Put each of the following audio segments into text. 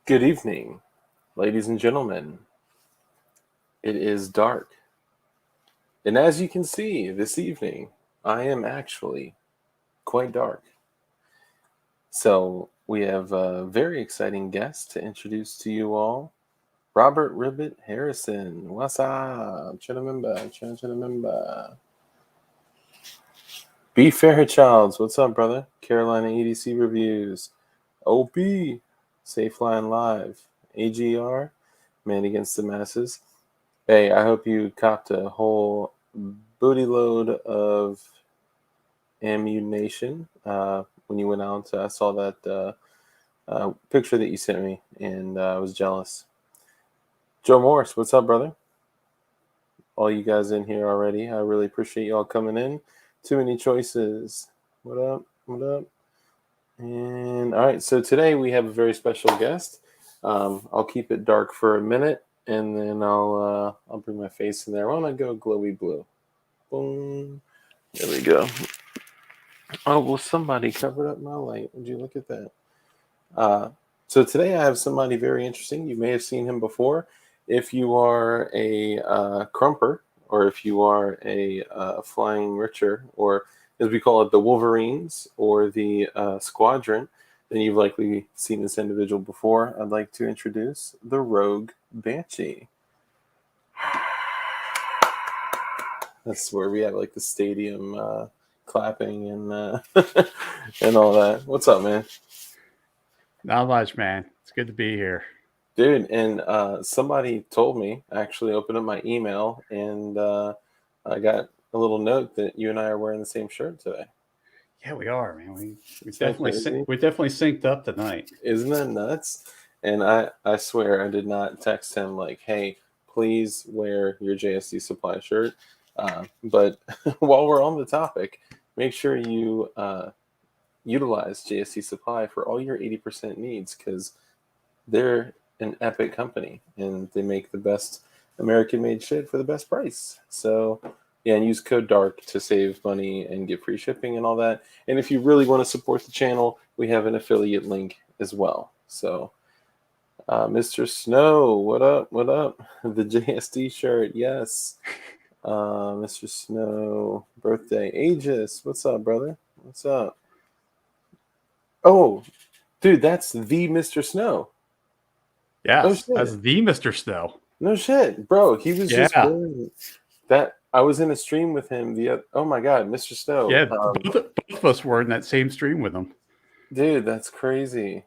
Good evening, ladies and gentlemen. It is dark. And as you can see this evening, I am actually quite dark. So we have a very exciting guest to introduce to you all. Robert Ribbit Harrison. What's up? Chittamemba. B. Fairchilds. What's up, brother? Carolina EDC Reviews. OP. Safe Line Live. AGR. Man Against the Masses. Hey, I hope you copped a whole booty load of ammunition when you went out. I saw that picture that you sent me, and I was jealous. Joe Morris, what's up, brother? All you guys in here already. I really appreciate y'all coming in. Too many choices. What up? What up? And all right, so today we have a very special guest. I'll keep it dark for a minute, and then I'll bring my face in there. Why don't I go glowy blue? Boom. There we go. Oh, well, somebody covered up my light. Would you look at that? So today I have somebody very interesting. You may have seen him before. If you are a crumper, or if you are a flying richer, or as we call it, the Wolverines, or the Squadron, then you've likely seen this individual before. I'd like to introduce the Rogue Banshee. That's where we have like the stadium clapping and and all that. What's up, man? Not much, man. It's good to be here. Dude, and somebody told me, I actually opened up my email, and I got a little note that you and I are wearing the same shirt today. Yeah, we are, man. We Isn't that crazy? we definitely synced up tonight. Isn't that nuts? And I swear I did not text him like, hey, please wear your JSD Supply shirt. But while we're on the topic, make sure you utilize JSD Supply for all your 80% needs, because they're an epic company and they make the best American made shit for the best price. So yeah, and use code DARK to save money and get free shipping and all that. And if you really want to support the channel, we have an affiliate link as well. So Mr. Snow, what up? What up? The JSD shirt, yes. Mr. Snow, birthday. Aegis, what's up, brother? What's up? Oh, dude, that's the Mr. Snow. Oh Yes, shit. that's the Mr. Snow. No shit, bro. He was just Yeah, wearing that. I was in a stream with him. Oh my god, Mr. Snow. yeah. Both of us were in that same stream with him. Dude, that's crazy.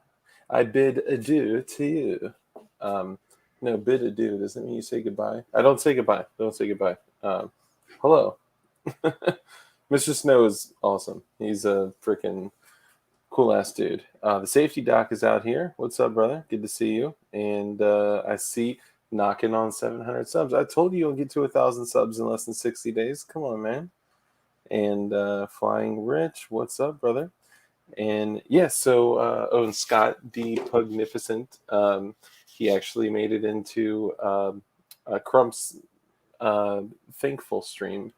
I bid adieu to you. No, bid adieu doesn't mean you say goodbye. I don't say goodbye. Don't say goodbye. Hello. Mr. Snow is awesome. He's a freaking cool ass dude. The safety doc is out here. What's up, brother? Good to see you. And I see knocking on 700 subs. I told you you'll get to 1,000 subs in less than 60 days. Come on, man. And Flying Rich, what's up, brother? And yes, so and Scott the Pugnificent, he actually made it into Crump's thankful stream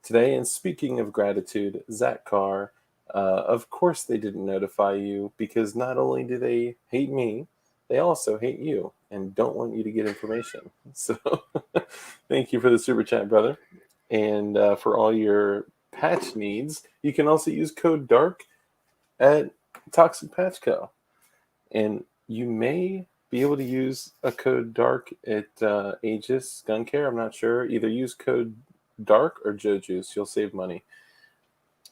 today. And speaking of gratitude, Zach Carr, of course they didn't notify you, because not only do they hate me, they also hate you and don't want you to get information. So thank you for the super chat, brother. And for all your patch needs, you can also use code DARK at Toxic Patch Co. And you may be able to use a code DARK at Aegis Gun Care. I'm not sure. Either use code DARK or Joe Juice. You'll save money.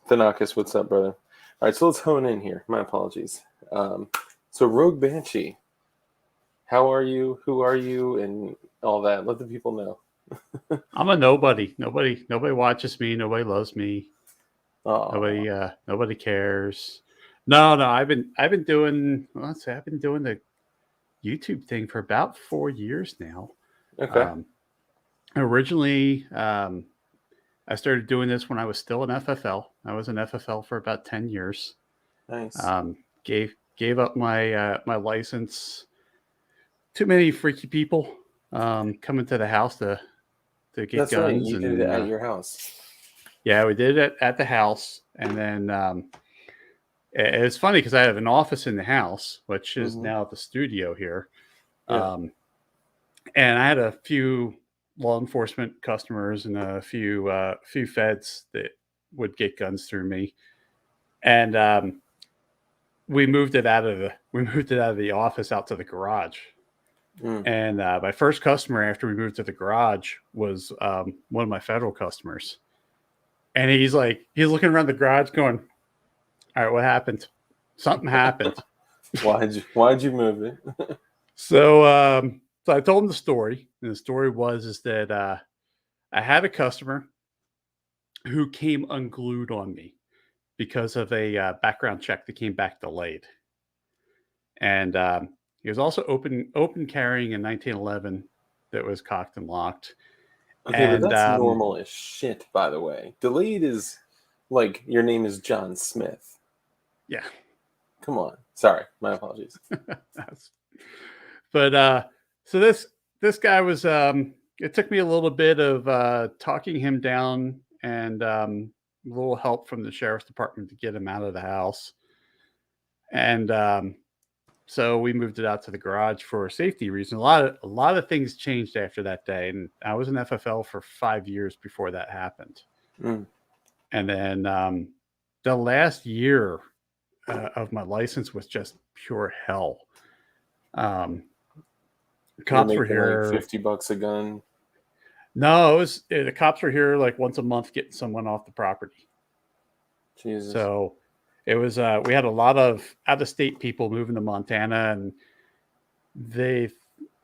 Thanakas, what's up, brother? All right, so let's hone in here. My apologies. So Rogue Banshee, how are you? Who are you? And all that. Let the people know. I'm a nobody. Nobody watches me. Nobody loves me. Aww. Nobody cares. No. I've been doing. Let's say I've been doing the YouTube thing for about 4 years now. Okay. Originally, I started doing this when I was still in FFL. I was in FFL for about 10 years. Nice. Gave up my license. Too many freaky people coming to the house to get That's guns. right. You did it at your house. Yeah, we did it at the house, and then It's funny because I have an office in the house, which is Mm-hmm. now the studio here. Yeah. And I had a few law enforcement customers and a few feds that would get guns through me. And we moved it out of the office out to the garage. Mm. And my first customer after we moved to the garage was one of my federal customers. And he's looking around the garage going, all right, what happened? Something happened. Why'd you move it? So I told him the story. And the story is that I had a customer who came unglued on me because of a background check that came back delayed. And he was also open carrying a 1911 that was cocked and locked. Okay, but And that's normal as shit, by the way. Delayed is like your name is John Smith. yeah, Come on. Sorry, my apologies. but so this guy was. It took me a little bit of talking him down and a little help from the sheriff's department to get him out of the house. And so we moved it out to the garage for safety reasons. A lot of things changed after that day, and I was in FFL for 5 years before that happened. Mm. And then the last year of my license was just pure hell. Cops were here like $50 a gun. No, the cops were here like once a month getting someone off the property. Jesus. So it was we had a lot of out of state people moving to Montana, and believe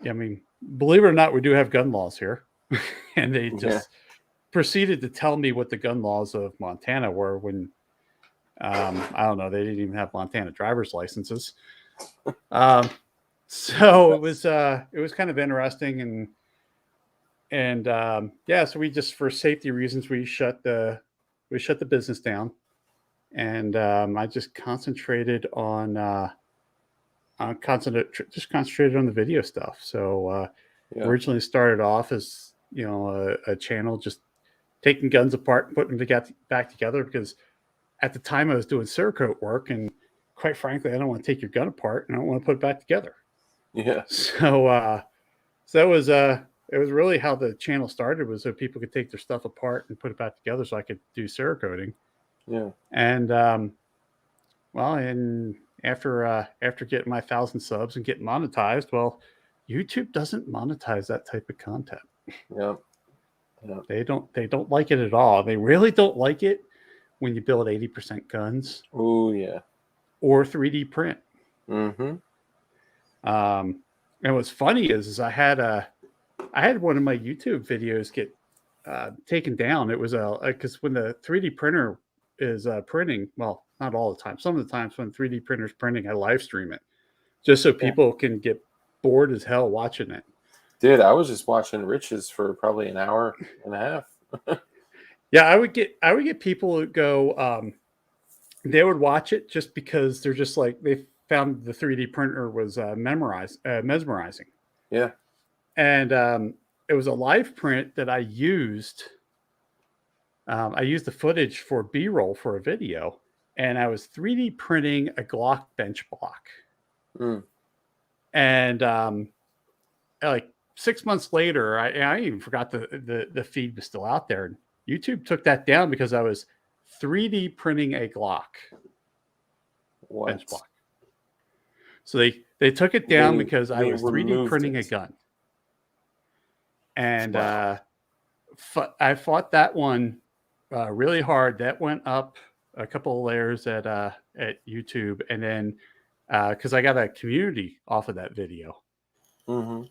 it or not, we do have gun laws here. And they just proceeded to tell me what the gun laws of Montana were when I don't know, they didn't even have Montana driver's licenses. So it was kind of interesting, and so we just, for safety reasons, we shut the business down, and I just concentrated on concentrated on the video stuff. So originally started off as a channel just taking guns apart and putting them back together, because at the time I was doing Cerakote work, and quite frankly, I don't want to take your gun apart and I don't want to put it back together. Yeah. So that was it was really how the channel started, was so people could take their stuff apart and put it back together so I could do Cerakoting. Yeah. And after getting my 1,000 subs and getting monetized, well, YouTube doesn't monetize that type of content. Yeah. They don't like it at all. They really don't like it when you build 80% guns. Oh yeah. Or 3D print. Mm-hmm. And what's funny is I had one of my YouTube videos get taken down. It was because when the 3D printer is printing, well, not all the time. Some of the times when 3D printer's printing, I live stream it just so people can get bored as hell watching it. Dude, I was just watching Rich's for probably an hour and a half. Yeah, I would get people who go, they would watch it just because they're just like, they found the 3D printer was mesmerizing. Yeah. And it was a live print that I used. I used the footage for B-roll for a video, and I was 3D printing a Glock bench block. Mm. And like 6 months later, I even forgot the feed was still out there. And YouTube took that down because I was 3D printing a Glock bench block. So they took it down because I was 3D printing a gun. And I fought that one really hard. That went up a couple of layers at YouTube, and then because I got a community off of that video,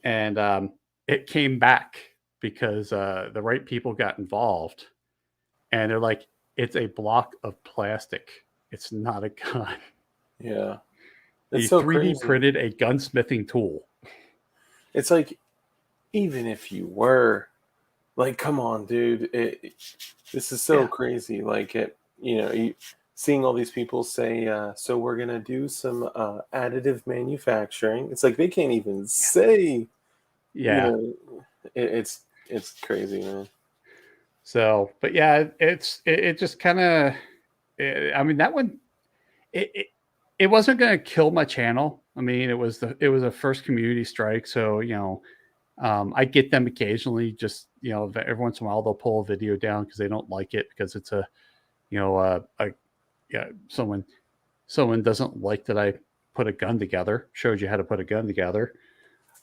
and it came back because the right people got involved, and they're like, "It's a block of plastic. It's not a gun." Yeah, it's so 3D printed a gunsmithing tool. It's like, even if you were, like, come on, dude, this is so crazy. Like, seeing all these people say, so we're gonna do some additive manufacturing. It's like they can't even say. Yeah, it's crazy, man. So, but yeah, it just kind of. I mean, that one, it wasn't going to kill my channel. I mean, it was a first community strike, so I get them occasionally. Just every once in a while they'll pull a video down because they don't like it because it's someone doesn't like that I put a gun together. Showed you how to put a gun together.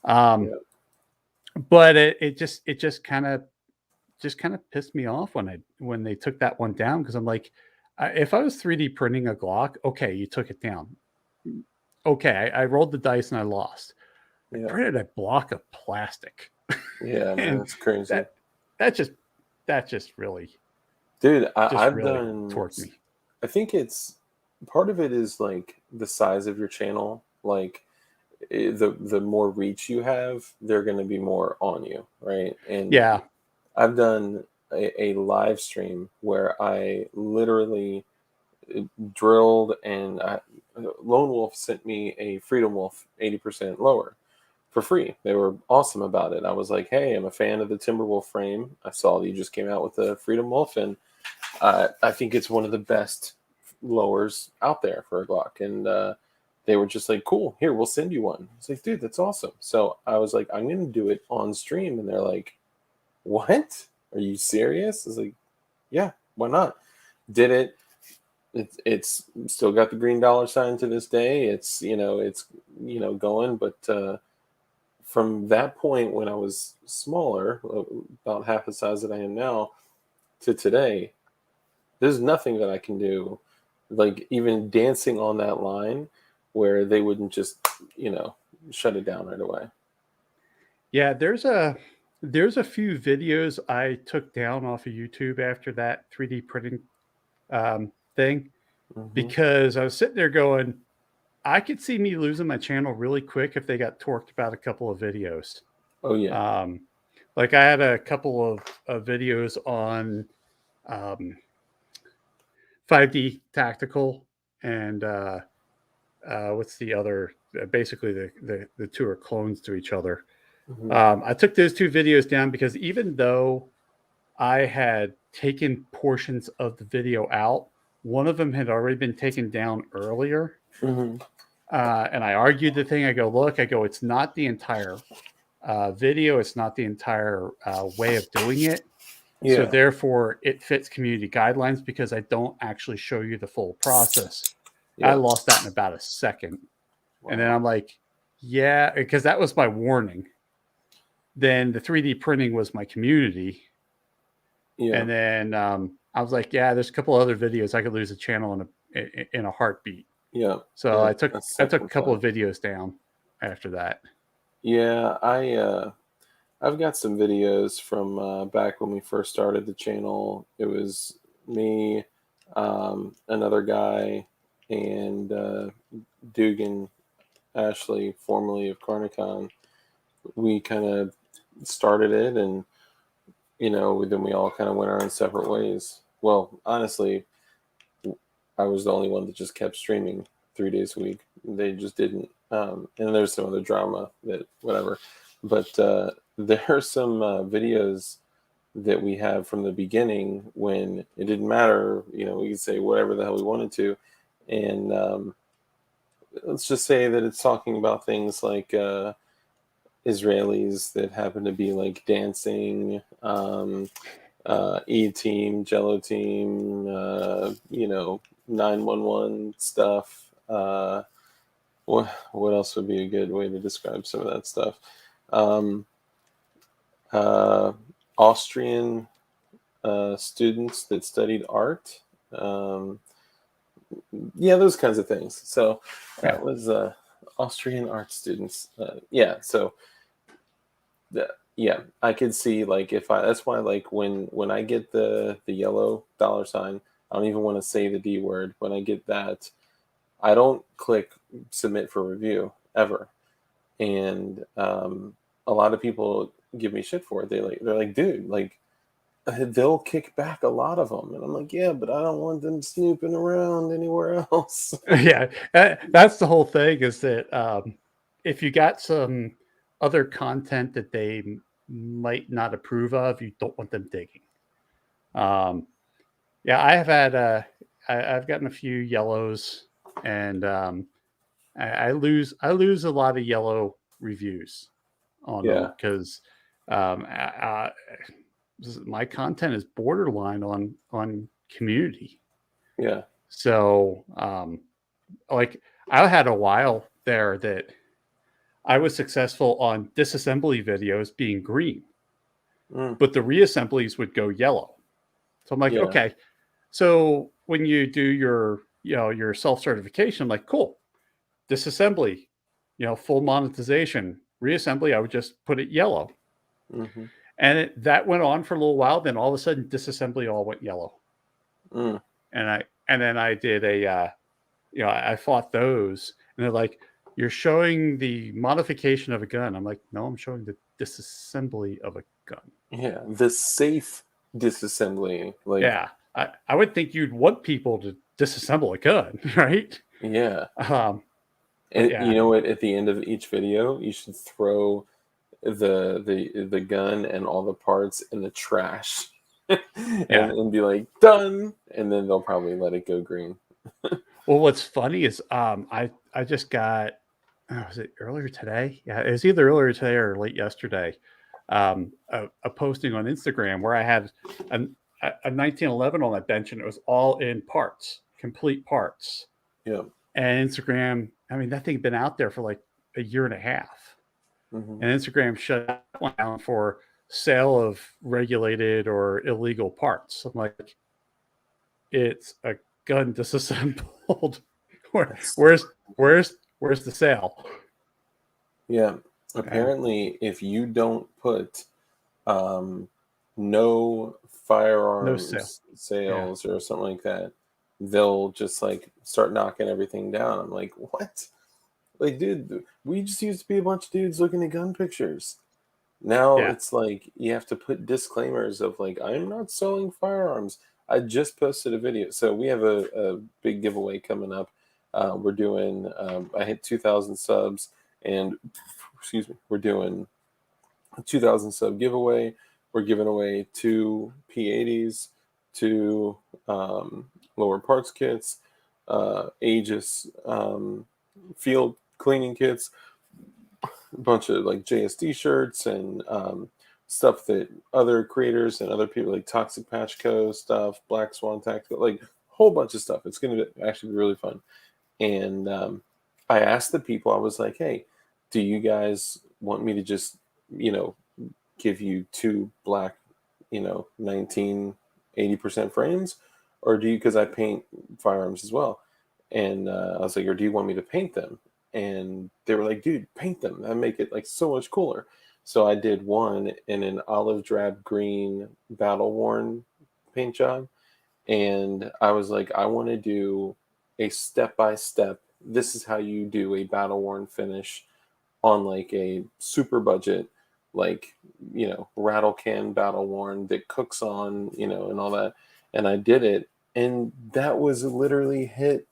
Yeah. But it just kind of pissed me off when they took that one down, because I'm like, if I was 3D printing a Glock, okay, you took it down. Okay, I rolled the dice and I lost. I Yeah. printed a block of plastic, Yeah, man, and it's crazy. that just really Dude, I've really done. torqued me. I think it's part of it is like the size of your channel. Like the more reach you have, they're going to be more on you, right? And Yeah, I've done a live stream where I literally drilled, and Lone Wolf sent me a Freedom Wolf 80% lower for free. They were awesome about it. I was like, hey, I'm a fan of the Timberwolf frame. I saw that you just came out with the Freedom Wolf, and I think it's one of the best lowers out there for a Glock. And they were just like, cool, here, we'll send you one. It's like, dude, that's awesome. So I was like, I'm going to do it on stream. And they're like, what? Are you serious? I was like, yeah, why not? Did it. It's still got the green dollar sign to this day. It's going, but from that point when I was smaller, about half the size that I am now, to today, there's nothing that I can do, like even dancing on that line, where they wouldn't just shut it down right away. yeah. There's a few videos I took down off of YouTube after that 3D printing thing, Mm-hmm. because I was sitting there going, I could see me losing my channel really quick if they got torqued about a couple of videos. Oh yeah. Like I had a couple of videos on 5D tactical and what's the other? Basically, the two are clones to each other. Mm-hmm. I took those two videos down because even though I had taken portions of the video out, one of them had already been taken down earlier. Mm-hmm. And I argued the thing. I go, look, it's not the entire video. It's not the entire way of doing it. So Yeah. therefore, it fits community guidelines because I don't actually show you the full process. I Yeah. lost that in about a second. And then Wow. I'm like, yeah, because that was my warning. Then the 3D printing was my community. Yeah. And then I was like, yeah, there's a couple other videos I could lose a channel in a heartbeat. Yeah. So I took That's a second couple thought. of videos down after that. Yeah, I've got some videos from back when we first started the channel. It was me, another guy, and Dugan Ashley, formerly of Carnicon. We kind of started it, and then we all kind of went our own separate ways. Well, honestly, I was the only one that just kept streaming 3 days a week. They just didn't. And there's some other drama that whatever, but there are some videos that we have from the beginning when it didn't matter. We could say whatever the hell we wanted to, and let's just say that it's talking about things like Israelis that happen to be like dancing. E team, Jello team, 911 stuff. What else would be a good way to describe some of that stuff? Um, Austrian students that studied art. Yeah, those kinds of things. So that was Austrian art students. Yeah, so yeah, I could see like if I. That's why like when I get the yellow dollar sign, I don't even want to say the D word. When I get that, I don't click submit for review ever. And a lot of people give me shit for it. They're like, dude, like they'll kick back a lot of them, and I'm like, yeah, but I don't want them snooping around anywhere else. Yeah, that's the whole thing, is that if you got some other content that they might not approve of, you don't want them digging. Yeah, I have had I've gotten a few yellows and I lose a lot of yellow reviews on them because my content is borderline on community. Yeah. So like I had a while there that I was successful on disassembly videos being green, but the reassemblies would go yellow. So I'm like, okay. So when you do your self-certification, I'm like, cool, disassembly, full monetization. Reassembly, I would just put it yellow. Mm-hmm. And that went on for a little while. Then all of a sudden, disassembly all went yellow. And then I did I fought those, and they're like, "You're showing the modification of a gun." I'm like, "No, I'm showing the disassembly of a gun." Yeah, the safe disassembly. Like, yeah, I would think you'd want people to disassemble a gun, right? Yeah. But And yeah, you know what? At the end of each video, you should throw the gun and all the parts in the trash, and be like, done. And then they'll probably let it go green. Well, what's funny is I just got was it earlier today? Yeah, it was either earlier today or late yesterday. A posting on Instagram where I had a 1911 on my bench, and it was all in parts, complete parts. Yeah. And Instagram, I mean, that thing had been out there for like a year and a half. And Instagram shut that one down for sale of regulated or illegal parts. I'm like, it's a gun disassembled. Where's the sale? Yeah. Apparently, if you don't put no firearms sales or something like that, they'll just like start knocking everything down. I'm like, what? Like, dude, we just used to be a bunch of dudes looking at gun pictures. Now it's like you have to put disclaimers of like, I'm not selling firearms. I just posted a video. So we have a big giveaway coming up. We're doing, I hit 2,000 subs, and excuse me, we're doing a 2,000 sub giveaway. We're giving away 2 P80s, 2 lower parts kits, Aegis field cleaning kits, a bunch of like JSD shirts, and stuff that other creators and other people like Toxic Patch Co. stuff, Black Swan Tactical, like a whole bunch of stuff. It's going to actually be really fun. And I asked the people, I was like, hey, do you guys want me to just, give you 2 black, 80% frames? Or do you, because I paint firearms as well. And I was like, or do you want me to paint them? And they were like, dude, paint them. That make it like so much cooler. So I did one in an olive drab green battle worn paint job. And I was like, I want to do a step-by-step. This is how you do a battle worn finish on like a super budget, like, rattle can battle worn that cooks on, and all that. And I did it. And that was literally hit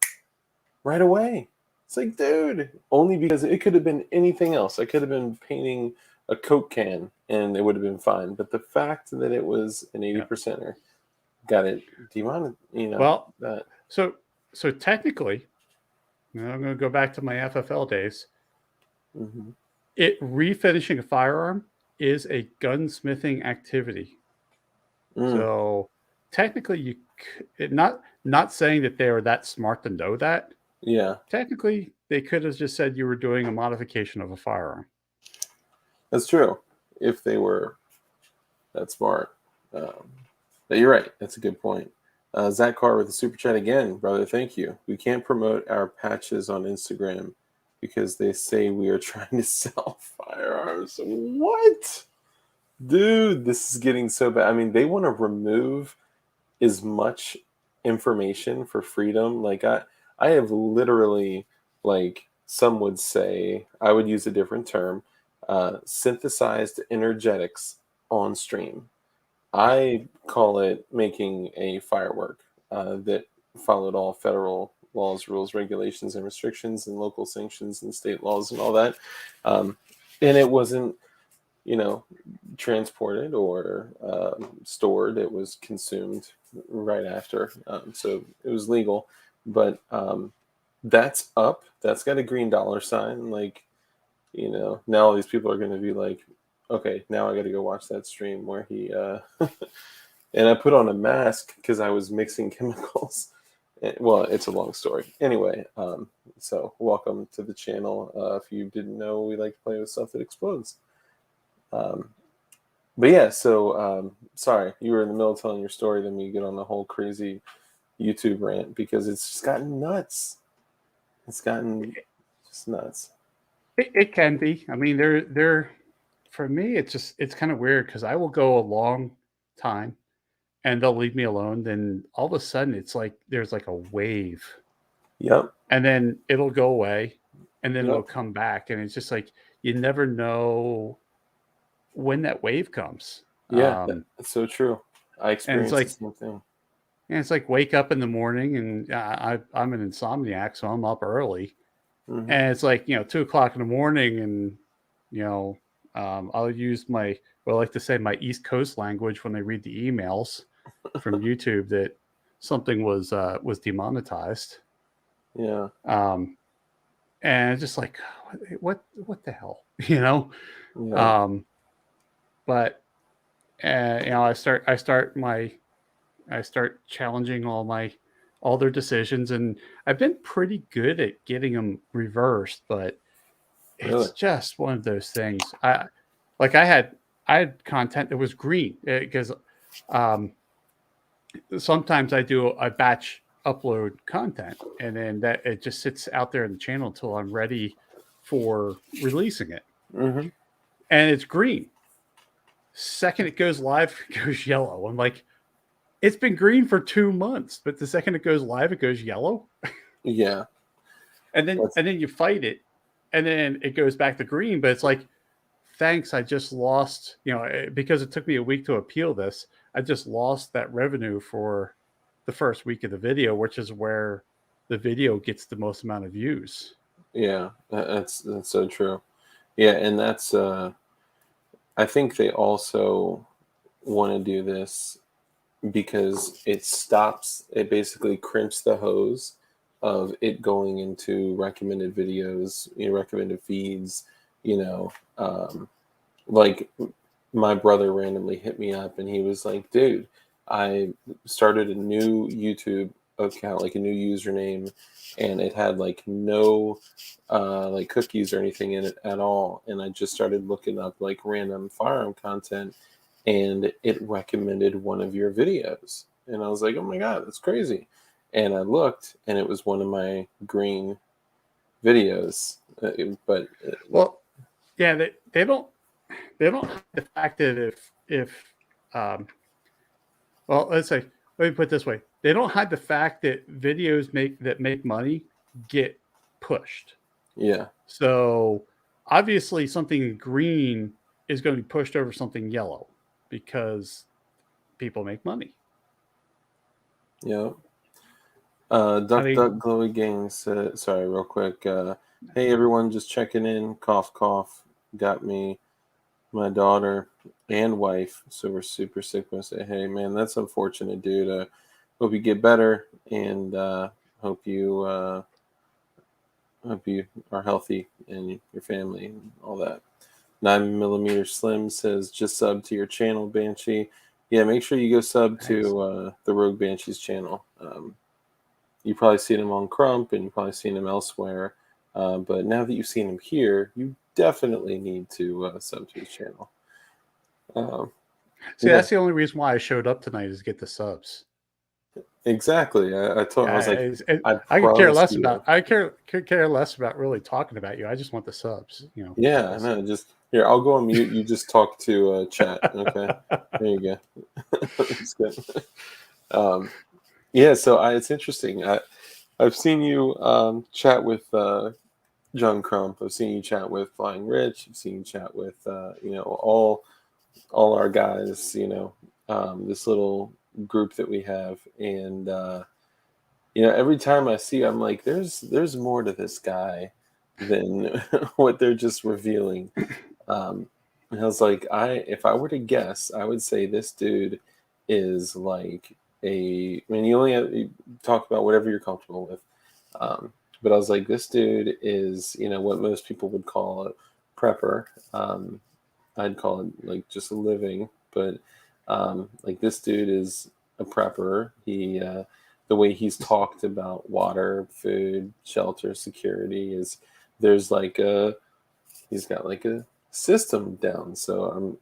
right away. It's like, dude, only because it could have been anything else. I could have been painting a Coke can and it would have been fine. But the fact that it was an 80%er got it. Do you want to, well, that? So technically, I'm going to go back to my FFL days. Refinishing a firearm is a gunsmithing activity. So technically, not saying that they were that smart to know that. Yeah. Technically, they could have just said you were doing a modification of a firearm. That's true. If they were that smart. But you're right. That's a good point. Zach Carr with the super chat again, brother. Thank you. We can't promote our patches on Instagram because they say we are trying to sell firearms. What? Dude, this is getting so bad. I mean, they want to remove as much information for freedom. Like I have literally, like some would say, I would use a different term, synthesized energetics on stream. I call it making a firework that followed all federal laws, rules, regulations, and restrictions, and local sanctions and state laws and all that. And it wasn't, transported or stored. It was consumed right after. So it was legal. But That's up. That's got a green dollar sign. Like, now all these people are going to be like, okay, now I got to go watch that stream where he and I put on a mask because I was mixing chemicals. Well, it's a long story. Anyway, so welcome to the channel. If you didn't know, we like to play with stuff that explodes. But yeah, so sorry, you were in the middle of telling your story, then you get on the whole crazy YouTube rant because it's just gotten nuts. It's gotten just nuts. It can be. I mean, for me, it's kind of weird because I will go a long time and they'll leave me alone. Then all of a sudden, it's like there's like a wave, Yep. and then it'll go away, and then it'll Yep. come back, and it's just like you never know when that wave comes. Yeah, that's so true. I And it's experienced the like same thing. wake up in the morning, and I'm an insomniac, so I'm up early, Mm-hmm. and it's like 2 o'clock in the morning, and I'll use my I like to say my East Coast language when they read the emails from YouTube that something was demonetized. Yeah. And it's just like what the hell, Yeah. but I start challenging all their decisions, and I've been pretty good at getting them reversed, but Really. it's just one of those things. I had content that was green because sometimes I do a batch upload content, and then that it just sits out there in the channel until I'm ready for releasing it, Mm-hmm. and it's green. Second it goes live, it goes yellow. I'm like, it's been green for 2 months, but the second it goes live, it goes yellow. Yeah. And then you fight it, and then it goes back to green. But it's like, thanks, I just lost, because it took me a week to appeal this. I just lost that revenue for the first week of the video, which is where the video gets the most amount of views. Yeah. That's so true. Yeah, and that's I think they also want to do this because it basically crimps the hose of it going into recommended videos, recommended feeds, like my brother randomly hit me up and he was like, dude, I started a new YouTube account, like a new username, and it had like no like cookies or anything in it at all. And I just started looking up like random firearm content and it recommended one of your videos. And I was like, oh my God, that's crazy. And I looked and it was one of my green videos. Well, yeah, they don't hide the fact that if well, let me put it this way. They don't hide the fact that videos make money get pushed. Yeah. So obviously something green is going to be pushed over something yellow because people make money. Yeah. Duck Glowy Gang said, sorry, real quick. Hey everyone, just checking in. Cough, cough. Got me, my daughter and wife, so we're super sick. I say, hey man, that's unfortunate, dude. Hope you get better, and hope you are healthy and your family and all that. 9mm Slim says, just sub to your channel, Banshee. Yeah, make sure you go sub to the Rogue Banshee's channel. You've probably seen him on Crump and you've probably seen him elsewhere. But now that you've seen him here, you definitely need to sub to his channel. See, that's the only reason why I showed up tonight is to get the subs. Exactly. I told him, I was like, I could care less about. I could care less about really talking about you. I just want the subs. Yeah, no, just here. I'll go on mute. You just talk to chat. Okay, there you go. That's good. Yeah, so it's interesting. I've seen you chat with John Crump. I've seen you chat with Flying Rich. I've seen you chat with all our guys. This little group that we have, and every time I see, I'm like, there's more to this guy than what they're just revealing. And I was like, if I were to guess, I would say this dude is like you only have, you talk about whatever you're comfortable with. But I was like, this dude is, what most people would call a prepper. I'd call it like just a living, but like this dude is a prepper. The way he's talked about water, food, shelter, security is there's like he's got like a system down. So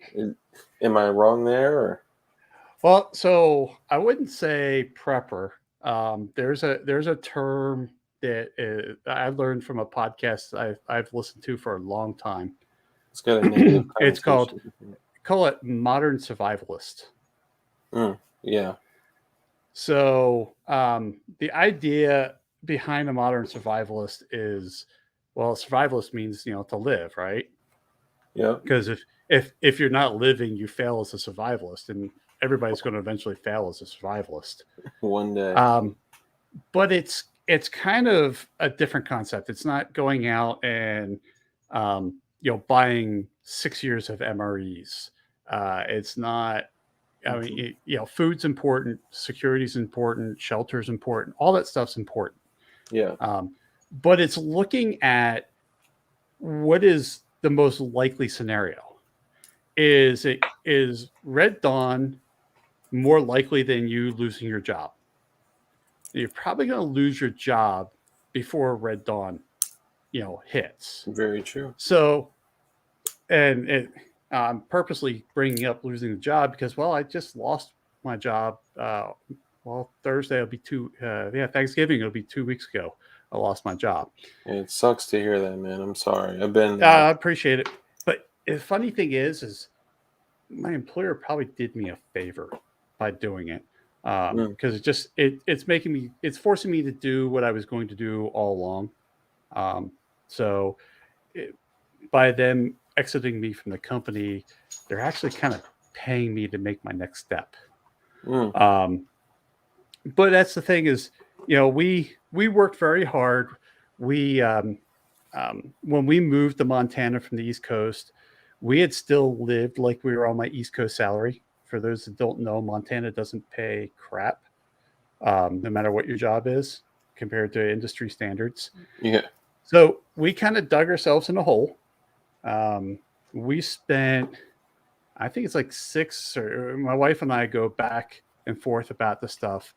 am I wrong there? Or? Well, so I wouldn't say prepper. There's a term that I learned from a podcast I've listened to for a long time. It's got a negative It's connotation. call it modern survivalist. Yeah. So the idea behind a modern survivalist is, well, survivalist means to live, right? Yeah. Because if you're not living, you fail as a survivalist, and everybody's going to eventually fail as a survivalist One day. But it's kind of a different concept. It's not going out and buying 6 years of MREs. It's not. I mean, food's important, security's important, shelter's important, all that stuff's important. Yeah. But it's looking at what is the most likely scenario. Is Red Dawn more likely than you losing your job? You're probably going to lose your job before Red Dawn, hits. Very true. So, and I'm purposely bringing up losing the job because, well, I just lost my job. Thursday will be Thanksgiving. It'll be 2 weeks ago. I lost my job. It sucks to hear that, man. I'm sorry. I've been. I appreciate it, but the funny thing is my employer probably did me a favor by doing it. Because it's forcing me to do what I was going to do all along. By them exiting me from the company, they're actually kind of paying me to make my next step. But that's the thing is, we worked very hard. We when we moved to Montana from the East Coast, we had still lived like we were on my East Coast salary. For those that don't know, Montana doesn't pay crap, no matter what your job is, compared to industry standards. Yeah. So we kind of dug ourselves in a hole. We spent, I think it's like my wife and I go back and forth about this stuff.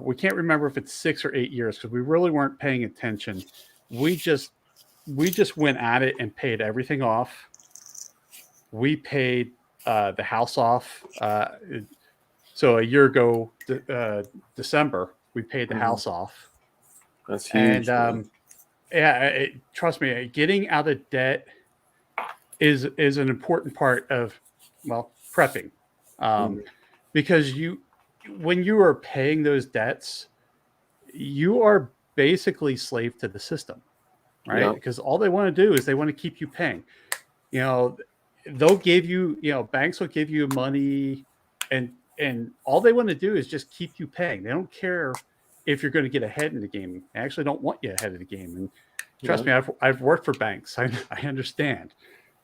We can't remember if it's 6 or 8 years because we really weren't paying attention. We just went at it and paid everything off. We paid the house off. So a year ago, December, we paid the house off. That's huge. And trust me, getting out of debt is an important part of prepping, because when you are paying those debts, you are basically slave to the system, right? Yeah. Because all they want to do is they want to keep you paying. They'll give you, banks will give you money, and all they want to do is just keep you paying. They don't care if you're going to get ahead in the game. They actually don't want you ahead of the game. And trust me, I've worked for banks. I understand.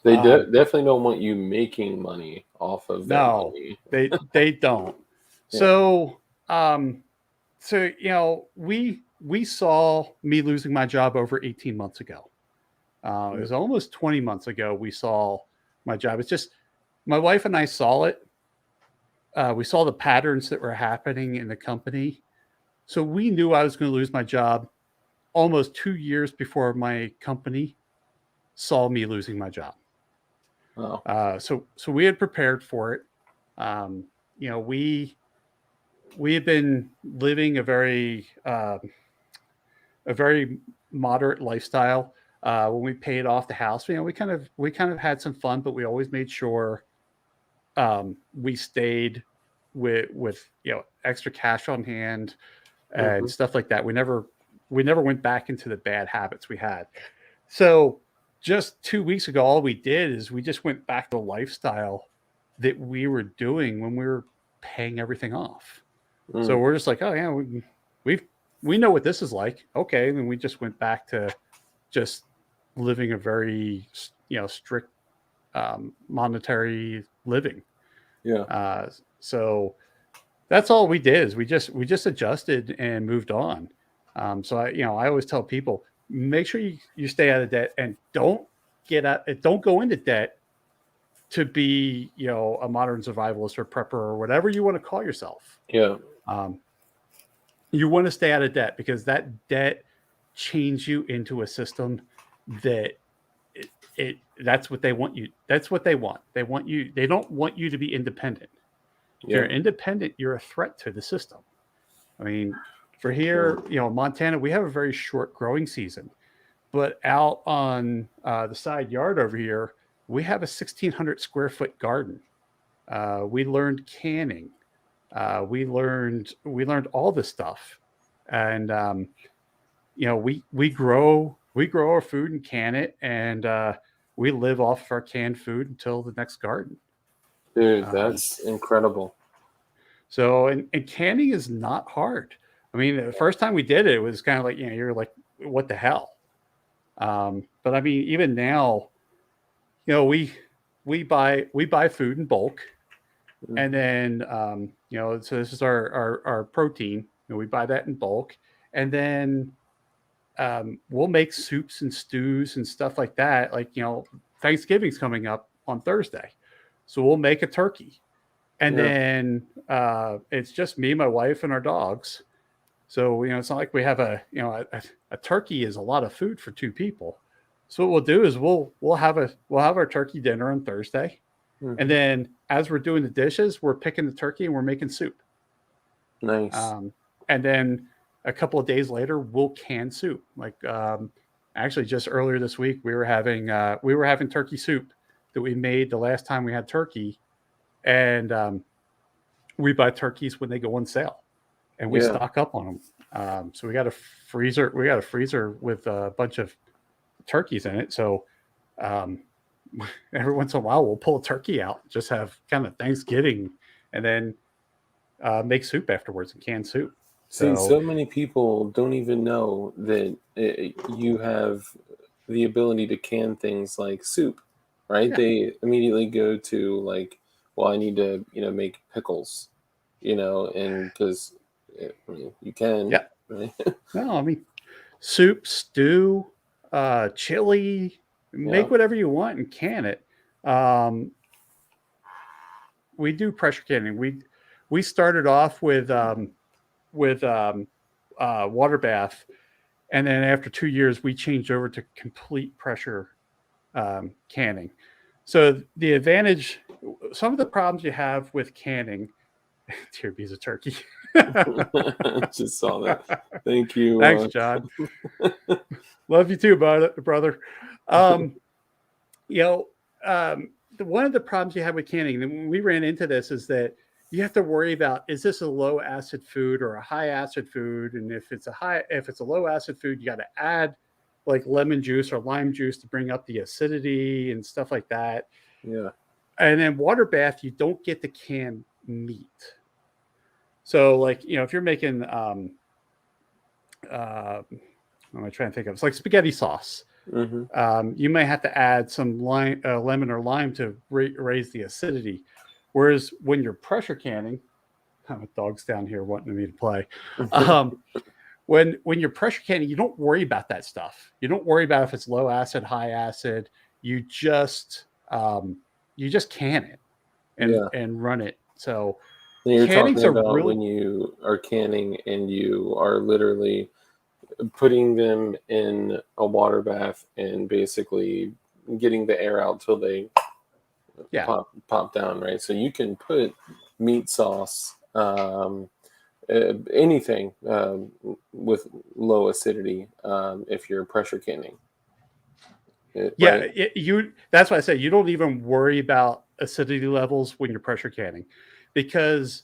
They definitely don't want you making money off of that money. they don't. Yeah. So we saw me losing my job over 18 months ago. It was almost 20 months ago we saw my job. It's just my wife and I saw it. We saw the patterns that were happening in the company. So we knew I was going to lose my job almost 2 years before my company saw me losing my job. Oh. So we had prepared for it. We had been living a very moderate lifestyle. When we paid off the house, we kind of had some fun, but we always made sure we stayed with extra cash on hand and stuff like that. We never went back into the bad habits we had. So just 2 weeks ago, all we did is we just went back to the lifestyle that we were doing when we were paying everything off. So we're just like, oh yeah, we know what this is like. Okay, and we just went back to just living a very strict monetary living. Yeah. So that's all we did is we just adjusted and moved on. So I always tell people, make sure you stay out of debt and don't go into debt to be, a modern survivalist or prepper or whatever you want to call yourself. Yeah. Um, you want to stay out of debt because that debt chains you into a system that that's what they want you. That's what they want. They want you. They don't want you to be independent. If you're Yeah. independent, you're a threat to the system. I mean, for here, Montana, we have a very short growing season, but out on the side yard over here, we have a 1,600 square foot garden. We learned canning. We learned all this stuff, and we grow our food and can it, and we live off of our canned food until the next garden. Dude, Um, that's incredible. so and canning is not hard. I mean, the first time we did it, it was kind of like, you're like, what the hell? But I mean, even now, we buy food in bulk, Mm. and then so this is our protein. We buy that in bulk, and then we'll make soups and stews and stuff like that. Like, Thanksgiving's coming up on Thursday, so we'll make a turkey, and Yeah. then it's just me, my wife, and our dogs. So it's not like we have a turkey is a lot of food for two people. So what we'll do is we'll have our turkey dinner on Thursday, and Mhm. then as we're doing the dishes, we're picking the turkey and we're making soup. Nice. And then a couple of days later, we'll can soup. Like actually, just earlier this week, we were having turkey soup that we made the last time we had turkey, and we buy turkeys when they go on sale, and we Yeah. stock up on them. So we got a freezer. We got a freezer with a bunch of turkeys in it. So um, every once in a while, we'll pull a turkey out, just have kind of Thanksgiving, and then make soup afterwards and canned soup. See, So so many people don't even know that you have the ability to can things like soup, right? yeah, They immediately go to like, well, I need to, make pickles, and because you can, yeah. right? No, I mean soup, stew, chili, Yeah. make whatever you want and can it. Um, we do pressure canning. We started off with water bath, and then after 2 years, we changed over to complete pressure canning. So the advantage, some of the problems you have with canning, dear piece of turkey. Just saw that. Thank you. Thanks, John. Love you too, brother. Um, you know, one of the problems you have with canning, and when we ran into this, is that you have to worry about, is this a low acid food or a high acid food? And if it's a low acid food, you got to add like lemon juice or lime juice to bring up the acidity and stuff like that. Yeah. And then water bath, you don't get the canned meat. So like, if you're making what am I trying to think of? It's like spaghetti sauce. Hmm. You may have to add some lemon or lime to raise the acidity. Whereas when you're pressure canning, my dog's down here wanting me to play. Um, when you're pressure canning, you don't worry about that stuff. You don't worry about if it's low acid, high acid. You just can it and Yeah. run it. So And you're canning's talking a about really when you are canning and you are literally putting them in a water bath and basically getting the air out till they yeah. pop down, right? So you can put meat sauce, anything with low acidity if you're pressure canning, Yeah, right? that's why I say you don't even worry about acidity levels when you're pressure canning, because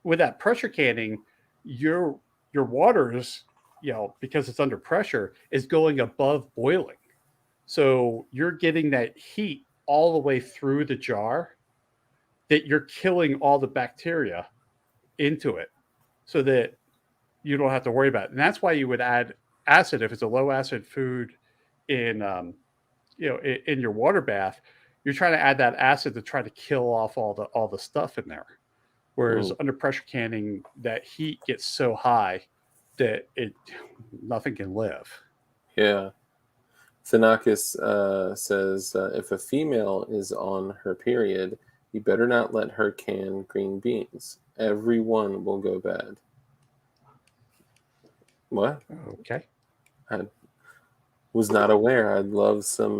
with that pressure canning, your water is, because it's under pressure, is going above boiling. So you're getting that heat all the way through the jar, that you're killing all the bacteria into it, so that you don't have to worry about it. And that's why you would add acid if it's a low acid food in in your water bath. You're trying to add that acid to try to kill off all the stuff in there. Whereas Mm, under pressure canning, that heat gets so high that nothing can live. Yeah. Thanakis says if a female is on her period, you better not let her can green beans. Every one will go bad. What? Okay. I was not aware. I'd love some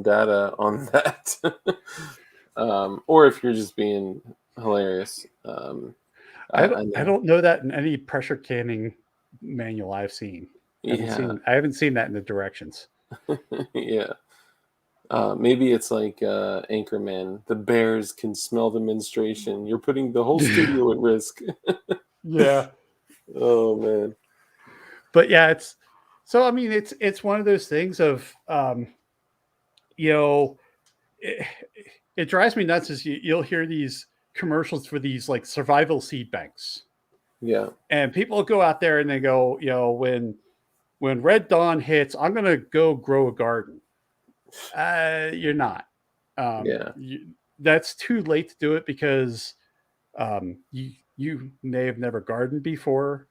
data on that. Or if you're just being hilarious. I don't know that in any pressure canning manual I've seen. Yeah, I haven't seen that in the directions. yeah. Maybe it's like Anchorman. The bears can smell the menstruation. You're putting the whole studio at risk. Yeah. Oh man. But yeah, it's one of those things of you know it, it drives me nuts as you'll hear these commercials for these like survival seed banks, Yeah. and people go out there and they go, when red dawn hits, I'm gonna go grow a garden. You're not. Yeah. That's too late to do it because you may have never gardened before.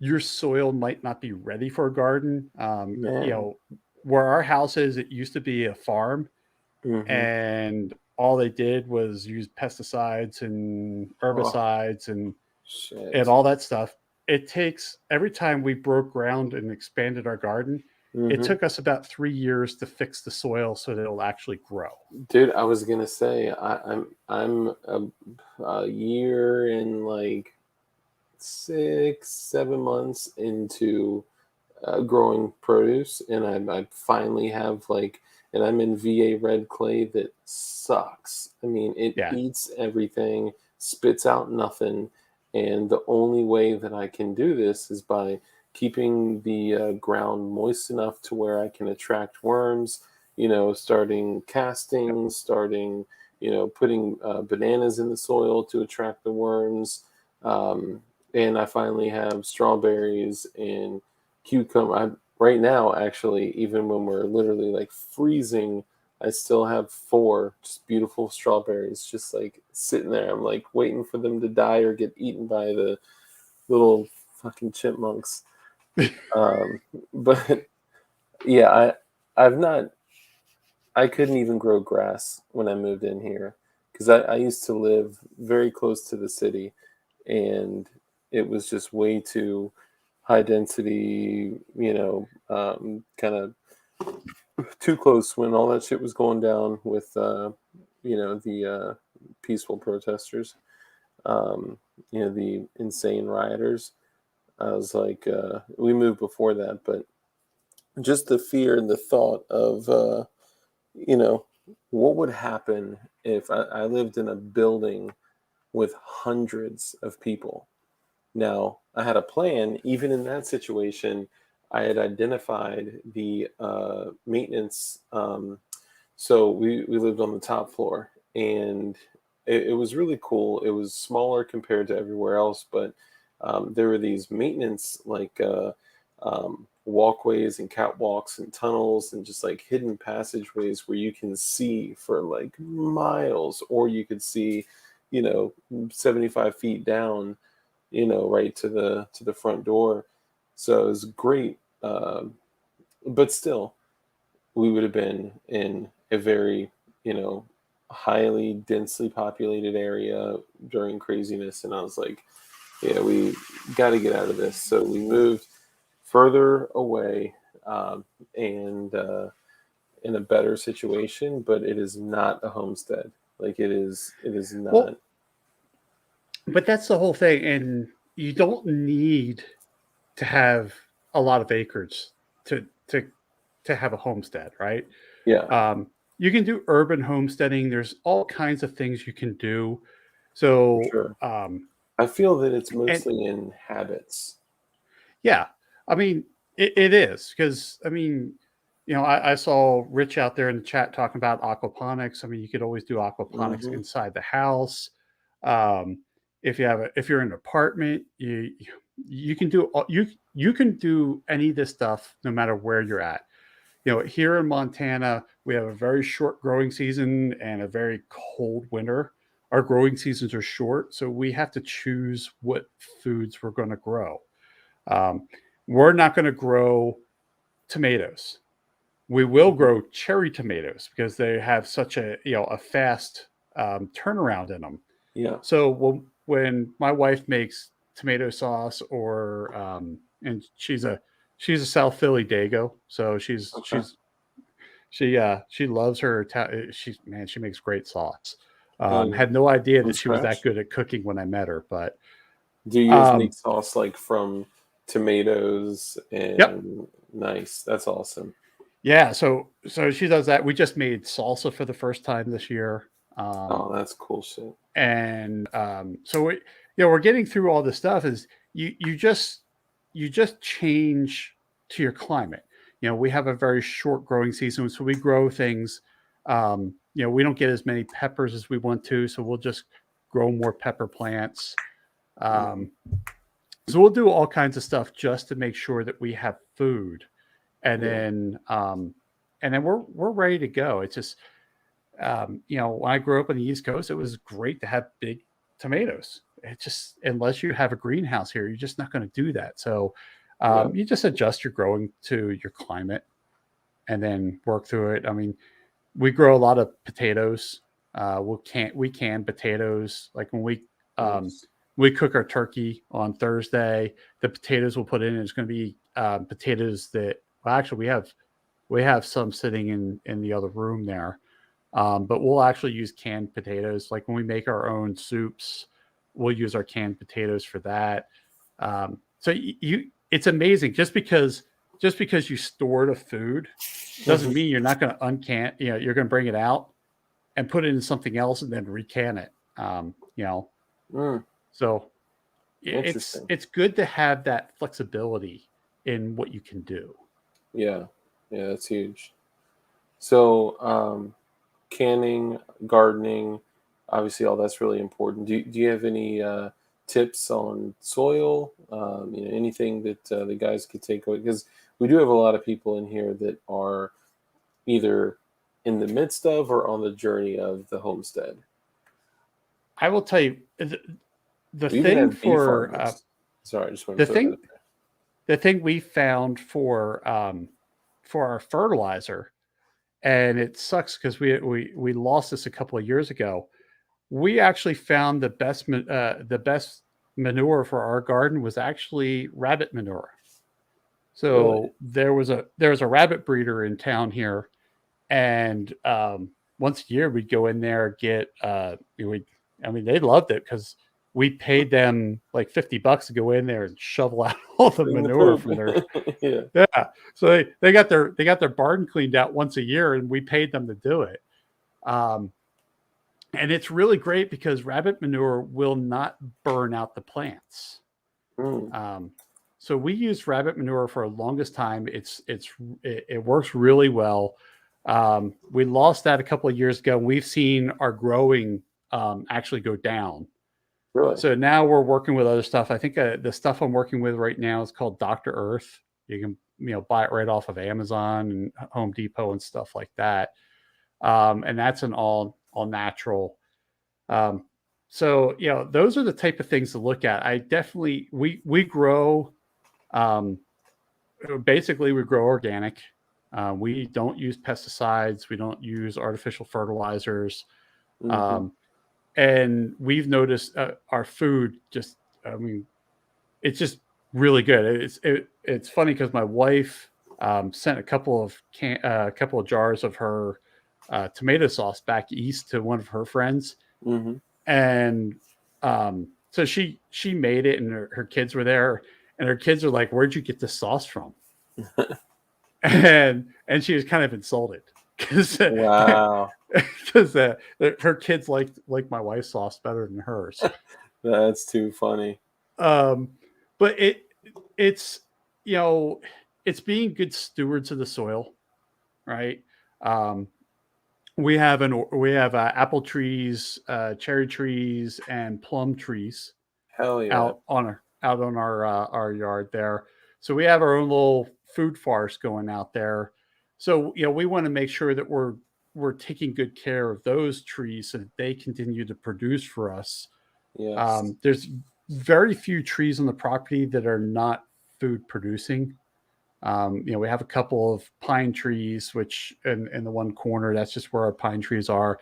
Your soil might not be ready for a garden. Man. Where our house is, it used to be a farm, Mm-hmm. and all they did was use pesticides and Oh herbicides and shit. all that stuff. It takes every time we broke ground and expanded our garden, it Mm-hmm. took us about 3 years to fix the soil so that it'll actually grow. Dude, I was gonna say I'm a year and like 6, 7 months into growing produce, and I finally have like, and I'm in VA red clay that sucks. I mean, it Yeah. eats everything, spits out nothing, and the only way that I can do this is by keeping the ground moist enough to where I can attract worms. Starting Yep. castings, starting putting bananas in the soil to attract the worms. Um, and I finally have strawberries and cucumber. Right now, actually, even when we're literally like freezing, I still have four just beautiful strawberries just like sitting there. I'm like waiting for them to die or get eaten by the little fucking chipmunks. Um, but yeah, I've not. I couldn't even grow grass when I moved in here because I used to live very close to the city, and it was just way too high density, kind of too close when all that shit was going down with, the peaceful protesters, the insane rioters. I was like, we moved before that, but just the fear and the thought of, you know, what would happen if I lived in a building with hundreds of people. Now, I had a plan. Even in that situation, I had identified the maintenance. So we lived on the top floor, and it was really cool. It was smaller compared to everywhere else, but there were these maintenance like walkways and catwalks and tunnels and just like hidden passageways where you can see for like miles, or you could see, 75 feet down, right to the front door. So it was great. But still, we would have been in a very, highly densely populated area during craziness. And I was like, yeah, we got to get out of this. So we moved further away, and in a better situation, but it is not a homestead. Like it is Well, not. but that's the whole thing, and you don't need to have a lot of acres to to to have a homestead, right? Yeah, Um, you can do urban homesteading. There's all kinds of things you can do. for So, sure. I feel that it's and mostly in habits. yeah, I mean, it is because I saw Rich out there in the chat talking about aquaponics. I mean, you could always do aquaponics Hmm. inside the house. Um, if you're in an apartment, you can do you can do any of this stuff no matter where you're at. Here in Montana, we have a very short growing season and a very cold winter. Our growing seasons are short, so we have to choose what foods we're going to grow. We're not going to grow tomatoes. We will grow cherry tomatoes because they have such a fast turnaround in them. Yeah. So when my wife makes tomato sauce, and she's a South Philly Dago, so Okay. she loves her. She makes great sauce. Hell yeah. Had no idea From that she was that scratch? good at cooking when I met her, but Do you guys make um, sauce like from tomatoes yep, and nice? That's awesome. yeah. So she does that. We just made salsa for the first time this year. Um, Oh, that's cool shit. and so we're getting through all this stuff. Is you just change to your climate. We have a very short growing season, so we grow things. We don't get as many peppers as we want to, so we'll just grow more pepper plants. Mm, um, so we'll do all kinds of stuff just to make sure that we have food, and yeah. then we're ready to go. It's just when I grew up on the East Coast, it was great to have big tomatoes. It just, unless you have a greenhouse here, you're just not going to do that. So Yeah. you just adjust your growing to your climate and then work through it. I mean, we grow a lot of potatoes. We can potatoes. Like when Nice. we cook our turkey on Thursday, the potatoes we'll put in is going to be potatoes that, well, actually we have some sitting in the other room there. But we'll actually use canned potatoes. Like when we make our own soups, we'll use our canned potatoes for that. So it's amazing. Just because you stored a food doesn't mean you're not going to uncan. You're going to bring it out and put it in something else and then recan it. Mm, So it's interesting. it's good to have that flexibility in what you can do. Yeah. Yeah, that's huge. So, canning, gardening, obviously, all that's really important. Do you have any tips on soil? Anything that the guys could take away? Because we do have a lot of people in here that are either in the midst of or on the journey of the homestead. I will tell you the We even thing have bee for farmers. Sorry, I just want the to throw that thing in there. the thing we found for our fertilizer, and it sucks because we lost this a couple of years ago. We actually found the best manure for our garden was actually rabbit manure. Really? So there was a rabbit breeder in town here, and once a year we'd go in there get we I mean they loved it because we paid them like $50 to go in there and shovel out all the Bring the manure poop. from their. Yeah. Yeah. So they got their barn cleaned out once a year, and we paid them to do it. Um, and it's really great because rabbit manure will not burn out the plants. Mm, Um, so we used rabbit manure for the longest time. It works really well. We lost that a couple of years ago. We've seen our growing actually go down. really? So now we're working with other stuff. I think the stuff I'm working with right now is called Dr. Earth. You can buy it right off of Amazon and Home Depot and stuff like that. And that's an all natural. Um, so those are the type of things to look at. I definitely we grow um, basically we grow organic. We don't use pesticides. We don't use artificial fertilizers. Hmm. Um, and we've noticed our food just, I mean, it's just really good. It's funny because my wife sent a couple of jars of her tomato sauce back east to one of her friends, Hmm. and so she made it, and her kids were there, and her kids are like, "Where'd you get this sauce from?" And she was kind of insulted because Wow. because her kids like my wife's sauce better than hers. That's too funny. Um, but it's you know it's being good stewards of the soil, right? Um, we have apple trees, cherry trees, and plum trees Hell yeah. out on our yard there. So we have our own little food forest going out there. So we want to make sure that we're taking good care of those trees so that they continue to produce for us. Yes. There's very few trees on the property that are not food producing. We have a couple of pine trees, which in the one corner, that's just where our pine trees are.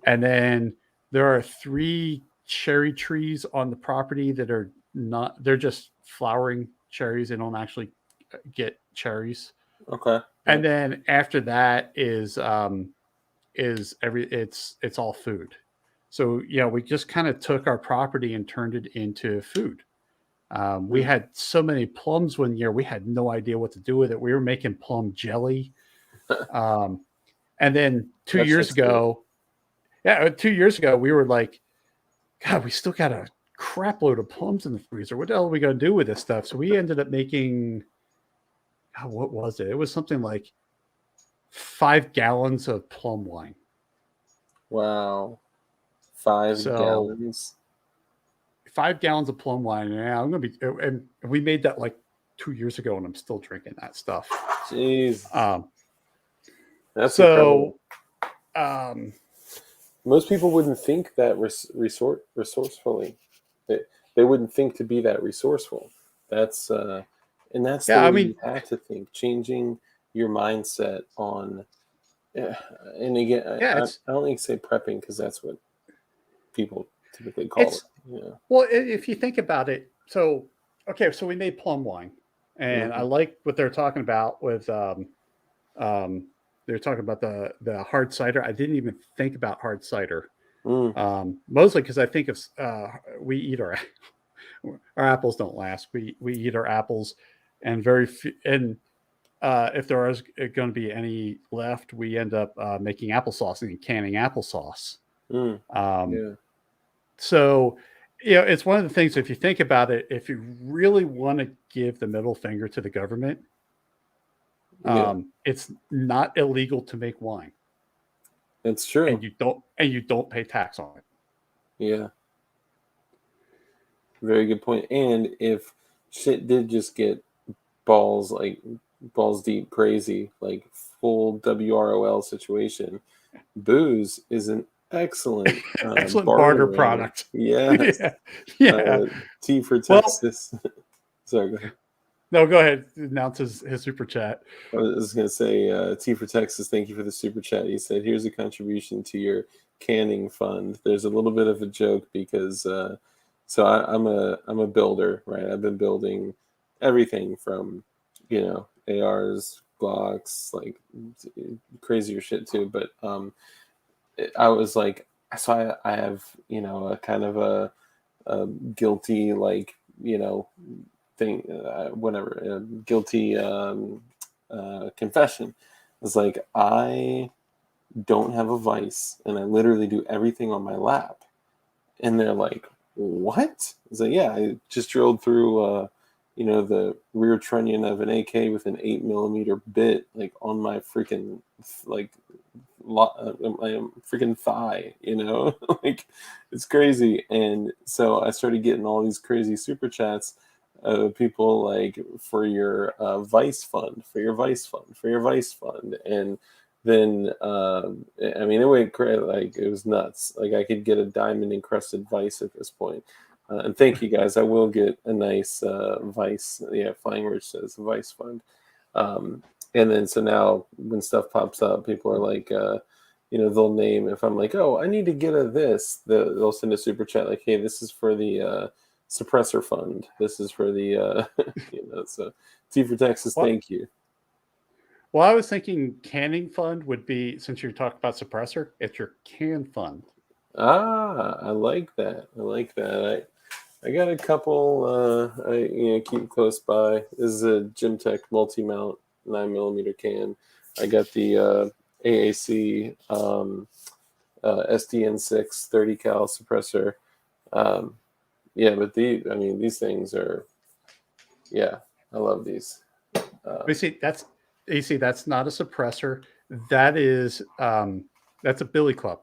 And then there are 3 cherry trees on the property that are not, they're just flowering cherries. They don't actually get cherries. Okay. And then after that is it's all food. So we just kind of took our property and turned it into food. We had so many plums one year, we had no idea what to do with it. We were making plum jelly. And then 2 years ago, 2 years ago, we were like, God, we still got a crap load of plums in the freezer. What the hell are we going to do with this stuff? So we ended up making, what was it? It was something like 5 gallons of plum wine. Wow. 5 gallons. 5 gallons of plum wine. Yeah, I'm gonna be. And we made that like 2 years ago, and I'm still drinking that stuff. Jeez. That's so. Most people wouldn't think that resourcefully. They wouldn't think to be that resourceful. That's the way you have to think. Changing your mindset on. And again, I don't think say prepping because that's what people typically call it. Yeah. Well, if you think about it, so we made plum wine, and I like what they're talking about with they're talking about the hard cider. I didn't even think about hard cider, mostly because I think of we eat our apples don't last. We eat our apples, and if there is going to be any left, we end up making applesauce and canning applesauce. So, it's one of the things, if you think about it, if you really want to give the middle finger to the government, it's not illegal to make wine. That's true. And you don't pay tax on it. Yeah. Very good point. And if shit did just get balls deep crazy, like full WROL situation, booze is an excellent barter product. Yes. Yeah. T for Texas. Sorry, go ahead. No, go ahead. Announce his super chat. I was going to say, T for Texas, thank you for the super chat. He said, here's a contribution to your canning fund. There's a little bit of a joke because I'm a builder, right? I've been building everything from, ARs, Glocks, like crazier shit too. But I was like, so I have, a kind of a guilty, like, thing, whatever, guilty confession. It's like, I don't have a vice and I literally do everything on my lap. And they're like, what? It's like, yeah, I just drilled through, the rear trunnion of an AK with an 8mm bit, like on my freaking, like, my freaking thigh, like it's crazy. And so I started getting all these crazy super chats. People like, for your vice fund, and then it went crazy. Like, it was nuts. Like, I could get a diamond encrusted vice at this point. And thank you guys. I will get a nice vice. Yeah, Flying Rich says vice fund. And then so now when stuff pops up, people are like, they'll name, if I'm like, oh, I need to get this, they'll send a super chat like, hey, this is for the suppressor fund. This is for the, so T for Texas, thank you. Well, I was thinking canning fund would be, since you're talking about suppressor, it's your can fund. I like that. I got a couple, I keep close by. This is a Gymtech multi-mount 9mm can. I got the AAC SDN6 30 cal suppressor. But these things are, I love these. That's not a suppressor. That is, that's a billy club.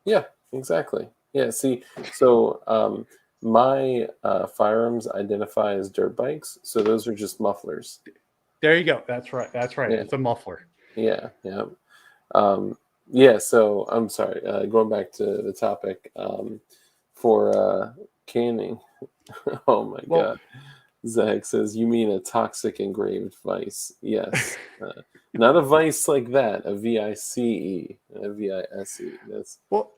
Yeah, exactly. Yeah, see, so my firearms identify as dirt bikes, so those are just mufflers. There you go. That's right. Yeah. It's a muffler. Yeah. So I'm sorry. Going back to the topic, for canning. Oh my god. Zach says, "You mean a toxic engraved vice?" Yes, not a vice like that. A VICE, a VISE. That's Well,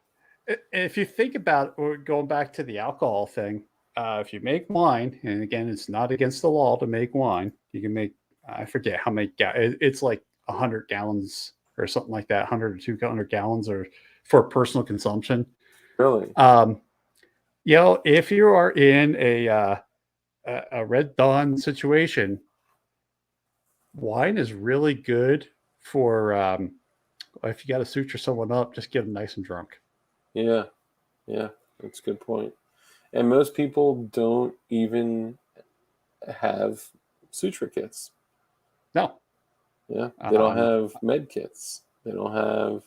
if you think about or going back to the alcohol thing, if you make wine, and again, it's not against the law to make wine. You can make, I forget how many, it's like 100 gallons or something like that, 100 or 200 gallons or for personal consumption. really, Um, if you are in a Red Dawn situation, wine is really good for if you got to suture someone up, just get them nice and drunk. yeah, yeah. That's a good point. And most people don't even have suture kits. No. Yeah, they don't Um, have med kits. They don't have.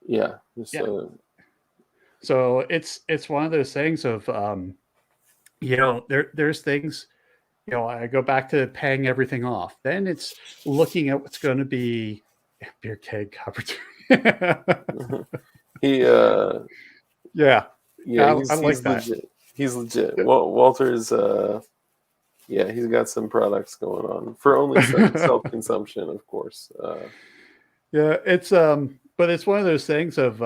Yeah, yeah. so So it's one of those things of there's things, I go back to paying everything off. Then it's looking at what's going to be beer keg opportunity. he Yeah, yeah, I like he's that. legit. He's legit. Walter's yeah, he's got some products going on for only self consumption, of course. Yeah, it's but it's one of those things of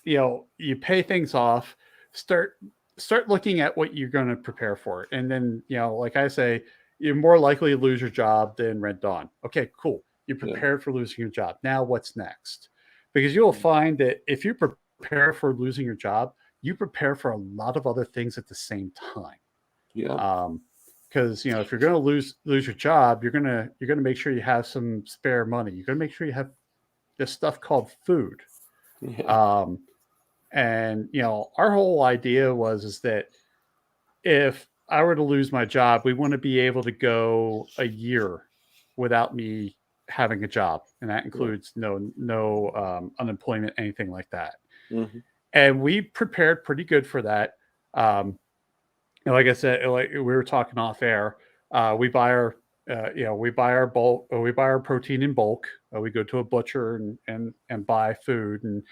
you pay things off, start start looking at what you're going to prepare for, and then like I say, you're more likely to lose your job than rent on. Okay, cool. You're Yeah, prepared for losing your job. Now what's next? Because you'll find that if you prepare for losing your job, you prepare for a lot of other things at the same time. yeah, Because if you're going to lose your job, you're gonna make sure you have some spare money. You're going to make sure you have this stuff called food. yeah, Um, and our whole idea was is that if I were to lose my job, we want to be able to go a year without me having a job, and that yeah. includes no unemployment, anything like that. Hmm. And we prepared pretty good for that. Um, like I said, like we were talking off air, we buy our we buy our protein in bulk. We go to a butcher and buy food, and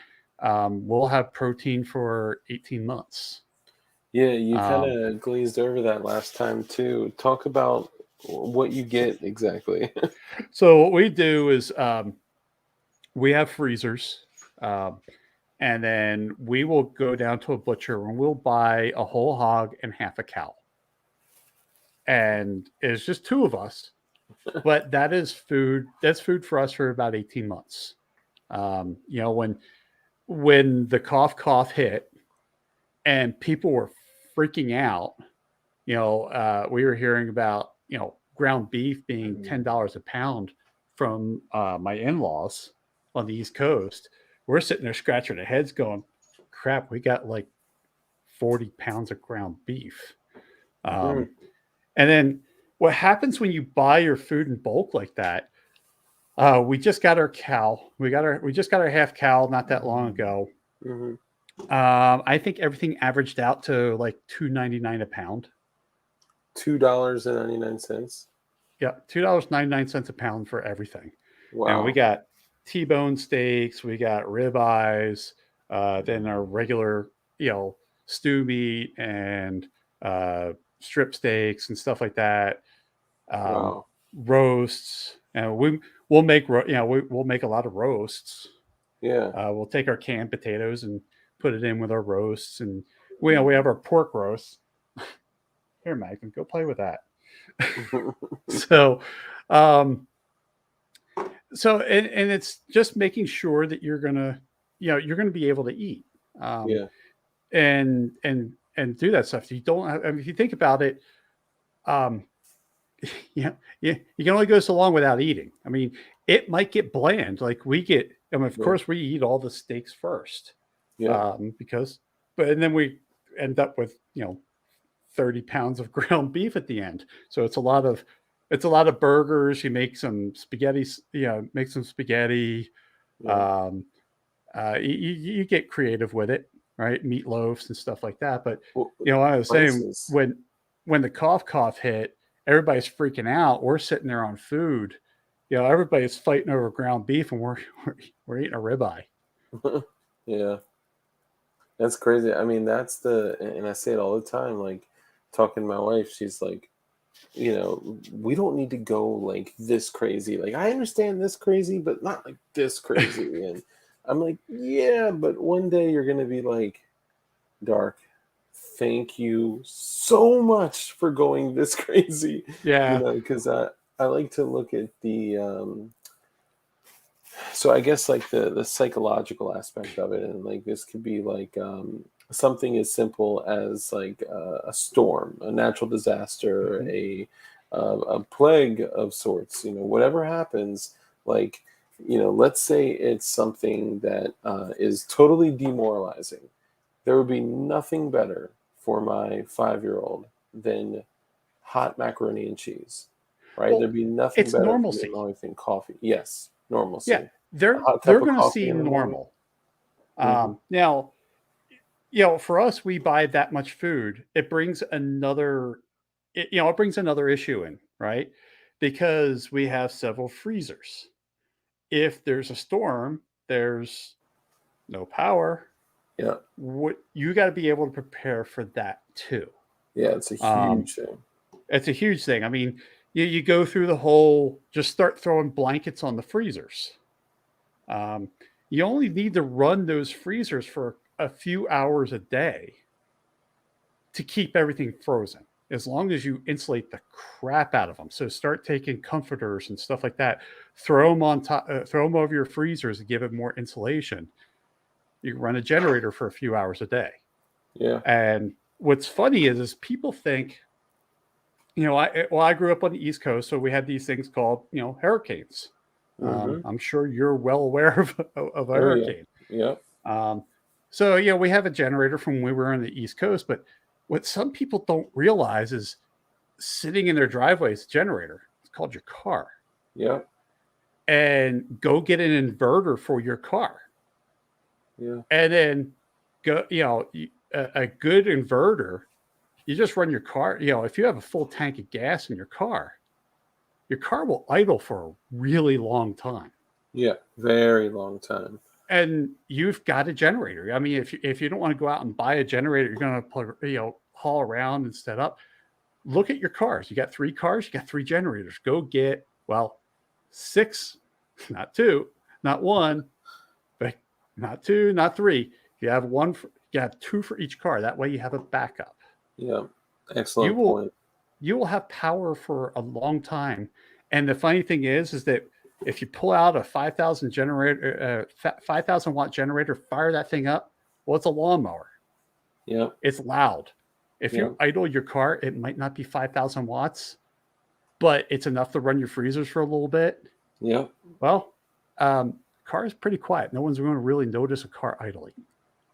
we'll have protein for 18 months. Yeah, you kind Um, of glazed over that last time too. Talk about what you get exactly. so what we do is we have freezers, um, and then we will go down to a butcher and we'll buy a whole hog and half a cow, and it's just two of us, but that is food. That's food for us for about 18 months. When the cough hit and people were freaking out, we were hearing about ground beef being $10 a pound from my in-laws on the East Coast. We're sitting there scratching our heads, going, "Crap, we got like 40 pounds of ground beef." Mm, Um, and then what happens when you buy your food in bulk like that? We just got our cow. We just got our half cow not that long ago. hmm. I think everything averaged out to like $2.99 a pound. $2.99. Yeah, $2.99 a pound for everything. And we Wow. got T-bone steaks, we got ribeyes, then our regular, stew meat and uh, strip steaks and stuff like that. Um, Wow. Roasts, and we'll make we'll make a lot of roasts. Yeah. We'll take our canned potatoes and put it in with our roasts, and we have our pork roast. Here, Megan, go play with that. So, um, and it's just making sure that you're gonna be able to eat, um, Yeah. and do that stuff. You don't. I mean, if you think about it, um, you can only go so long without eating. I mean, it might get bland. Like we get. I mean, of Yeah. course, we eat all the steaks first, Yeah. because, but and then we end up with 30 pounds of ground beef at the end. So it's a lot of burgers. You make some spaghetti, make some spaghetti. Yeah. Um, you get creative with it, right? Meatloafs and stuff like that. But Well, I was saying spices. when the cough hit, everybody's freaking out. We're sitting there on food. Everybody's fighting over ground beef, and we're eating a ribeye. Yeah. That's crazy. I mean, and I say it all the time. Like, talking to my wife, she's like, we don't need to go like this crazy. Like, I understand this crazy, but not like this crazy. And I'm like, yeah, but one day you're gonna be like, Dark, thank you so much for going this crazy. Yeah. Because I like to look at the so I guess like the psychological aspect of it, and like this could be like something as simple as like a storm, a natural disaster, Mhm. a plague of sorts. Whatever happens, like let's say it's something that is totally demoralizing. There would be nothing better for my 5-year-old than hot macaroni and cheese, right? Well, There'd be nothing it's better for me normalcy. than than coffee. Yes, Yeah, normalcy. A they're hot cup they're of going to coffee see in the morning. normal. Hmm. Now, for us, we buy that much food. It brings another, it brings another issue in, right? Because we have several freezers. If there's a storm, there's no power. Yeah, What you got to be able to prepare for that too. yeah, it's a Um, huge thing. it's a huge thing. I mean, you go through the whole, just start throwing blankets on the freezers. Um, you only need to run those freezers for a few hours a day to keep everything frozen, as long as you insulate the crap out of them. So start taking comforters and stuff like that, throw them on top, throw them over your freezers to give it more insulation. You can run a generator for a few hours a day. Yeah. And what's funny is people think, I grew up on the East Coast, so we had these things called, hurricanes. Hmm. I'm sure you're well aware of a Oh yeah. hurricane. Yeah. Um, so we have a generator from when we were on the East Coast, but what some people don't realize is sitting in their driveway is a generator. It's called your car, Yeah. and go get an inverter for your car, Yeah. and then go. A good inverter. You just run your car. If you have a full tank of gas in your car will idle for a really long time. Yeah. Very long time. And you've got a generator. I mean, if you don't want to go out and buy a generator, you're going to haul around and set up. Look at your cars. You got 3 cars, you got 3 generators. Go get 6, not 2, not 1, but not 2, not 3. You have you have 2 for each car. That way you have a backup. Yeah. You Excellent will point. you will have power for a long time. And the funny thing is that if you pull out a 5,000 watt generator, fire that thing up, well, it's a lawnmower. Yeah. It's loud. If Yeah. you idle your car, it might not be 5,000 watts, but it's enough to run your freezers for a little bit. Yeah. Well, car is pretty quiet. No one's going to really notice a car idling.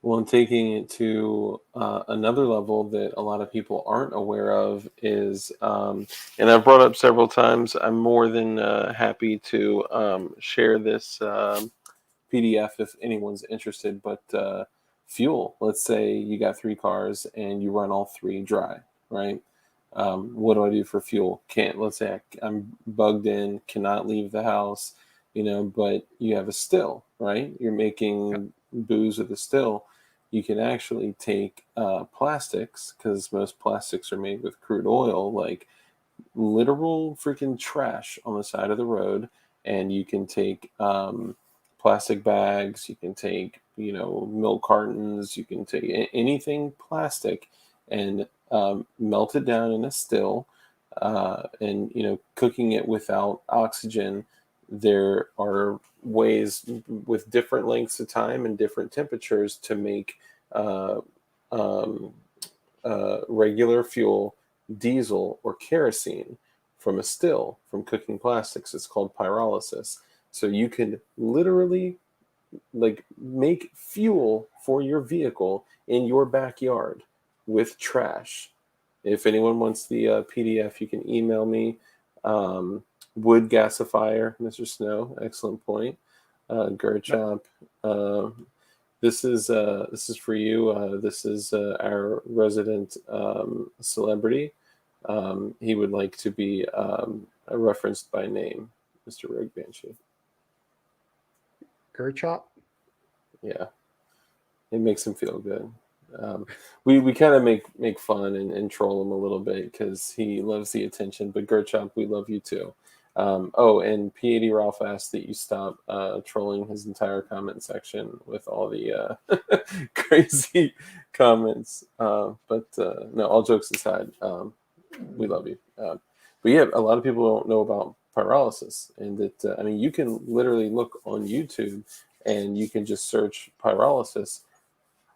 Well, and taking it to another level that a lot of people aren't aware of is, and I've brought up several times, I'm more than happy to share this PDF if anyone's interested, but fuel. Let's say you got 3 cars and you run all 3 dry, right? What do I do for fuel? Let's say I'm bugged in, cannot leave the house, but you have a still, right? You're making booze with a still. You can actually take plastics, because most plastics are made with crude oil, like literal freaking trash on the side of the road, and you can take plastic bags, you can take milk cartons, you can take anything plastic, and melt it down in a still, and cooking it without oxygen. There are ways with different lengths of time and different temperatures to make uh, um, regular fuel, diesel, or kerosene from a still from cooking plastics. It's called pyrolysis. So you can literally like make fuel for your vehicle in your backyard with trash. If anyone wants the PDF, you can email me. Wood gasifier, Mr. Snow. Excellent point. Gerchop. Uh, this is for you. This is our resident celebrity. He would like to be referenced by name, Mr. Rogue Banshee. Gerchop? Yeah, it makes him feel good. We kind of make fun and troll him a little bit because he loves the attention. But Gerchop, we love you too. Oh, and P80 Ralph asked that you stop trolling his entire comment section with all the crazy comments. But no, all jokes aside, we love you. But yeah, a lot of people don't know about pyrolysis, and that I mean, you can literally look on YouTube and you can just search pyrolysis,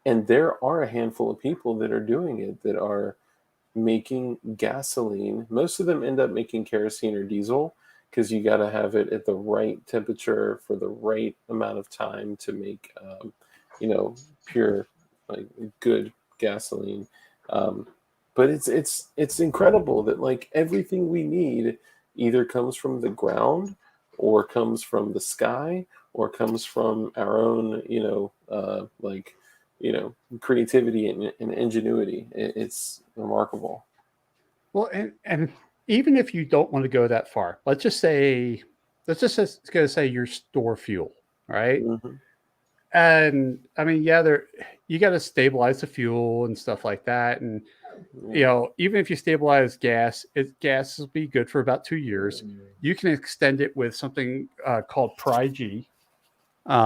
and there are a handful of people that are doing it that are making gasoline. Most of them end up making kerosene or diesel because you got to have it at the right temperature for the right amount of time to make, pure, like good gasoline. But it's incredible that like everything we need either comes from the ground or comes from the sky or comes from our own, creativity and ingenuity. It's remarkable. Well, and even if you don't want to go that far, let's just go say your store fuel, right? Mm-hmm. And I mean, yeah, you got to stabilize the fuel and stuff like that. And even if you stabilize gas will be good for about 2 years. You can extend it with something called Pri-G,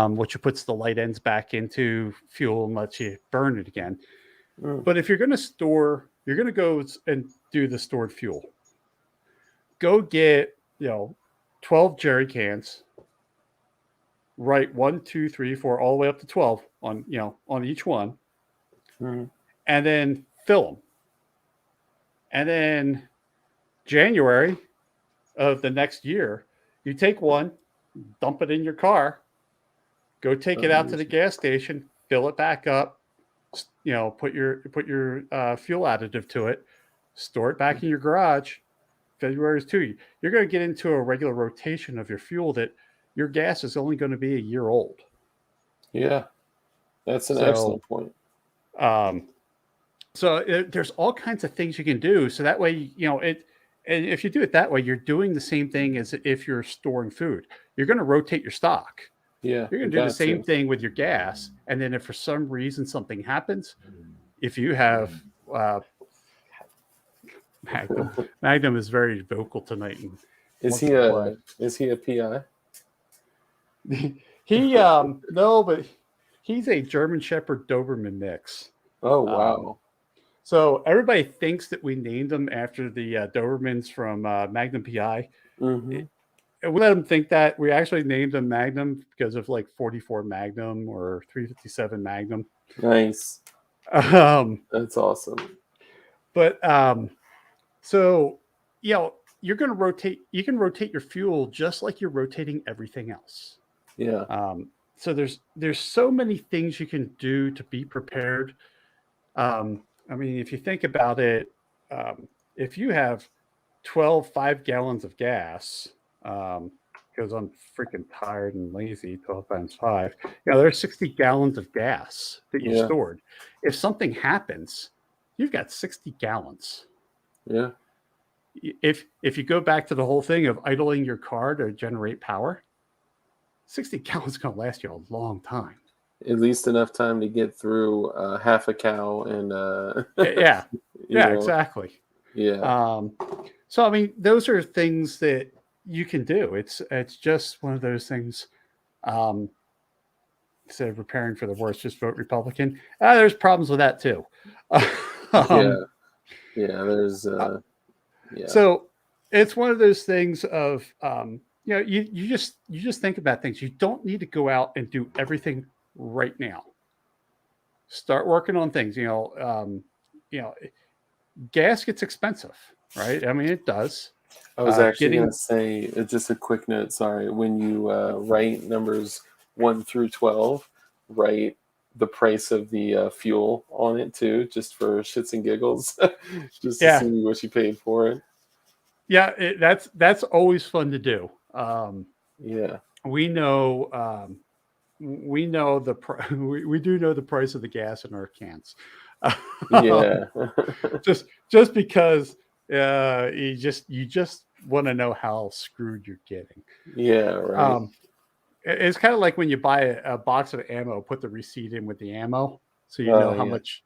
which puts the light ends back into fuel and lets you burn it again. Mm. But if you're going to go and do the stored fuel. Go get 12 jerry cans. Write 1, 2, 3, 4, all the way up to 12 on each one, and then fill them. And then January of the next year, you take one, dump it in your car, go take it out to the gas station, fill it back up, put your fuel additive to it, store it back in your garage. February is 2. You're going to get into a regular rotation of your fuel that your gas is only going to be a year old. Yeah, that's an excellent point. There's all kinds of things you can do. So that way, and if you do it that way, you're doing the same thing as if you're storing food. You're going to rotate your stock. Yeah, you're going to do the same thing with your gas. And then if for some reason something happens, if you have Magnum is very vocal tonight. And is he a PI? He no, but he's a German Shepherd Doberman mix. Oh wow! So everybody thinks that we named them after the Dobermans from Magnum PI. Mm-hmm. We let them think that we actually named them Magnum because of like 44 Magnum or 357 Magnum. Nice. That's awesome. But so you're going to rotate. You can rotate your fuel just like you're rotating everything else. Yeah. So there's so many things you can do to be prepared. I mean, if you think about it, if you have 12 5-gallons of gas, because I'm freaking tired and lazy, 12 times 5, there's 60 gallons of gas that you stored. If something happens, you've got 60 gallons. Yeah. If you go back to the whole thing of idling your car to generate power, 60 gallons is going to last you a long time. At least enough time to get through half a cow and exactly. Yeah. So I mean, those are things that you can do. It's just one of those things. Instead of preparing for the worst, just vote Republican. There's problems with that too. There's So it's one of those things of you just think about things. You don't need to go out and do everything right now. Start working on things. Gas gets expensive, right? I mean, it does. I was actually going to say just a quick note. Sorry, when you write numbers 1 through 12, write the price of the fuel on it too, just for shits and giggles, just to see what you paid for it. Yeah, that's always fun to do. We know we do know the price of the gas in our cans. just because you just want to know how screwed you're getting. Yeah, right. It's kind of like when you buy a box of ammo, put the receipt in with the ammo, so you know how much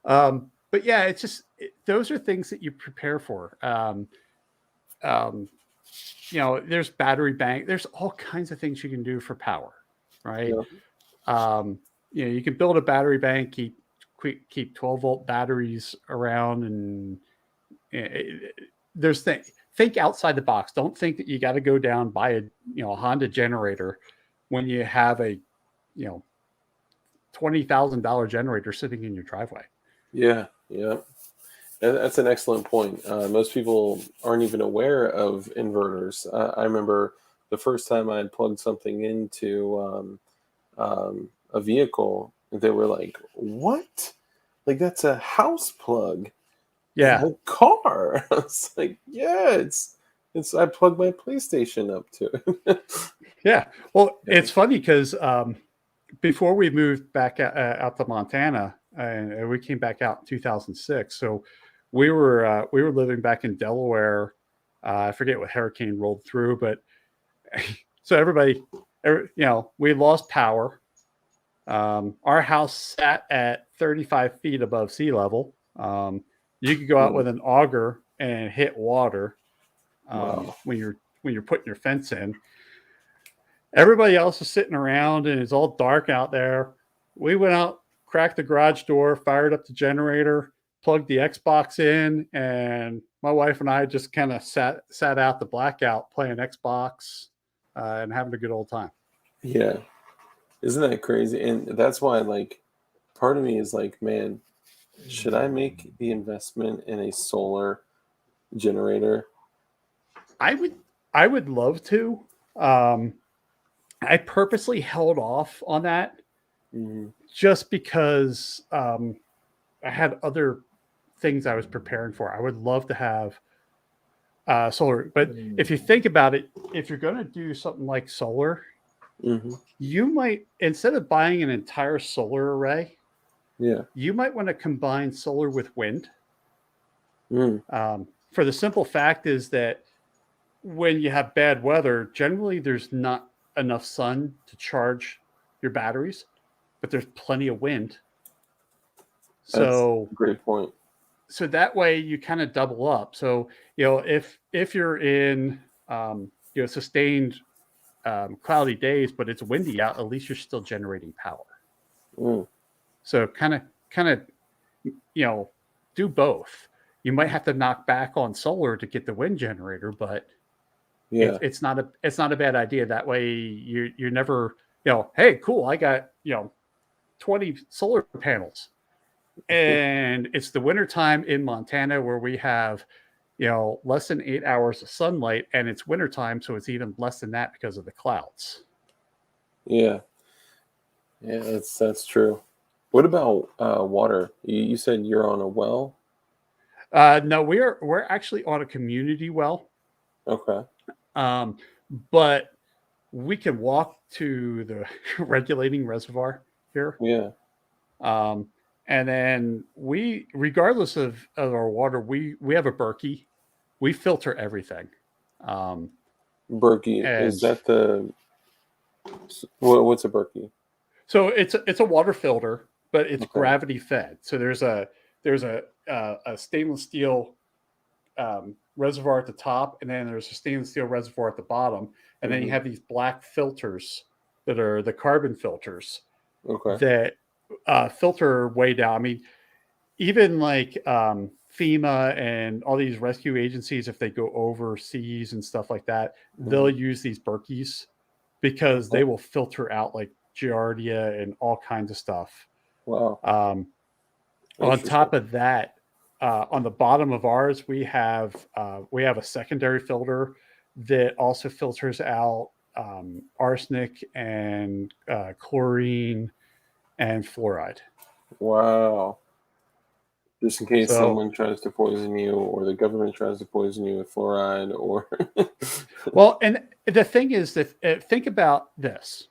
But yeah, it's just those are things that you prepare for. Um, there's battery bank. There's all kinds of things you can do for power, right? Yeah. Um, you can build a battery bank, keep 12-volt batteries around, and there's think outside the box. Don't think that you got to go down buy a Honda generator when you have a you know $20,000 generator sitting in your driveway. Yeah. Yeah. That's an excellent point. Most people aren't even aware of inverters. I remember the first time I had plugged something into a vehicle, they were like, "What? Like that's a house plug in Yeah, a car?" I was like, "Yeah, it's. I plug my PlayStation up to it." yeah. Well, Yeah. it's funny because before we moved back out to Montana, and we came back out in 2006. So we were living back in Delaware. I forget what hurricane rolled through, but so we lost power. Our house sat at 35 feet above sea level. You could go out Mm. with an auger and hit water Wow. when you're putting your fence in. Everybody else is sitting around and it's all dark out there. We went out, cracked the garage door, fired up the generator, plugged the Xbox in, and my wife and I just kind of sat out the blackout playing Xbox and having a good old time. Yeah. Isn't that crazy? And that's why, like, part of me is like, man, should I make the investment in a solar generator? I would I would love to. Um, I purposely held off on that Hmm. just because I had other things I was preparing for. I would love to have solar, but if you think about it, if you're going to do something like solar, Hmm. you might instead of buying an entire solar array, Yeah. you might want to combine solar with wind. Mm. For the simple fact is that when you have bad weather, generally there's not enough sun to charge your batteries, but there's plenty of wind. That's So a great point. that way you kind of double up. So if you're in sustained cloudy days, but it's windy out, at least you're still generating power. Mm. So kind of you know do both. You might have to knock back on solar to get the wind generator, but Yeah. it's not a bad idea. That way you're never hey, cool, I got 20 solar panels, and it's the wintertime in Montana where we have less than 8 hours of sunlight, and it's wintertime, so it's even less than that because of the clouds. Yeah. Yeah. That's true. What about water? You said you're on a well. No, we're actually on a community well, Okay. um, but we can walk to the regulating reservoir here. Yeah. Um, and then regardless of our water, we have a Berkey. We filter everything. Um, Berkey. Is and that the what's a Berkey? so it's a water filter, but it's Okay. gravity fed. So there's a stainless steel reservoir at the top, and then there's a stainless steel reservoir at the bottom, and then you Hmm. have these black filters that are the carbon filters Okay. that filter way down. I mean, even like FEMA and all these rescue agencies, if they go overseas and stuff like that, they'll Hmm. use these Berkeys because Okay. they will filter out like giardia and all kinds of stuff. Wow. Um, on Interesting. top of that, on the bottom of ours, we have a secondary filter that also filters out arsenic and chlorine and fluoride. Wow. Just in case So, someone tries to poison you, or the government tries to poison you with fluoride, or well, and the thing is that think about this.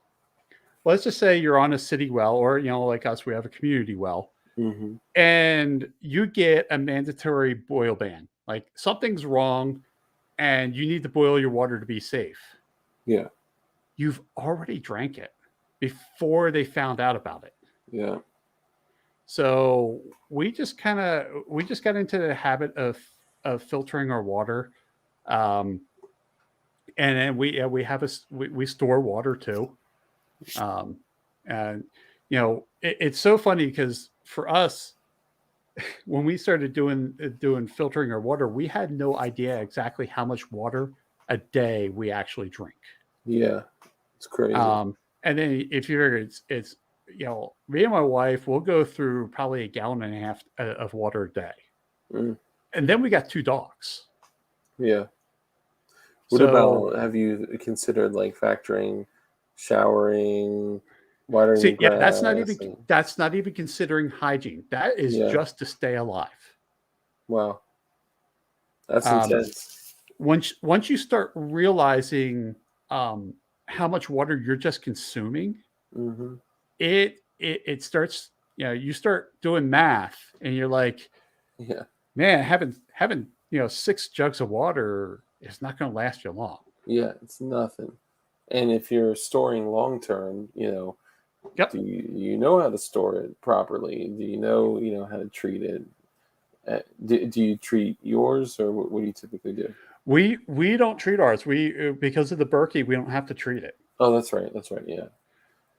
Let's just say you're on a city well, or like us, we have a community well, hmm. and you get a mandatory boil ban. Like something's wrong, and you need to boil your water to be safe. Yeah. You've already drank it before they found out about it. Yeah. So we just got into the habit of filtering our water, and then we have we store water too, and it's so funny because for us, when we started doing filtering our water, we had no idea exactly how much water a day we actually drink. Yeah, it's crazy. And then if you figure it's me and my wife will go through probably a gallon and a half of water a day, Mm, and then we got 2 dogs. yeah. What So about, have you considered like factoring showering, watering the see, yeah, grass, and that's not even considering hygiene. That is yeah, just to stay alive. wow, that's Um, intense. once you start realizing how much water you're just consuming, Hmm. it starts. You start doing math, and you're like, Yeah, man, having 6 jugs of water is not going to last you long. yeah, it's nothing. And if you're storing long term, do Yep. you know how to store it properly? Do you know how to treat it? Do you treat yours, or what do you typically do? We don't treat ours. We because of the Berkey, we don't have to treat it. Oh, that's right. That's right. Yeah.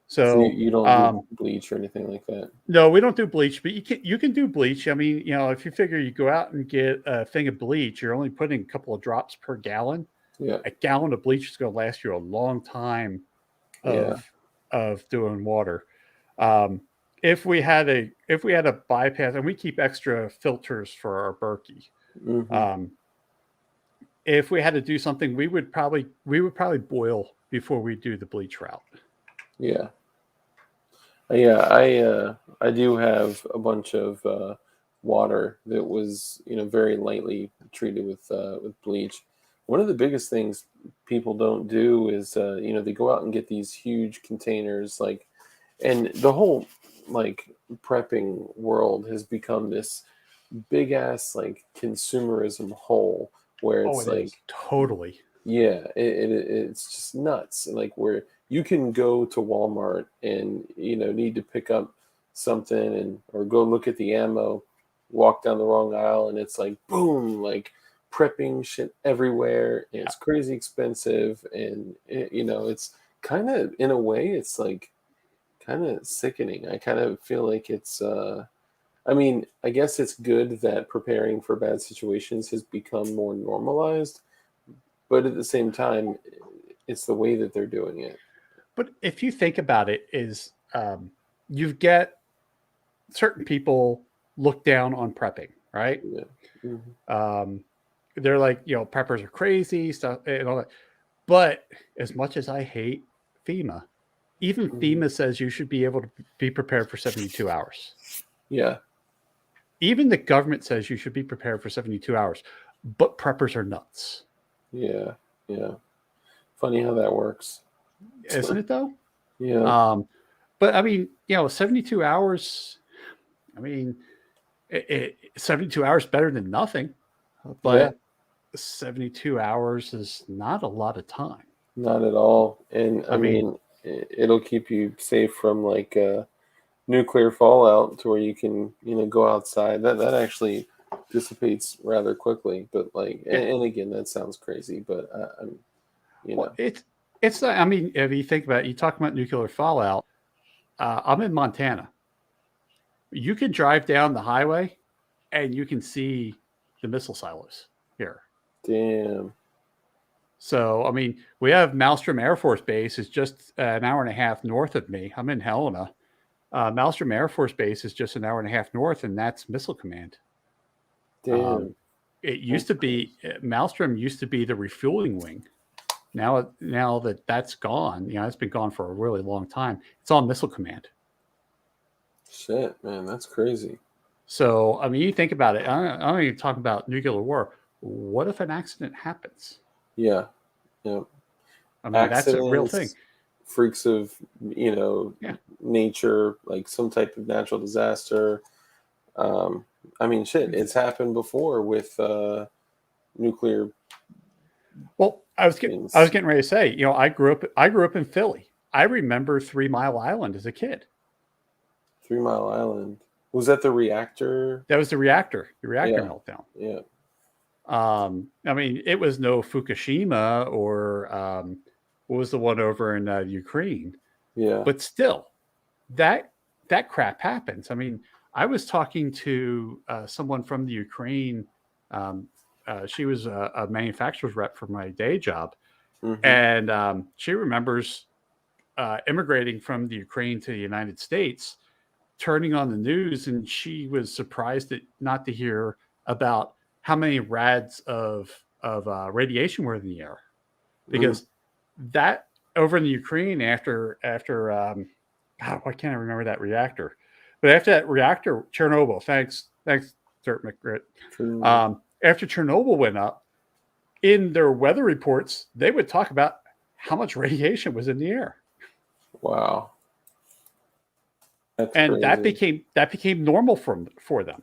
So you, So you don't do bleach or anything like that. no, we don't do bleach, but you can do bleach. I mean, if you figure you go out and get a thing of bleach, you're only putting a couple of drops per gallon. Yeah. A gallon of bleach is going to last you a long time Yeah. of doing water. Um, if we had a bypass, and we keep extra filters for our Berkey. Hmm. Um, if we had to do something, we would probably boil before we do the bleach route. Yeah. Yeah. I do have a bunch of water that was very lightly treated with bleach. One of the biggest things people don't do is they go out and get these huge containers, like, and the whole like prepping world has become this big ass like consumerism hole where Oh, it's it is like, totally. yeah, it's just nuts. Like, where you can go to Walmart and need to pick up something, and or go look at the ammo, walk down the wrong aisle, and it's like boom, like prepping shit everywhere, and Yeah, it's crazy expensive, and it's kind of, in a way, it's like kind of sickening. I kind of feel like it's I mean, I guess it's good that preparing for bad situations has become more normalized, but at the same time, it's the way that they're doing it. but if you think about it, is you get certain people look down on prepping, right? Yeah. Hmm. Um, they're like, preppers are crazy stuff and all that. But as much as I hate FEMA, even Hmm. FEMA says you should be able to be prepared for 72 hours. Yeah. Even the government says you should be prepared for 72 hours, but preppers are nuts. Yeah. Yeah. Funny how that works. Isn't it though? Yeah. Um, but I mean, 72 hours, I mean, 72 hours better than nothing, Yeah. but 72 hours is not a lot of time. Not at all. And I I mean, mean, it'll keep you safe from like nuclear fallout, to where you can go outside. That actually dissipates rather quickly. But like, yeah. and again, that sounds crazy, but I'm you Well, know. it's not, I mean, if you think about it, you talk about nuclear fallout. I'm in Montana. You can drive down the highway and you can see the missile silos here. Damn. So, I mean, we have Maelstrom Air Force Base is just an hour and a half north of me. I'm in Helena. Maelstrom Air Force Base is just an hour and a half north, and that's Missile Command. Um, Damn. it used That's to crazy. be Maelstrom used to be the refueling wing. Now that that's gone, it's been gone for a really long time. It's on Missile Command. Shit, man, that's crazy. So, I mean, you think about it. I'm not even talking about nuclear war. What if an accident happens? Yeah. Yeah. I mean, that's a real thing. Accidents, freaks of Yeah. nature, like some type of natural disaster. Um, I mean, shit, it's happened before with nuclear Well, I was things. getting ready to say, I grew up in Philly. I remember 3 Mile Island as a kid. 3 Mile Island. Was that the reactor? That was the reactor Yeah. meltdown. Yeah. I mean, it was no Fukushima or what was the one over in Ukraine, Yeah. but still, that crap happens. I mean, I was talking to someone from the Ukraine. Um, she was a manufacturer's rep for my day job, and she remembers immigrating from the Ukraine to the United States, turning on the news, and she was surprised not to hear about how many rads of radiation were in the air, because that over in the Ukraine after God, why can't I remember that reactor? But after that reactor, Chernobyl. Thanks, Dirt McGrit. After Chernobyl went up, in their weather reports, they would talk about how much radiation was in the air. Wow. That's And crazy. that became normal for them.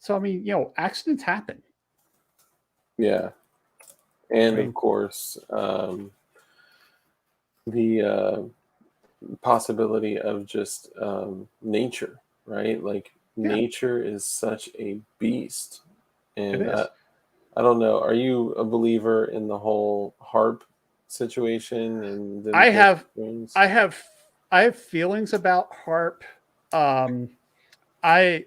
So I mean, you know, accidents happen. Yeah. And I mean, of course, the possibility of just nature, right? Like yeah, nature is such a beast. it And is. I don't know. Are you a believer in the whole harp situation and them I playing have, strings? I have, I have feelings about harp. Um, I,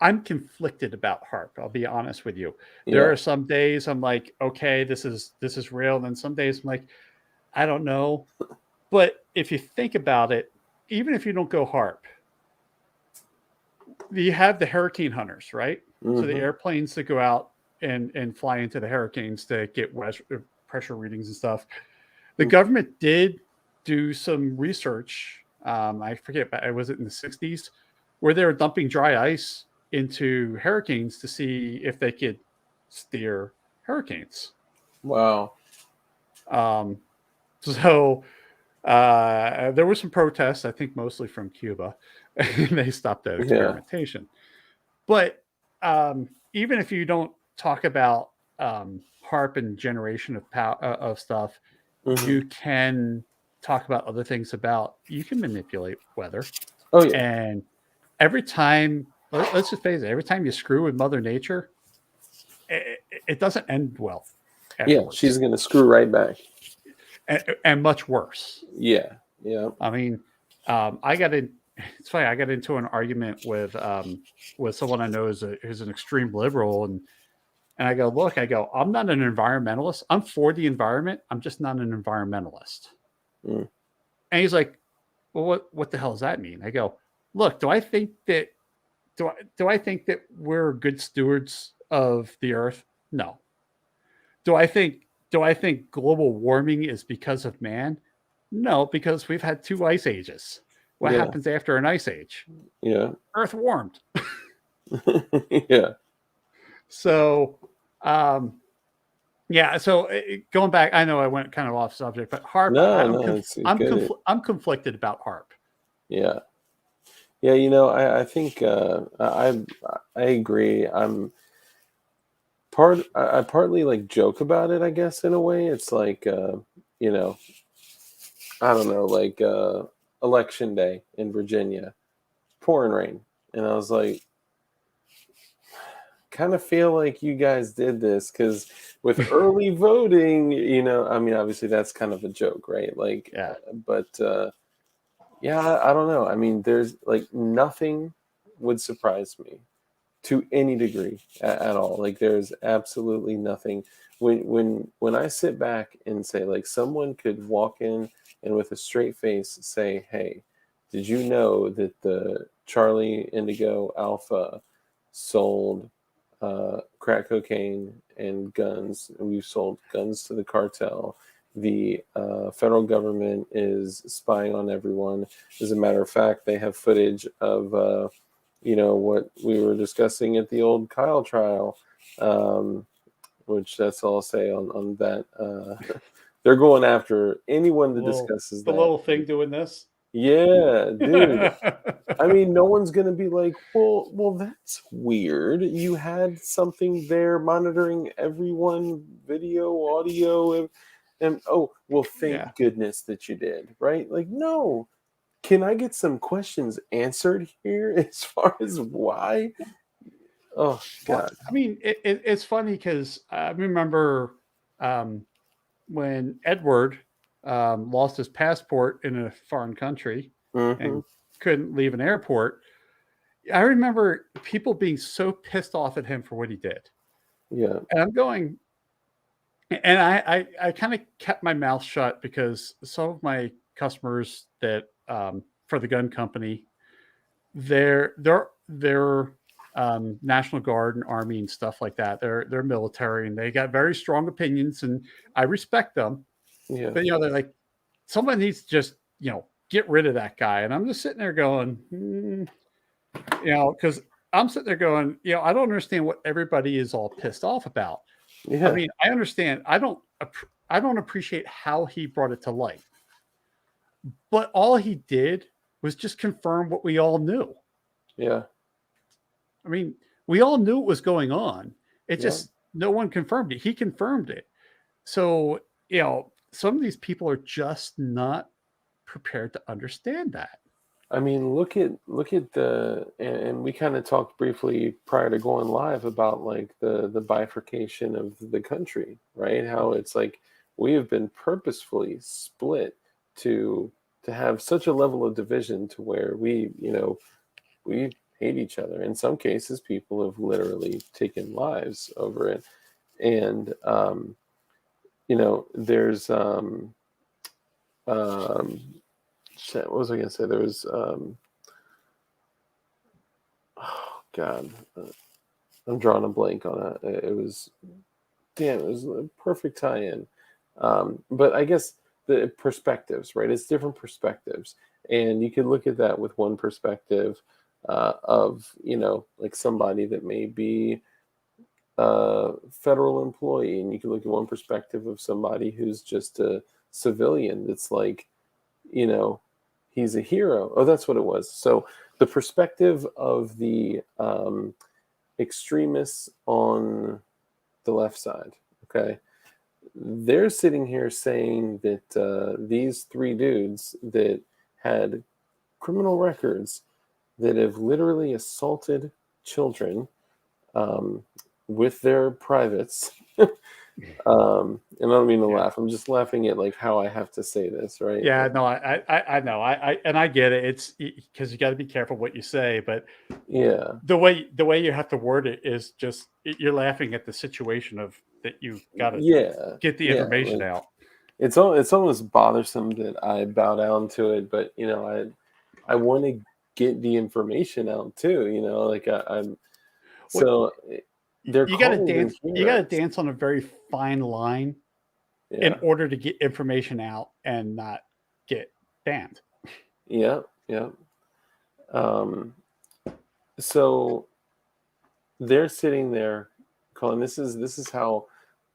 I'm conflicted about harp. I'll be honest with you. There Yeah. are some days I'm like, okay, this is real, and then some days I'm like, I don't know. But if you think about it, even if you don't go harp, you have the hurricane hunters, right? So the Mm-hmm. airplanes that go out and fly into the hurricanes to get pressure readings and stuff. The government did do some research. I forget, but was it in the 60s, where they were dumping dry ice into hurricanes to see if they could steer hurricanes. Wow. Um, so there were some protests, I think mostly from Cuba, and they stopped that Yeah. experimentation. But even if you don't talk about harp and generation of of stuff, Mm-hmm. you can talk about other things. About you can manipulate weather, Oh yeah. and every time, let's just face it, every time you screw with Mother Nature, it doesn't end well Yeah. She's afterwards, gonna screw right back. and much worse. Yeah. Yeah. I mean, I got in. It's funny. I got into an argument with someone I know who's an extreme liberal, and I go, look, I go, I'm not an environmentalist. I'm for the environment. I'm just not an environmentalist. Mm. And he's like, well, what the hell does that mean? I go, look, do I think that do I think that we're good stewards of the earth? No. Do I think global warming is because of man? No, because we've had 2 ice ages. What Yeah. happens after an ice age? Yeah. Earth warmed. Yeah. So, yeah. So going back, I know I went kind of off subject, but harp, No, no, it's good. I'm conflicted about harp. Yeah. Yeah, you know, I think I agree. I partly like joke about it, I guess, in a way. It's like you know, I don't know, like election day in Virginia, pouring rain. And I was like, kind of feel like you guys did this because with early voting, you know, I mean, obviously that's kind of a joke, right? Like, Yeah. but yeah, I don't know. I mean, there's like nothing would surprise me to any degree at all. Like, there's absolutely nothing. When I sit back and say, like, someone could walk in and with a straight face say, "Hey, did you know that the Charlie Indigo Alpha sold crack cocaine and guns? We've sold guns to the cartel. The federal government is spying on everyone. As a matter of fact, they have footage of you know what we were discussing at the old Kyle trial, which that's all I'll say on that. They're going after anyone that discusses The that. little thing doing this. Yeah, dude. I mean, no one's gonna be like, well, that's weird. You had something there monitoring everyone, video, audio, and oh, well, thank Yeah. goodness that you did, right? Like, no, can I get some questions answered here as far as why? Oh Well, God. I mean, it's funny because I remember um, when Edward lost his passport in a foreign country Mm-hmm. and couldn't leave an airport. I remember people being so pissed off at him for what he did. Yeah. And I'm going, and I kind of kept my mouth shut because some of my customers that for the gun company, they're National Guard and Army and stuff like that. They're military and they got very strong opinions, and I respect them. Yeah. But they're like, someone needs to just get rid of that guy. And I'm just sitting there going, because I'm sitting there going, I don't understand what everybody is all pissed off about. I Yeah. mean, I understand. I don't appreciate how he brought it to light, but all he did was just confirm what we all knew. Yeah. I mean, we all knew what was going on. It Yeah. just no one confirmed it. He confirmed it. So, some of these people are just not prepared to understand that. I mean, look at and we kind of talked briefly prior to going live about like the bifurcation of the country, right? How it's like we have been purposefully split to have such a level of division to where we hate each other. In some cases, people have literally taken lives over it, and there's um, shit, what was I gonna say? There was oh God, I'm drawing a blank on it. It was damn, it was a perfect tie-in. But I guess the perspectives, right? It's different perspectives, and you could look at that with one perspective of like somebody that may be a federal employee, and you can look at one perspective of somebody who's just a civilian. That's like, you know, he's a hero. Oh, that's what it was. So the perspective of the extremists on the left side, okay, they're sitting here saying that these three dudes that had criminal records that have literally assaulted children um, with their privates. And I don't mean to Yeah. laugh. I'm just laughing at like how I have to say this, right? Yeah, no, I know. I get it. It's because you got to be careful what you say, but Yeah, the way you have to word it is just you're laughing at the situation of that you got to yeah, get the yeah. information Like out. it's almost bothersome that I bow down to it, but I want to get the information out too. Like I'm What so they're you got to calling them dance? You got to heroes. dance on a very fine line in Yeah, order to get information out and not get banned. yeah, yeah. Um, so they're sitting there, Colin. This is how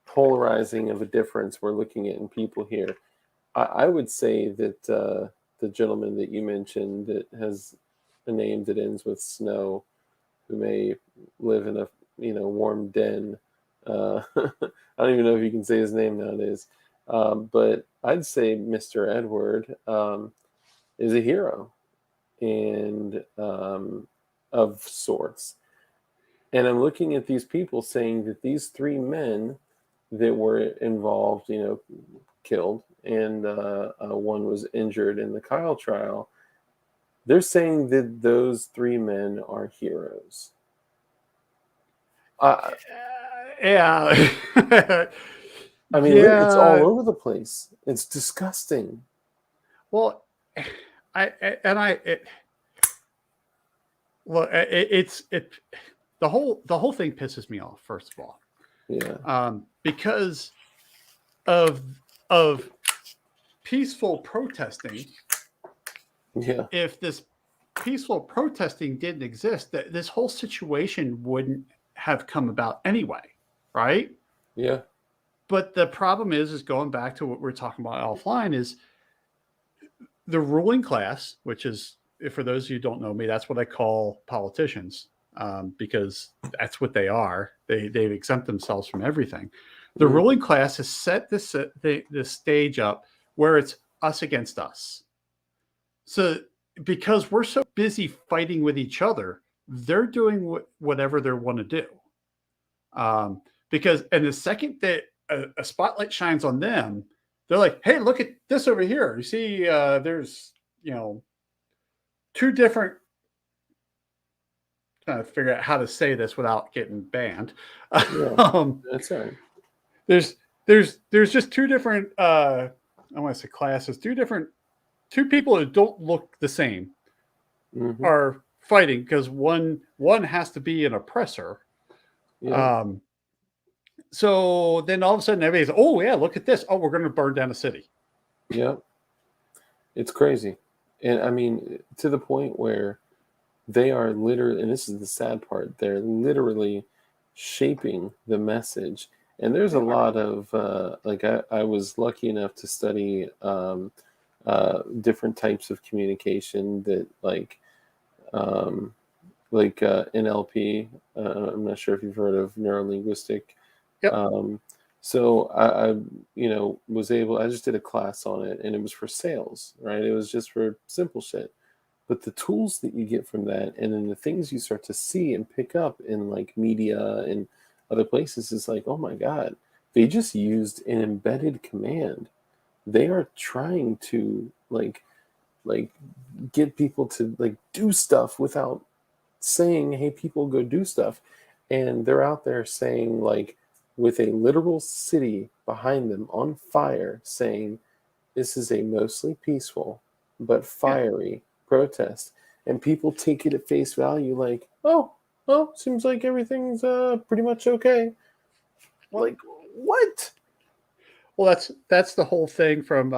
polarizing of a difference we're looking at in people here. I would say that the gentleman that you mentioned that has a name that ends with Snow, who may live in a warm den. I don't even know if you can say his name nowadays, but I'd say Mr. Edward is a hero and of sorts. And I'm looking at these people saying that these three men that were involved, killed, and one was injured in the Kyle trial. They're saying that those three men are heroes. I, Yeah, I mean, it's all yeah. over the place. It's disgusting. Well, I and I well, the whole thing pisses me off. First of all, Yeah, because of of peaceful protesting. yeah, If this peaceful protesting didn't exist, that this whole situation wouldn't have come about anyway, right? yeah, But the problem is going back to what we're talking about offline is the ruling class, which is, for those of you who don't know me, that's what I call politicians, because that's what they are. They've exempt themselves from everything. The mm, ruling class has set this stage up where it's us against us. So because we're so busy fighting with each other, they're doing whatever they want to do. Because and the second that a spotlight shines on them, they're like, "Hey, look at this over here. You see, there's two different." Trying to figure out how to say this without getting banned. Yeah, that's all right. There's there's just two different. I want to say classes. Two people that don't look the same Mm-hmm. are fighting because one has to be an oppressor. Yeah, So then all of a sudden everybody's, oh yeah, look at this. Oh, we're going to burn down a city. yeah, it's crazy, and I mean to the point where they are literally, and this is the sad part, they're literally shaping the message. And there's a They are. lot of like I was lucky enough to study different types of communication that um, NLP. I'm not sure if you've heard of neurolinguistic. Yep. Um, so I was able. I just did a class on it, and it was for sales, right? It was just for simple shit. But the tools that you get from that, and then the things you start to see and pick up in like media and other places, is like, oh my god, they just used an embedded command. They are trying to like get people to like do stuff without saying, hey, people go do stuff. And they're out there saying, like, with a literal city behind them on fire, saying this is a mostly peaceful but Yeah. fiery protest. And people take it at face value, like, oh, well, seems like everything's pretty much okay. Well, Like, what? well, that's the whole thing from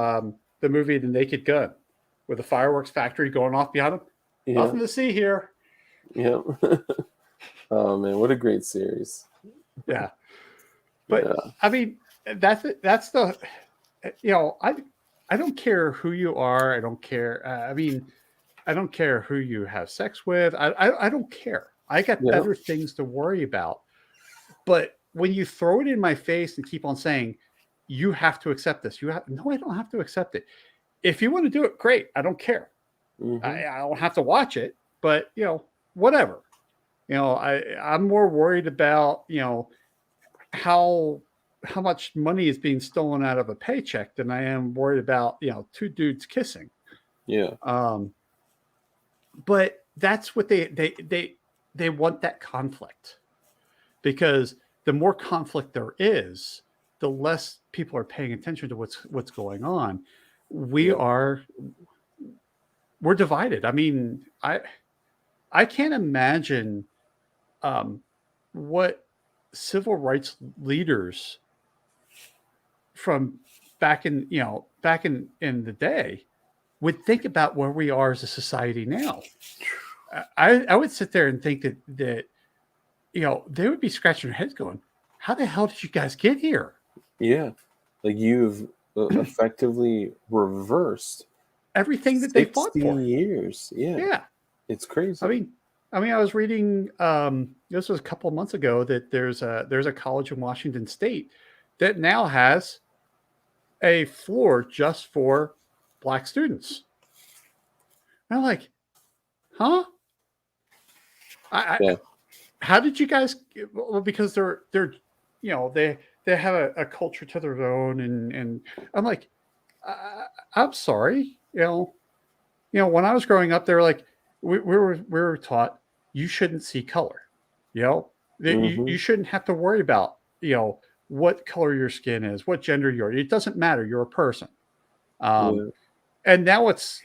the movie The Naked Gun, with the fireworks factory going off behind them. Yeah, Nothing to see here. yeah. Oh man, what a great series. Yeah. But Yeah, I mean, that's the I don't care who you are. I don't care. I mean, I don't care who you have sex with. I don't care. I got yeah, better things to worry about. But when you throw it in my face and keep on saying, you have to accept this, you have no, I don't have to accept it. If you want to do it, great. I don't care. mm-hmm. I don't have to watch it, but whatever. I'm more worried about how how much money is being stolen out of a paycheck than I am worried about two dudes kissing. Yeah, Um, but that's what they want, that conflict, because the more conflict there is, the less people are paying attention to what's going on. We yeah, are we're divided. I mean, I can't imagine what civil rights leaders from back in the day would think about where we are as a society now. I would sit there and think that they would be scratching their heads going, how the hell did you guys get here? yeah. Like you've effectively reversed Everything that they fought 60 for. years. Yeah, Yeah. it's I crazy. mean, I was reading this was a couple of months ago that there's a college in Washington State that now has a floor just for black students. And I'm like, huh? I Yeah, how did you guys? Well, because they're they have a culture to their own, and I'm like, I'm sorry, when I was growing up, they were like, we were taught you shouldn't see color, that mm-hmm. you shouldn't have to worry about what color your skin is, what gender you are. It doesn't matter. You're a person. Um, Yeah, and now it's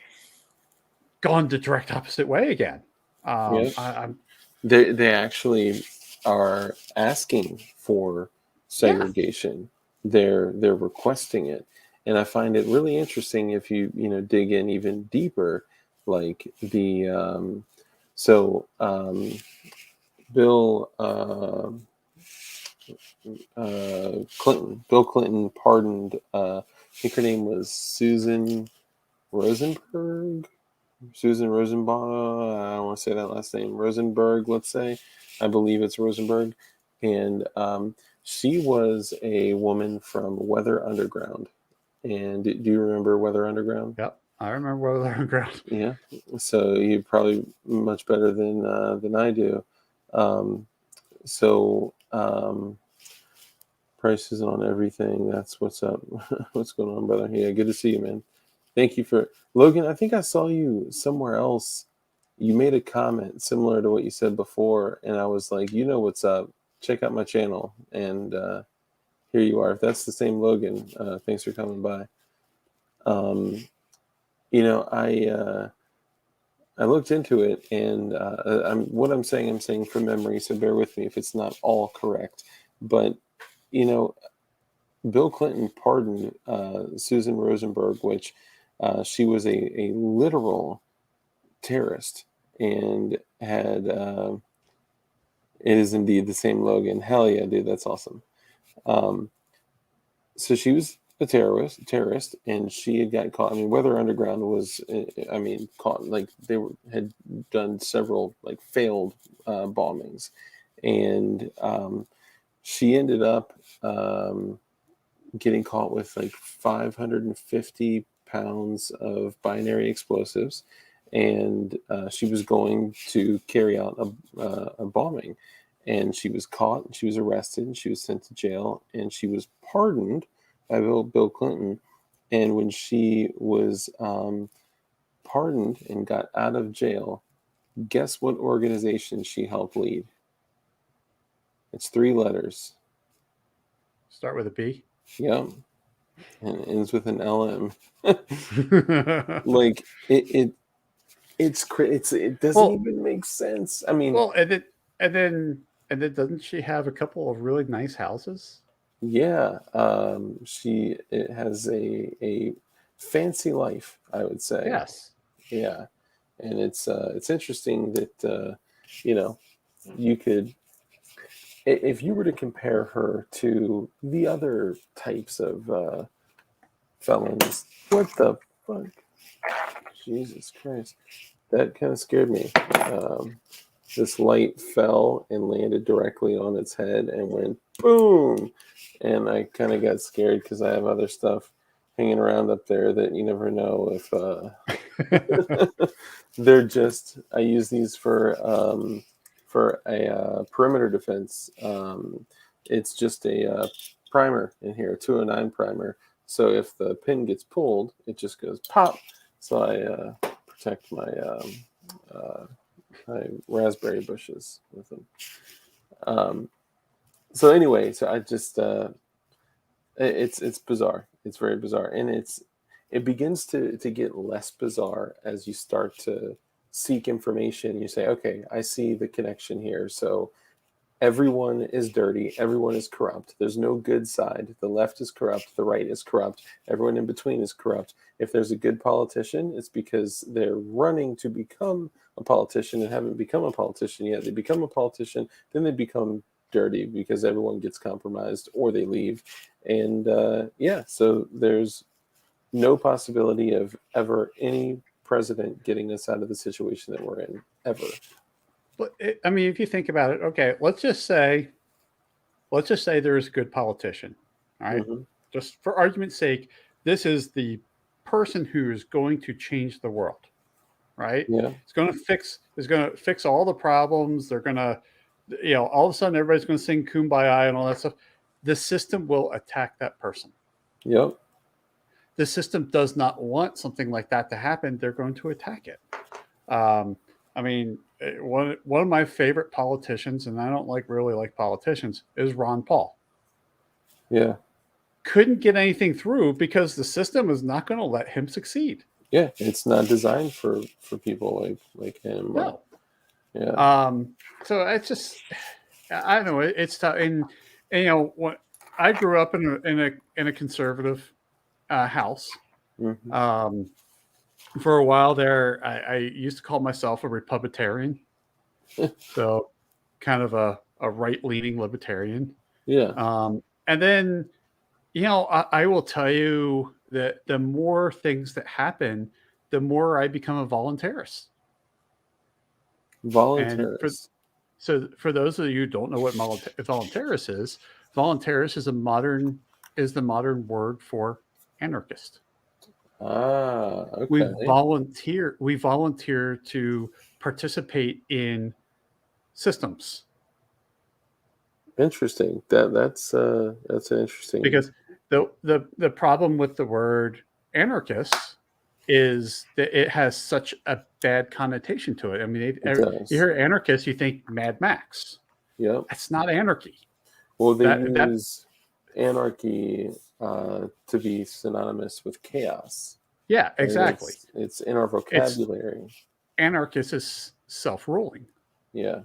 gone the direct opposite way again. yeah. I'm They actually are asking for Yeah, segregation. They're requesting it, and I find it really interesting if you dig in even deeper, like the so Bill Bill Clinton pardoned. I think her name was Rosenberg. Susan Rosenbaum. I don't want to say that last name. Rosenberg, let's say. I believe it's Rosenberg. And she was a woman from Weather Underground. And do you remember Weather Underground? yep. I remember Weather Underground. Yeah, so you're probably much better than I do. Um, so prices on everything. That's what's up. What's going on, brother? Yeah, good to see you, man. Thank you for Logan. I think I saw you somewhere else. You made a comment similar to what you said before, and I was like, you know what's up? Check out my channel, and here you are. If that's the same Logan, thanks for coming by. Um, you know, I looked into it, and I'm saying, I'm saying from memory, so bear with me if it's not all correct. But you know, Bill Clinton pardoned Susan Rosenberg, which she was a literal terrorist, and had it is indeed the same Logan. Hell yeah, dude, that's awesome. Um, so she was a terrorist, and she had got caught. I mean, Weather Underground was, I mean, caught like had done several like failed bombings, and she ended up getting caught with like 550 pounds of binary explosives, and she was going to carry out a bombing, and she was caught, and she was arrested, and she was sent to jail, and she was pardoned by Bill Clinton. And when she was pardoned and got out of jail, guess what organization she helped lead? It's 3 letters. Start with a B. Yep, and it ends with an LM. Like it doesn't Well, even make sense. I mean, well, and then doesn't she have a couple of really nice houses? yeah, she it has a fancy life, I would say. Yes. Yeah, and it's interesting that you know, you could, if you were to compare her to the other types of felons. What the fuck? Jesus Christ, that kind of scared me. This light fell and landed directly on its head and went boom. And I kind of got scared because I have other stuff hanging around up there that you never know if they're just. I use these for a perimeter defense. It's just a primer in here, 209 primer. So if the pin gets pulled, it just goes pop. So I protect uh, my raspberry bushes with them. Um, so anyway, so I just it's bizarre. It's very bizarre, and it begins to get less bizarre as you start to seek information. You say, okay, I see the connection here. So everyone is dirty. Everyone is corrupt. There's no good side. The left is corrupt. The right is corrupt. Everyone in between is corrupt. If there's a good politician, it's because they're running to become a politician and haven't become a politician yet. They become a politician, then they become dirty because everyone gets compromised or they leave. And yeah, so there's no possibility of ever any president getting us out of the situation that we're in, ever. But I mean, if you think about it, okay, let's just say there is a good politician. All right. Hmm. Just for argument's sake, this is the person who is going to change the world. Right. Yeah. It's going to fix all the problems. They're going to, all of a sudden everybody's going to sing kumbaya and all that stuff. The system will attack that person. Yep. The system does not want something like that to happen. They're going to attack it. Um, I mean, one of my favorite politicians, and I don't really like politicians, is Ron Paul. Yeah. Couldn't get anything through because the system is not going to let him succeed. Yeah, it's not designed for people like him. No. Yeah. So it's just, I don't know. It's tough. And what I grew up in a conservative house. Hmm. For a while there, I used to call myself a Republicanian. So kind of a right-leaning libertarian. Yeah. And then, I will tell you that the more things that happen, the more I become a voluntarist. And Voluntarist. for those of you who don't know what voluntarist is the modern word for anarchist. Ah, We okay. volunteer to participate in systems, Interesting. That's an interesting. because the problem with the word anarchist is that it has such a bad connotation to it. I mean, It you does. hear anarchist, you think Mad Max. Yep. That's not anarchy. Well, they That use anarchy to be synonymous with chaos. Yeah, Right? exactly. It's in our It's vocabulary. anarchist is self-ruling. Yeah.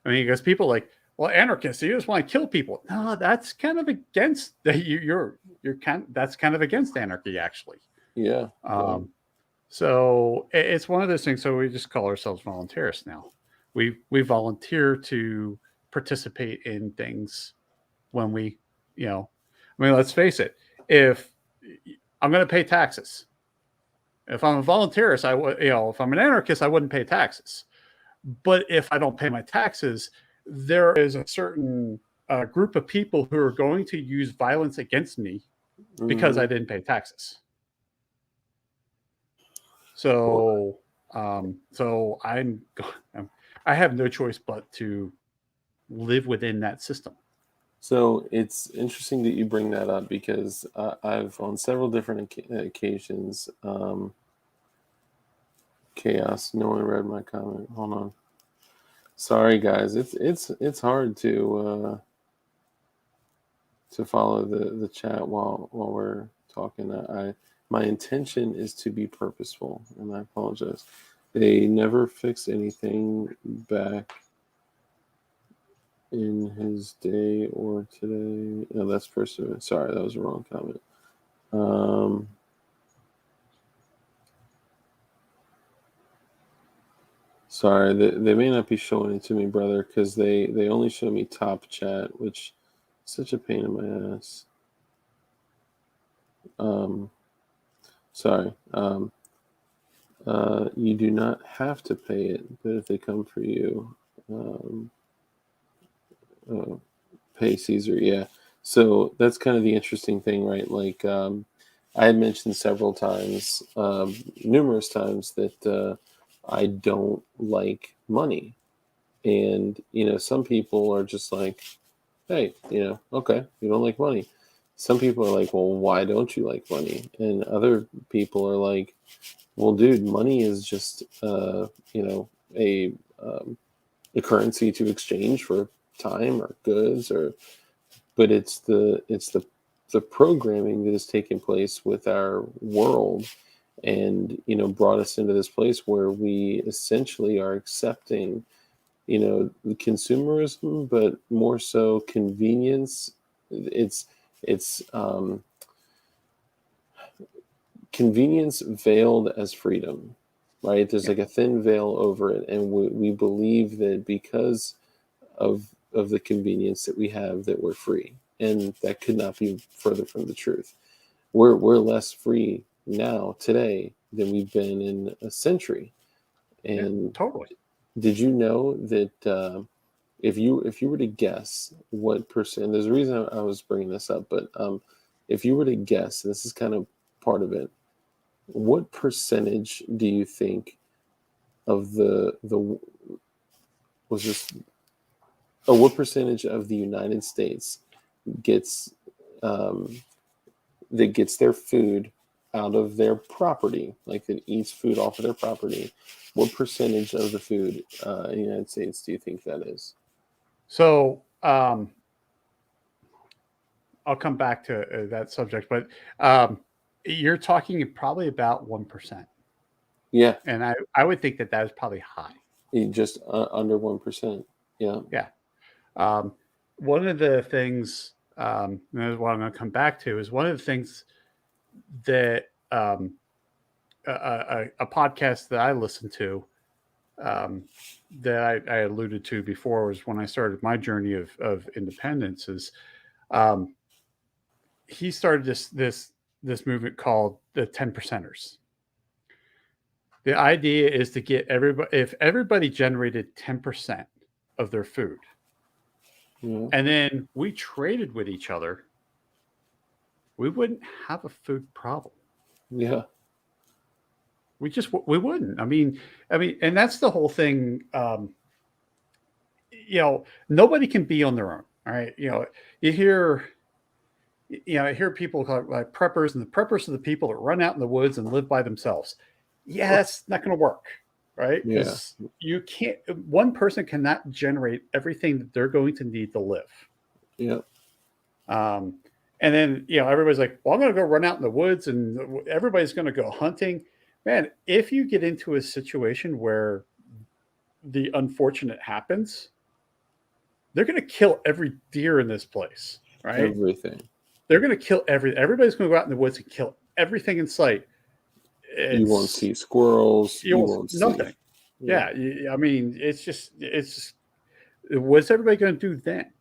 I mean, because people like, well, anarchists, you just want to kill people. No, that's kind of against that's kind of against anarchy, actually. Yeah. Yeah. So it's one of those things. So we just call ourselves voluntarists now. We volunteer to participate in things when we, you know, I mean, let's face it. If I'm going to pay taxes, if I'm a voluntarist, I would, if I'm an anarchist, I wouldn't pay taxes. But if I don't pay my taxes, there is a certain group of people who are going to use violence against me because I Hmm. didn't pay taxes. Well, So, so I have no choice but to live within that system. so it's interesting that you bring that up because I've on several different occasions. Chaos. No one read my comment. Hold on. Sorry, guys. It's hard to follow the chat while we're talking. My intention is to be purposeful, and I apologize. They never fixed anything back in his day or today. No, that's perseverance. Sorry, that was a wrong comment. Um, Sorry, they may not be showing it to me, brother, because they only show me top chat, which is such a pain in my ass. Um, Sorry. You do not have to pay it, but if they come for you, um, uh, pay Caesar. Yeah. So that's kind of the interesting thing, right? Like I had mentioned several times, numerous times, that I don't like money. And, some people are just like, hey, okay, you don't like money. Some people are like, well, why don't you like money? And other people are like, well, dude, money is just, a, a currency to exchange for time or goods, but it's the programming that has taken place with our world, and brought us into this place where we essentially are accepting consumerism, but more so convenience. It's convenience veiled as freedom, right? There's Yeah, like a thin veil over it, and we believe that because of the convenience that we have, that we're free, and that could not be further from the truth. We're less free now today than we've been in a century. yeah, And totally. did you know that if you were to guess what percent, there's a reason I was bringing this up, but if you were to guess, and this is kind of part of it, what percentage do you think of the was this what percentage of the United States gets um, that gets their food out of their property, like that eats food off of their property? What percentage of the food in the United States do you think that is? So I'll come back to that subject, but um, you're talking probably about 1%, Yeah, and I would think that that is probably high. just under 1%. Yeah. Yeah. Um, One of the things, and this is what I'm going to come back to, is one of the things that a podcast that I listen to, um, that I alluded to before, was when I started my journey of independence. Is um, he started this movement called the 10 percenters. The idea is to get everybody, if everybody generated 10% of their food, Yeah. and then we traded with each other, we wouldn't have a food problem. Yeah. We wouldn't. And that's the whole thing. Nobody can be on their own. All right. You hear, I hear people call it like preppers, and the preppers are the people that run out in the woods and live by themselves. Yeah, that's not going to work, right? Yeah. Because you can't. One person cannot generate everything that they're going to need to live. Yeah. Um, and then everybody's like, "Well, I'm going to go run out in the woods, and everybody's going to go hunting." Man, if you get into a situation where the unfortunate happens, they're going to kill every deer in this place, right? Everything. They're going to kill everything. Everybody's going to go out in the woods and kill everything in sight. You won't see squirrels. You won't see. Nothing. Yeah. It's just, what's everybody going to do then?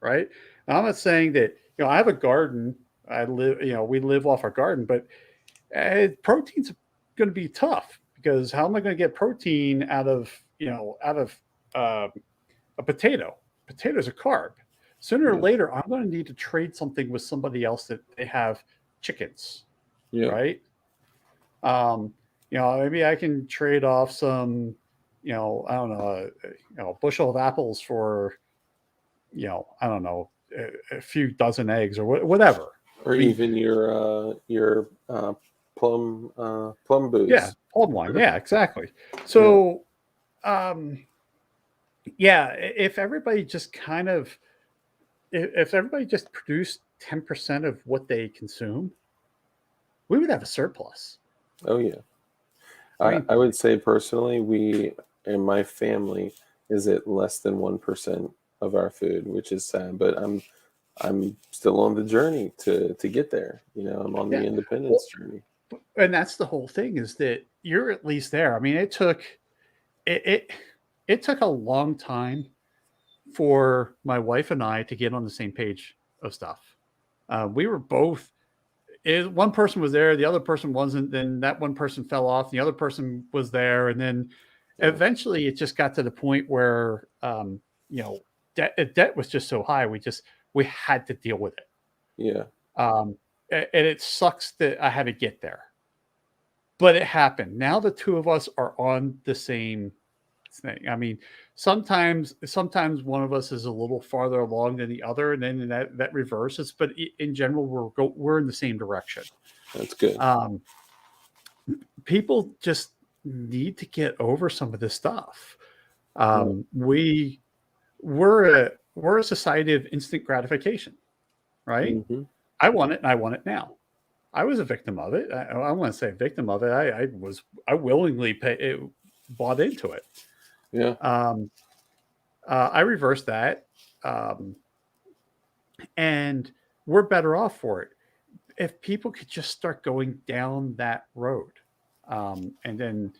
Right. Now, I'm not saying that, I have a garden. We live off our garden, but protein's going to be tough because how am I going to get protein out of uh, a potato? Potatoes are carb. Sooner or later, I'm going to need to trade something with somebody else that they have chickens, right? Maybe I can trade off some, I don't know, a bushel of apples for, I don't know, a few dozen eggs or whatever. Or even your plum booze. Yeah, plum wine. Yeah, exactly. So, if everybody just if everybody just produced 10% of what they consume, we would have a surplus. Oh yeah. I would say personally, we in my family is at less than 1% of our food, which is sad. But I'm still on the journey to get there. I'm on the independence journey. And that's the whole thing, is that you're at least there. I mean, it took a long time for my wife and I to get on the same page of stuff. We were both. One person was there, the other person wasn't. Then that one person fell off, the other person was there, and then eventually it just got to the point where debt was just so high. We had to deal with it. Yeah. And it sucks that I had to get there, but it happened. Now the two of us are on the same thing. I mean, sometimes one of us is a little farther along than the other, and then that reverses. But in general, we're in the same direction. That's good. People just need to get over some of this stuff. We're a society of instant gratification, right? Mm-hmm. I want it, and I want it now. I was a victim of it. I want to say victim of it. I willingly bought into it. Yeah. I reversed that, and we're better off for it if people could just start going down that road. And then,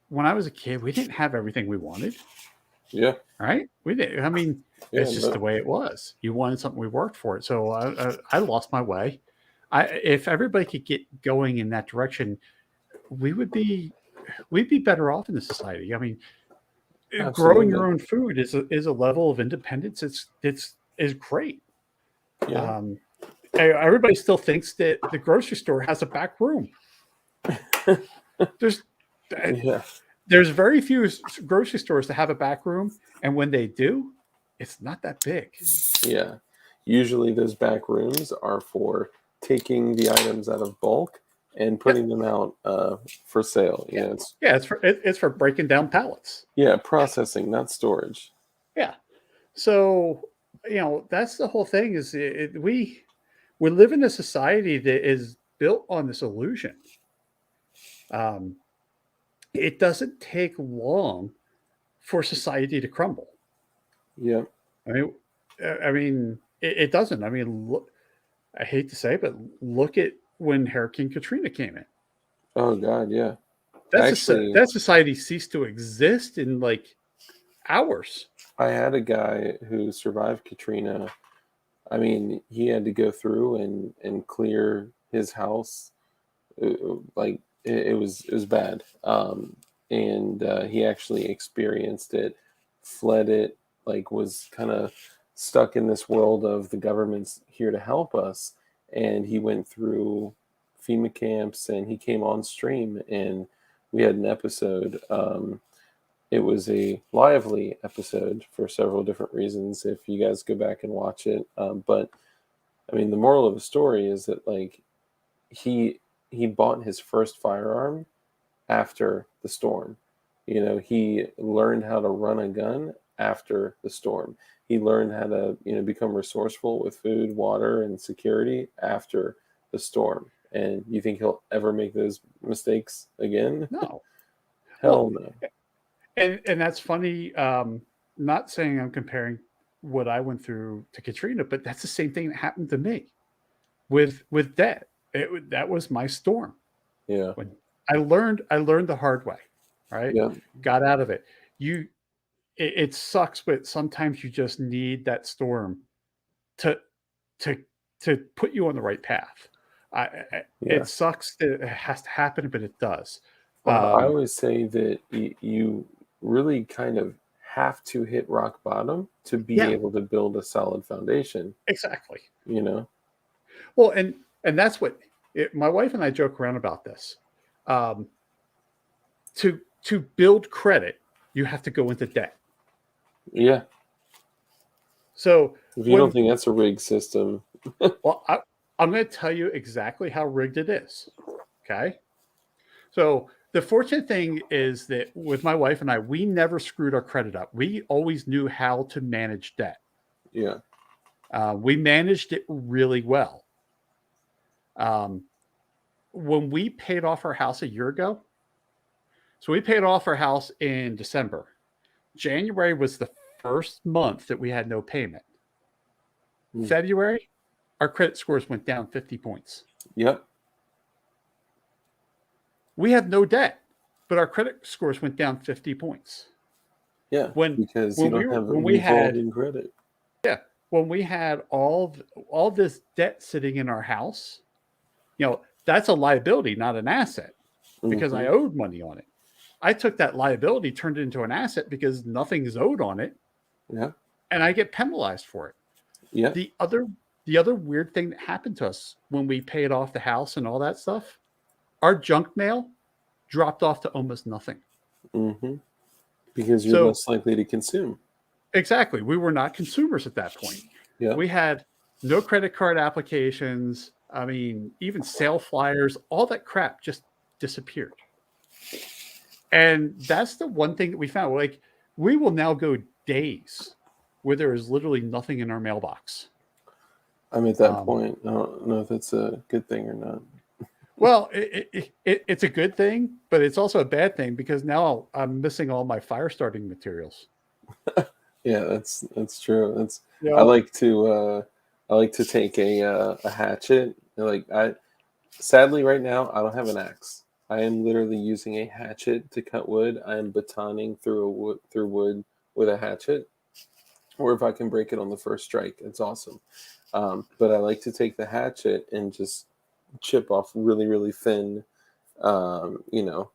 when I was a kid, we didn't have everything we wanted. Yeah. Right. We did. I mean, it's just the way it was. You wanted something, we worked for it. So I lost my way. If everybody could get going in that direction, we'd be better off in the society. I mean, Absolutely. Growing your own food is a level of independence. Is great. Yeah. Everybody still thinks that the grocery store has a back room. There's very few grocery stores that have a back room, and when they do, it's not that big. Yeah. Usually those back rooms are for taking the items out of bulk and putting them out for sale. It's for breaking down pallets. Yeah, processing, not storage. Yeah. So, that's the whole thing, is we live in a society that is built on this illusion. It doesn't take long for society to crumble. Yeah. I mean, it doesn't. I mean, look, I hate to say it, but look at when Hurricane Katrina came in. Oh God, yeah. That society ceased to exist in like hours. I had a guy who survived Katrina. I mean, he had to go through and clear his house. It was bad. And he actually experienced it, fled it, like was kind of stuck in this world of the government's here to help us. And he went through FEMA camps, and he came on stream, and we had an episode. It was a lively episode for several different reasons. If you guys go back and watch it, but I mean, the moral of the story is that like he bought his first firearm after the storm. You know, he learned how to run a gun after the storm. He learned how to, you know, become resourceful with food, water, and security after the storm. And you think he'll ever make those mistakes again? No. Hell no. And that's funny. Not saying I'm comparing what I went through to Katrina, but that's the same thing that happened to me with debt. That was my storm. Yeah. When I learned the hard way, right? Yeah. Got out of it. It sucks, but sometimes you just need that storm to put you on the right path. Yeah. It sucks that it has to happen, but it does. Well, I always say that you really kind of have to hit rock bottom to be Yeah. able to build a solid foundation. Exactly. You know? Well, and that's what my wife and I joke around about this. To build credit, you have to go into debt. Yeah. So If you don't think that's a rigged system. Well, I'm going to tell you exactly how rigged it is. Okay. So the fortunate thing is that with my wife and I, we never screwed our credit up. We always knew how to manage debt. Yeah. We managed it really well. When we paid off our house a year ago, so we paid off our house in December. January was the first month that we had no payment. February, our credit scores went down 50 points. Yep. We had no debt, but our credit scores went down 50 points. Yeah, because you don't have a revolving credit. Yeah, when we had all this debt sitting in our house, you know, that's a liability, not an asset, because I owed money on it. I took that liability, turned it into an asset because nothing is owed on it. Yeah. And I get penalized for it. Yeah. The other weird thing that happened to us when we paid off the house and all that stuff, our junk mail dropped off to almost nothing. Mm-hmm. Because you're less likely to consume. Exactly. We were not consumers at that point. Yeah. We had no credit card applications. I mean, even sale flyers, all that crap just disappeared. And that's the one thing that we found. Like, we will now go days where there is literally nothing in our mailbox. I'm at that point. I don't know if that's a good thing or not. Well, it's a good thing, but it's also a bad thing because now I'm missing all my fire starting materials. Yeah, that's true. That's I like to take a hatchet. Sadly right now I don't have an axe. I am literally using a hatchet to cut wood. I am batoning through wood with a hatchet, or if I can break it on the first strike, it's awesome. But I like to take the hatchet and just chip off really, really thin,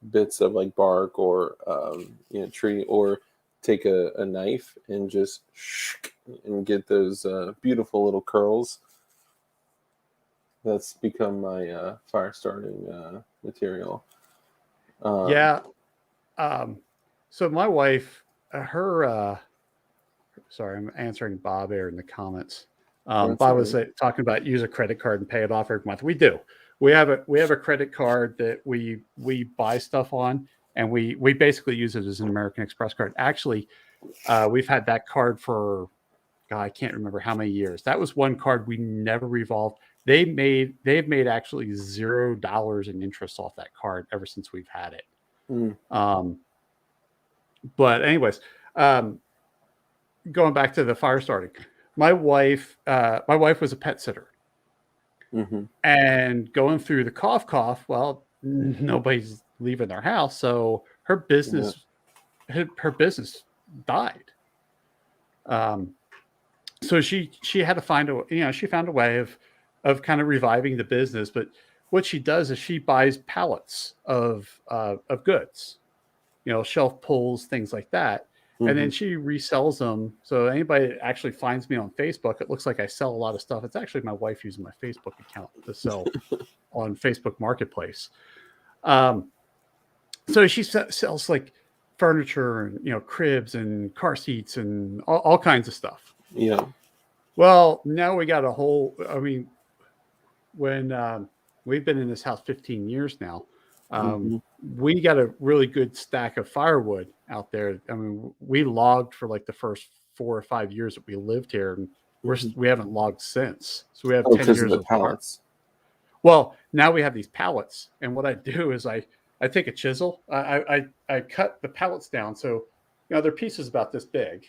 bits of like bark or tree, or take a knife and just and get those beautiful little curls. That's become my fire starting material. So my wife, sorry, I'm answering Bob here in the comments. Bob was talking about use a credit card and pay it off every month. We do. We have a credit card that we buy stuff on, and we basically use it as an American Express card. Actually, we've had that card for I can't remember how many years. That was one card we never revolved. They've made actually $0 in interest off that card ever since we've had it. But anyways, going back to the fire starting, my wife was a pet sitter, and going through the cough. Well, nobody's leaving their house, so her business died. So she had to find she found a way of kind of reviving the business. But what she does is she buys pallets of goods, shelf pulls, things like that. And then she resells them. So anybody that actually finds me on Facebook, it looks like I sell a lot of stuff. It's actually my wife using my Facebook account to sell on Facebook Marketplace. So she sells like furniture and cribs and car seats and all kinds of stuff. Yeah. Well, now we got a whole. I mean, when we've been in this house 15 years now, we got a really good stack of firewood out there. I mean, we logged for like the first 4 or 5 years that we lived here, and we haven't logged since. So we have 10 years of of pallets. Well, now we have these pallets, and what I do is I take a chisel, I cut the pallets down, so they're pieces about this big.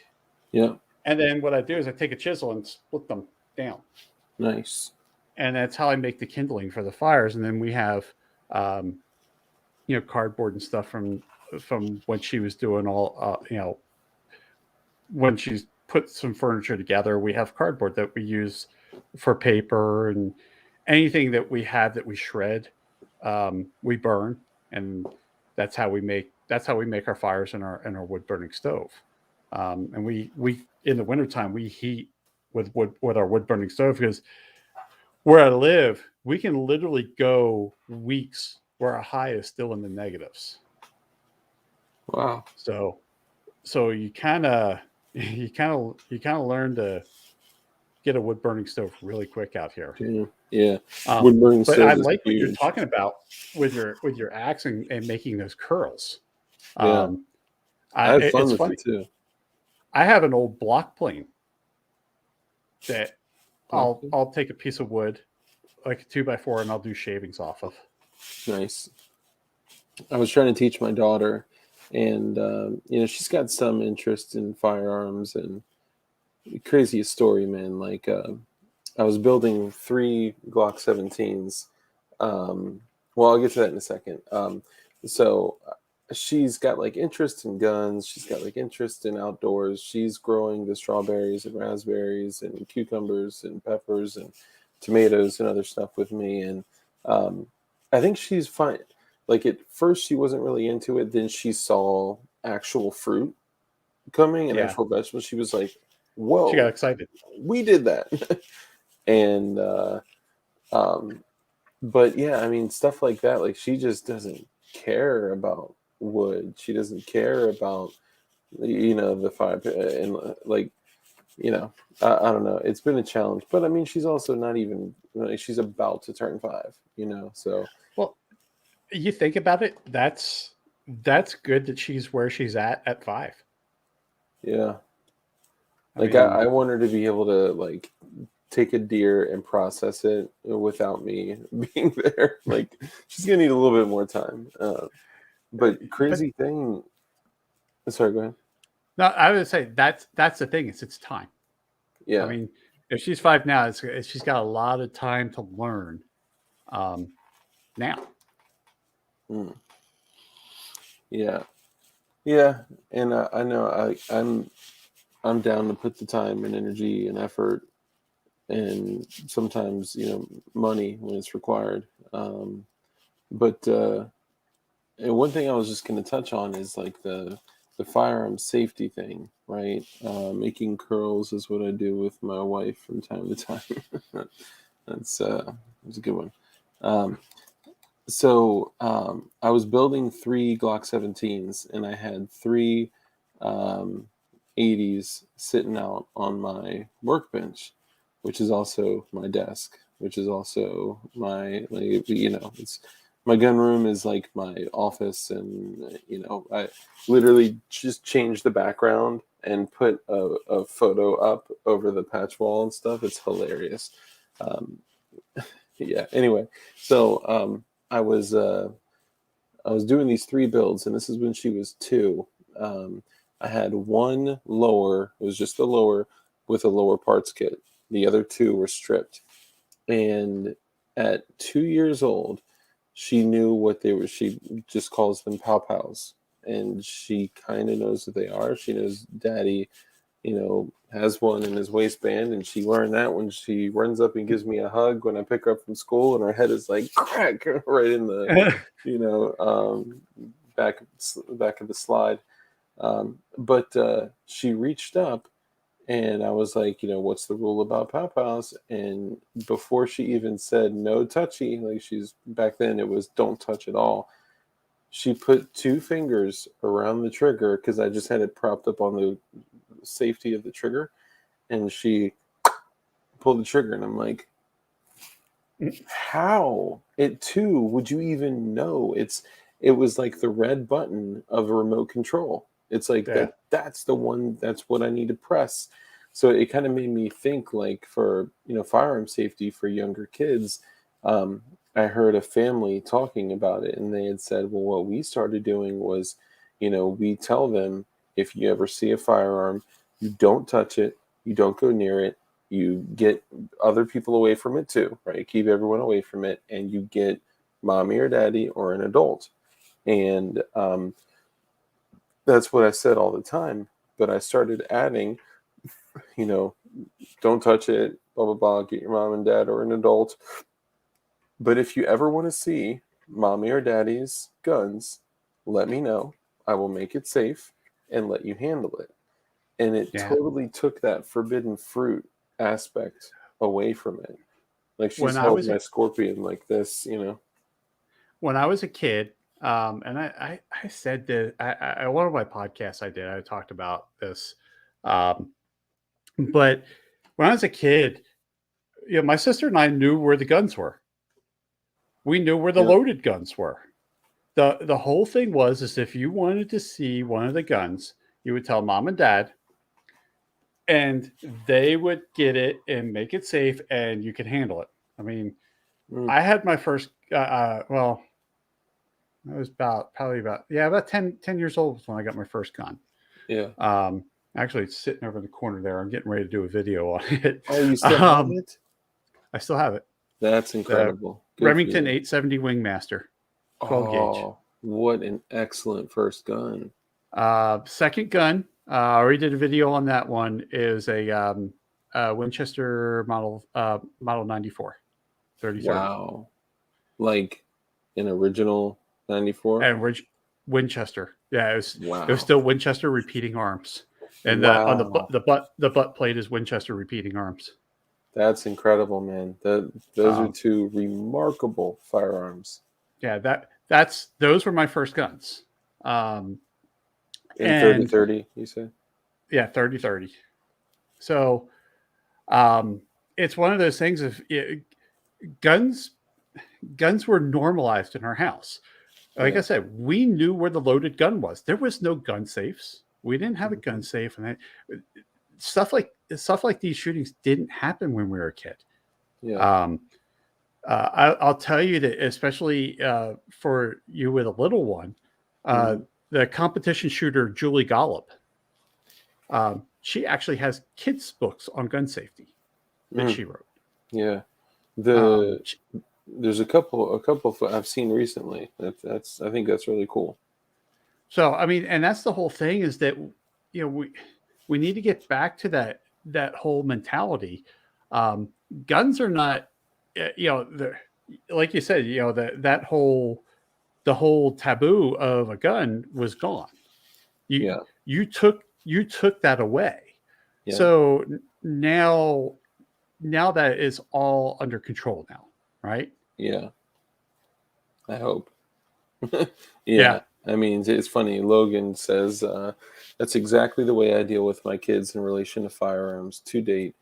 Yeah. And then what I do is I take a chisel and split them down. Nice. And that's how I make the kindling for the fires. And then we have, cardboard and stuff from when she was doing all, when she's put some furniture together. We have cardboard that we use for paper, and anything that we have that we shred, we burn, and that's how we make our fires in our wood burning stove. And we in the wintertime we heat with our wood burning stove, because where I live, we can literally go weeks where our high is still in the negatives. Wow. So you kind of learn to get a wood burning stove really quick out here. Yeah. Wood burning but stove. I like what you're talking about with your axe and making those curls. Yeah. I have fun with it too. I have an old block plane that I'll take a piece of wood, like a 2x4, and I'll do shavings off of. Nice. I was trying to teach my daughter, and she's got some interest in firearms, and craziest story, man. Like I was building 3 Glock 17s. Well, I'll get to that in a second. So she's got like interest in guns. She's got like interest in outdoors. She's growing the strawberries and raspberries and cucumbers and peppers and tomatoes and other stuff with me. And I think she's fine. Like at first she wasn't really into it. Then she saw actual fruit coming and actual vegetables. She was like, whoa. She got excited. We did that. And but yeah, I mean, stuff like that. Like she just doesn't care about wood. She doesn't care about the fire, and like I don't know. It's been a challenge, but I mean, she's also not even she's about to turn 5. So well, you think about it. That's good that she's where she's at 5. Yeah, I want her to be able to like take a deer and process it without me being there. Like she's gonna need a little bit more time. But crazy thing. Sorry, go ahead. No, I would say that's the thing. It's time. Yeah. I mean, if she's 5 now, she's got a lot of time to learn. Now. Yeah. Yeah, and I know I'm down to put the time and energy and effort, and sometimes money when it's required. But and one thing I was just going to touch on is like the firearm safety thing, right? Making curls is what I do with my wife from time to time. That's a good one. So I was building 3 Glock 17s, and I had 3 80s sitting out on my workbench, which is also my desk, which is also my it's my gun room is like my office, and I literally just changed the background and put a photo up over the patch wall and stuff. It's hilarious. Yeah. Anyway, so I was doing these 3 builds, and this is when she was 2. I had one lower, it was just the lower with a lower parts kit. The other 2 were stripped. And at 2 years old, she knew what they were. She just calls them pow-pows. And she kind of knows what they are. She knows Daddy, has one in his waistband, and she learned that when she runs up and gives me a hug when I pick her up from school, and her head is like crack right in the, back of the slide. But she reached up, and I was like, what's the rule about pow pows? And before she even said no touchy, like she's back then, it was don't touch at all. She put two fingers around the trigger because I just had it propped up on the safety of the trigger, and she pulled the trigger, and I'm like, how? It too, would you even know? It was like the red button of a remote control. It's like Yeah. that's the one, that's what I need to press. So it kind of made me think, like, for firearm safety for younger kids. um, I heard a family talking about it, and they had said, well, what we started doing was, we tell them, if you ever see a firearm, you don't touch it, you don't go near it, you get other people away from it too, right? Keep everyone away from it, and you get mommy or daddy or an adult. And that's what I said all the time. But I started adding, you know, don't touch it, blah, blah, blah, get your mom and dad or an adult. But if you ever want to see mommy or daddy's guns, let me know. I will make it safe and let you handle it. And it Yeah. totally took that forbidden fruit aspect away from it. Like, she's When I held was a my scorpion like this. when I was a kid, and I said that one of my podcasts I did, I talked about this. Um, but when I was a kid, my sister and I knew where the guns were. We knew where the Yep. loaded guns were. The whole thing was is if you wanted to see one of the guns, you would tell mom and dad, and they would get it and make it safe, and you could handle it. I mean, Mm, I had my first. Well, I was about 10 years old when I got my first gun. yeah. Um, Actually, it's sitting over in the corner there. I'm getting ready to do a video on it. Oh, you still have it? I still have it. That's The incredible. Good for Remington you. 870 Wingmaster, 12 gauge. Oh, what an excellent first gun. Second gun, I already did a video on that one. Is a Winchester model 94, 3030, Wow. Like an original 94? and Winchester. Yeah, it was Wow. still Winchester repeating arms, and on Wow. the butt plate is Winchester repeating arms. That's incredible, man. Those are Um, two remarkable firearms. yeah, those were my first guns. Um, In and 3030, you say? yeah, 3030. So um, it's one of those things of guns. Guns were normalized in our house. Like Yeah. I said, we knew where the loaded gun was. There was no gun safes. We didn't have a gun Mhm. safe, and stuff like these shootings didn't happen when we were a kid. Yeah. Um, I'll tell you that, especially for you with a little one, uh, Mhm. the competition shooter Julie Gollop, she actually has kids' books on gun safety that Mm. she wrote. Yeah. Um, The There's a couple I've seen recently. That's I think that's really cool. so I mean, and that's the whole thing is that we need to get back to that whole mentality. Um, Guns are not, like you said, the whole taboo of a gun was gone. You Yeah. you took that away. Yeah. So now that is all under control now, right? Yeah. I hope. Yeah. Yeah. I mean, it's funny. Logan says, that's exactly the way I deal with my kids in relation to firearms to date.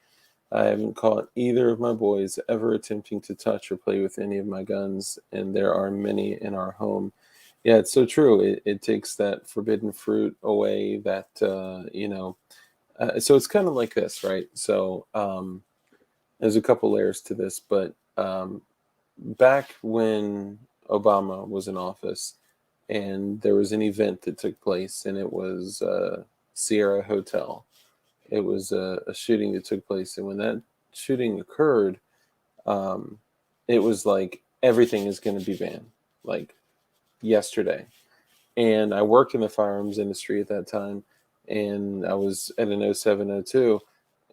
I haven't caught either of my boys ever attempting to touch or play with any of my guns, and there are many in our home. Yeah, it's so true. It takes that forbidden fruit away, that, so it's kind of like this, right? So there's a couple layers to this, but back when Obama was in office, and there was an event that took place, and it was Sierra Hotel. It was a shooting that took place, and when that shooting occurred, um, it was like everything is going to be banned, like yesterday. And I worked in the firearms industry at that time, and I was at an 0702,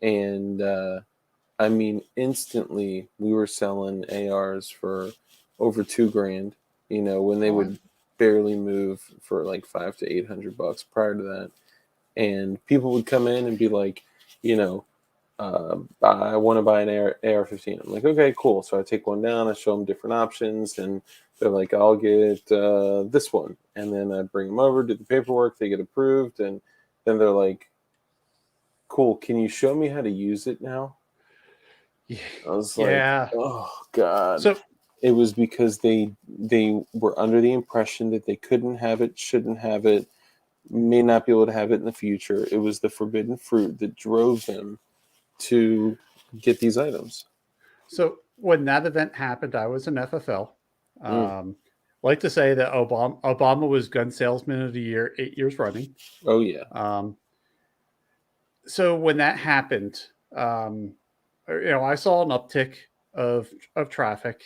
and I mean, instantly we were selling ARs for over $2,000. When they Oh, would barely move for like $500 to $800 prior to that. And people would come in and be like, you know, I want to buy an AR-15. I'm like, okay, cool. So I take one down, I show them different options, and they're like, I'll get this one. And then I bring them over, do the paperwork, they get approved, and then they're like, cool, can you show me how to use it now? I was like, Yeah. oh God. So It was because they were under the impression that they couldn't have it, shouldn't have it, may not be able to have it in the future. It was the forbidden fruit that drove them to get these items. So when that event happened, I was an FFL. Mm. Like to say that Obama was gun salesman of the year 8 years running. Oh yeah. So when that happened, I saw an uptick of traffic.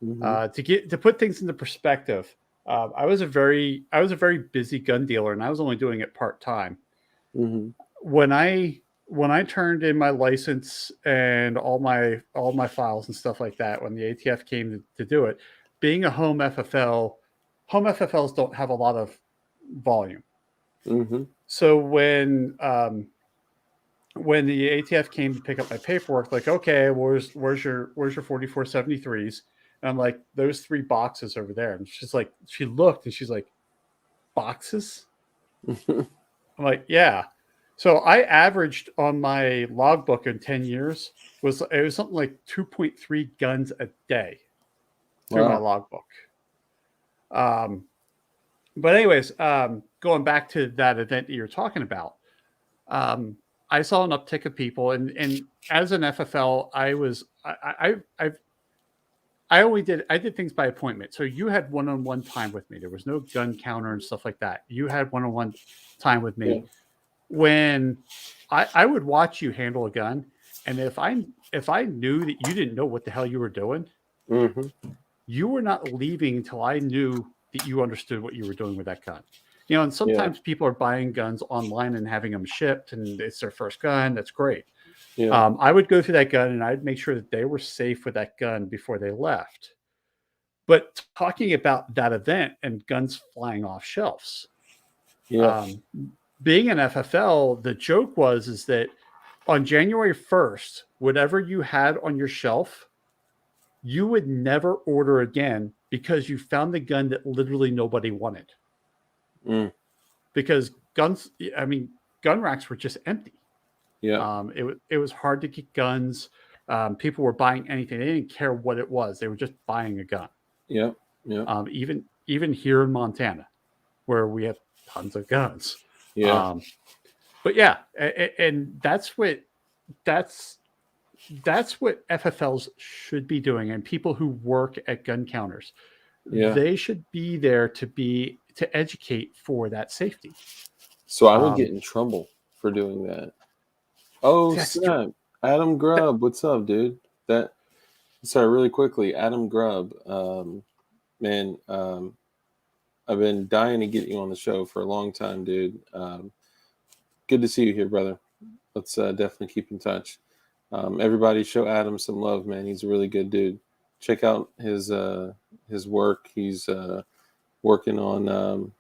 Mm-hmm. To put things into perspective, I was a very busy gun dealer, and I was only doing it part time. Mm-hmm. When I turned in my license and all my files and stuff like that, when the ATF came to do it, being a home FFLs don't have a lot of volume. Mm-hmm. So when the ATF came to pick up my paperwork, like, okay, where's your 4473s? And I'm like, those 3 boxes over there. And she's like, she looked and she's like, boxes? I'm like, yeah. So I averaged on my logbook in 10 years it was something like 2.3 guns a day through my Wow. logbook. But anyways, going back to that event that you're talking about, I saw an uptick of people, and as an FFL, I did things by appointment. So you had one-on-one time with me. There was no gun counter and stuff like that. You had one-on-one time with me. Yeah. When I would watch you handle a gun, and if I knew that you didn't know what the hell you were doing, Mm-hmm. you were not leaving until I knew that you understood what you were doing with that gun. And Yeah. sometimes people are buying guns online and having them shipped, and it's their first gun. That's great. Yeah. I would go through that gun, and I'd make sure that they were safe with that gun before they left. But talking about that event and guns flying off shelves, Yeah. being an FFL, the joke is that on January 1st, whatever you had on your shelf, you would never order again because you found the gun that literally nobody wanted. Mm. Because gun racks were just empty. Yeah. It was hard to get guns. People were buying anything. They didn't care what it was. They were just buying a gun. Yeah. Yeah. Even here in Montana, where we have tons of guns. Yeah. But yeah, and that's what FFLs should be doing, and people who work at gun counters, Yeah. they should be there to educate for that safety. So I would get in trouble for doing that. Oh snap! Adam Grubb, what's up, dude? Sorry, really quickly, Adam Grubb. Man, I've been dying to get you on the show for a long time, dude. Good to see you here, brother. Let's definitely keep in touch. Everybody, show Adam some love, man. He's a really good dude. Check out his work. He's working on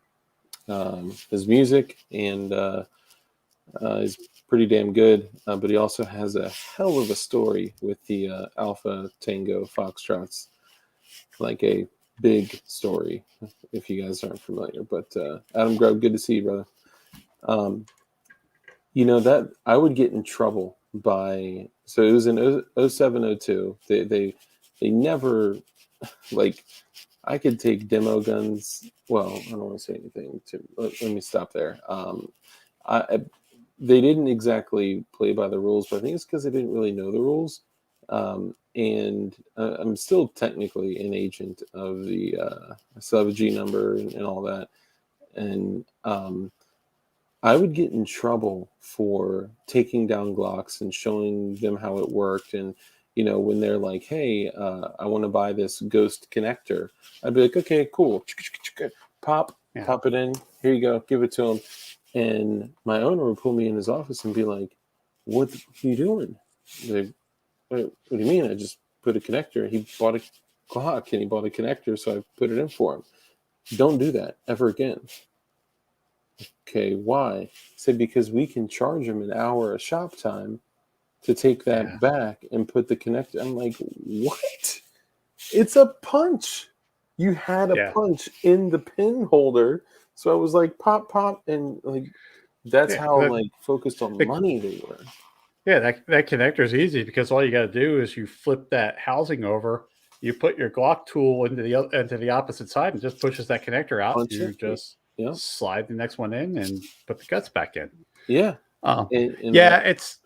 his music, and he's pretty damn good. But he also has a hell of a story with the Alpha Tango Foxtrots, like a big story, if you guys aren't familiar. But Adam Grubb, good to see you, brother. That I would get in trouble by, so it was in 07, 02. They never, like, I could take demo guns. Well, I don't want to say anything. Let me stop there. They didn't exactly play by the rules, but I think it's because they didn't really know the rules. And I'm still technically an agent of the, I still have a G number and all that. And I would get in trouble for taking down Glocks and showing them how it worked. And, when they're like, hey, I want to buy this ghost connector, I'd be like, okay, cool. Pop it in. Here you go. Give it to him. And my owner would pull me in his office and be like, what are you doing? Like, what do you mean? I just put a connector. He bought a Glock and he bought a connector, so I put it in for him. Don't do that ever again. Okay, why? I said, because we can charge them an hour of shop time to take that back and put the connector. I'm like, what? It's a punch. You had a punch in the pin holder. So I was like, pop, pop. And like, that's how like focused on money they were. Yeah, that connector is easy because all you got to do is you flip that housing over, you put your Glock tool into the opposite side, and just pushes that connector out. Punch You it. just Yeah. slide the next one in and put the guts back in. Yeah. It's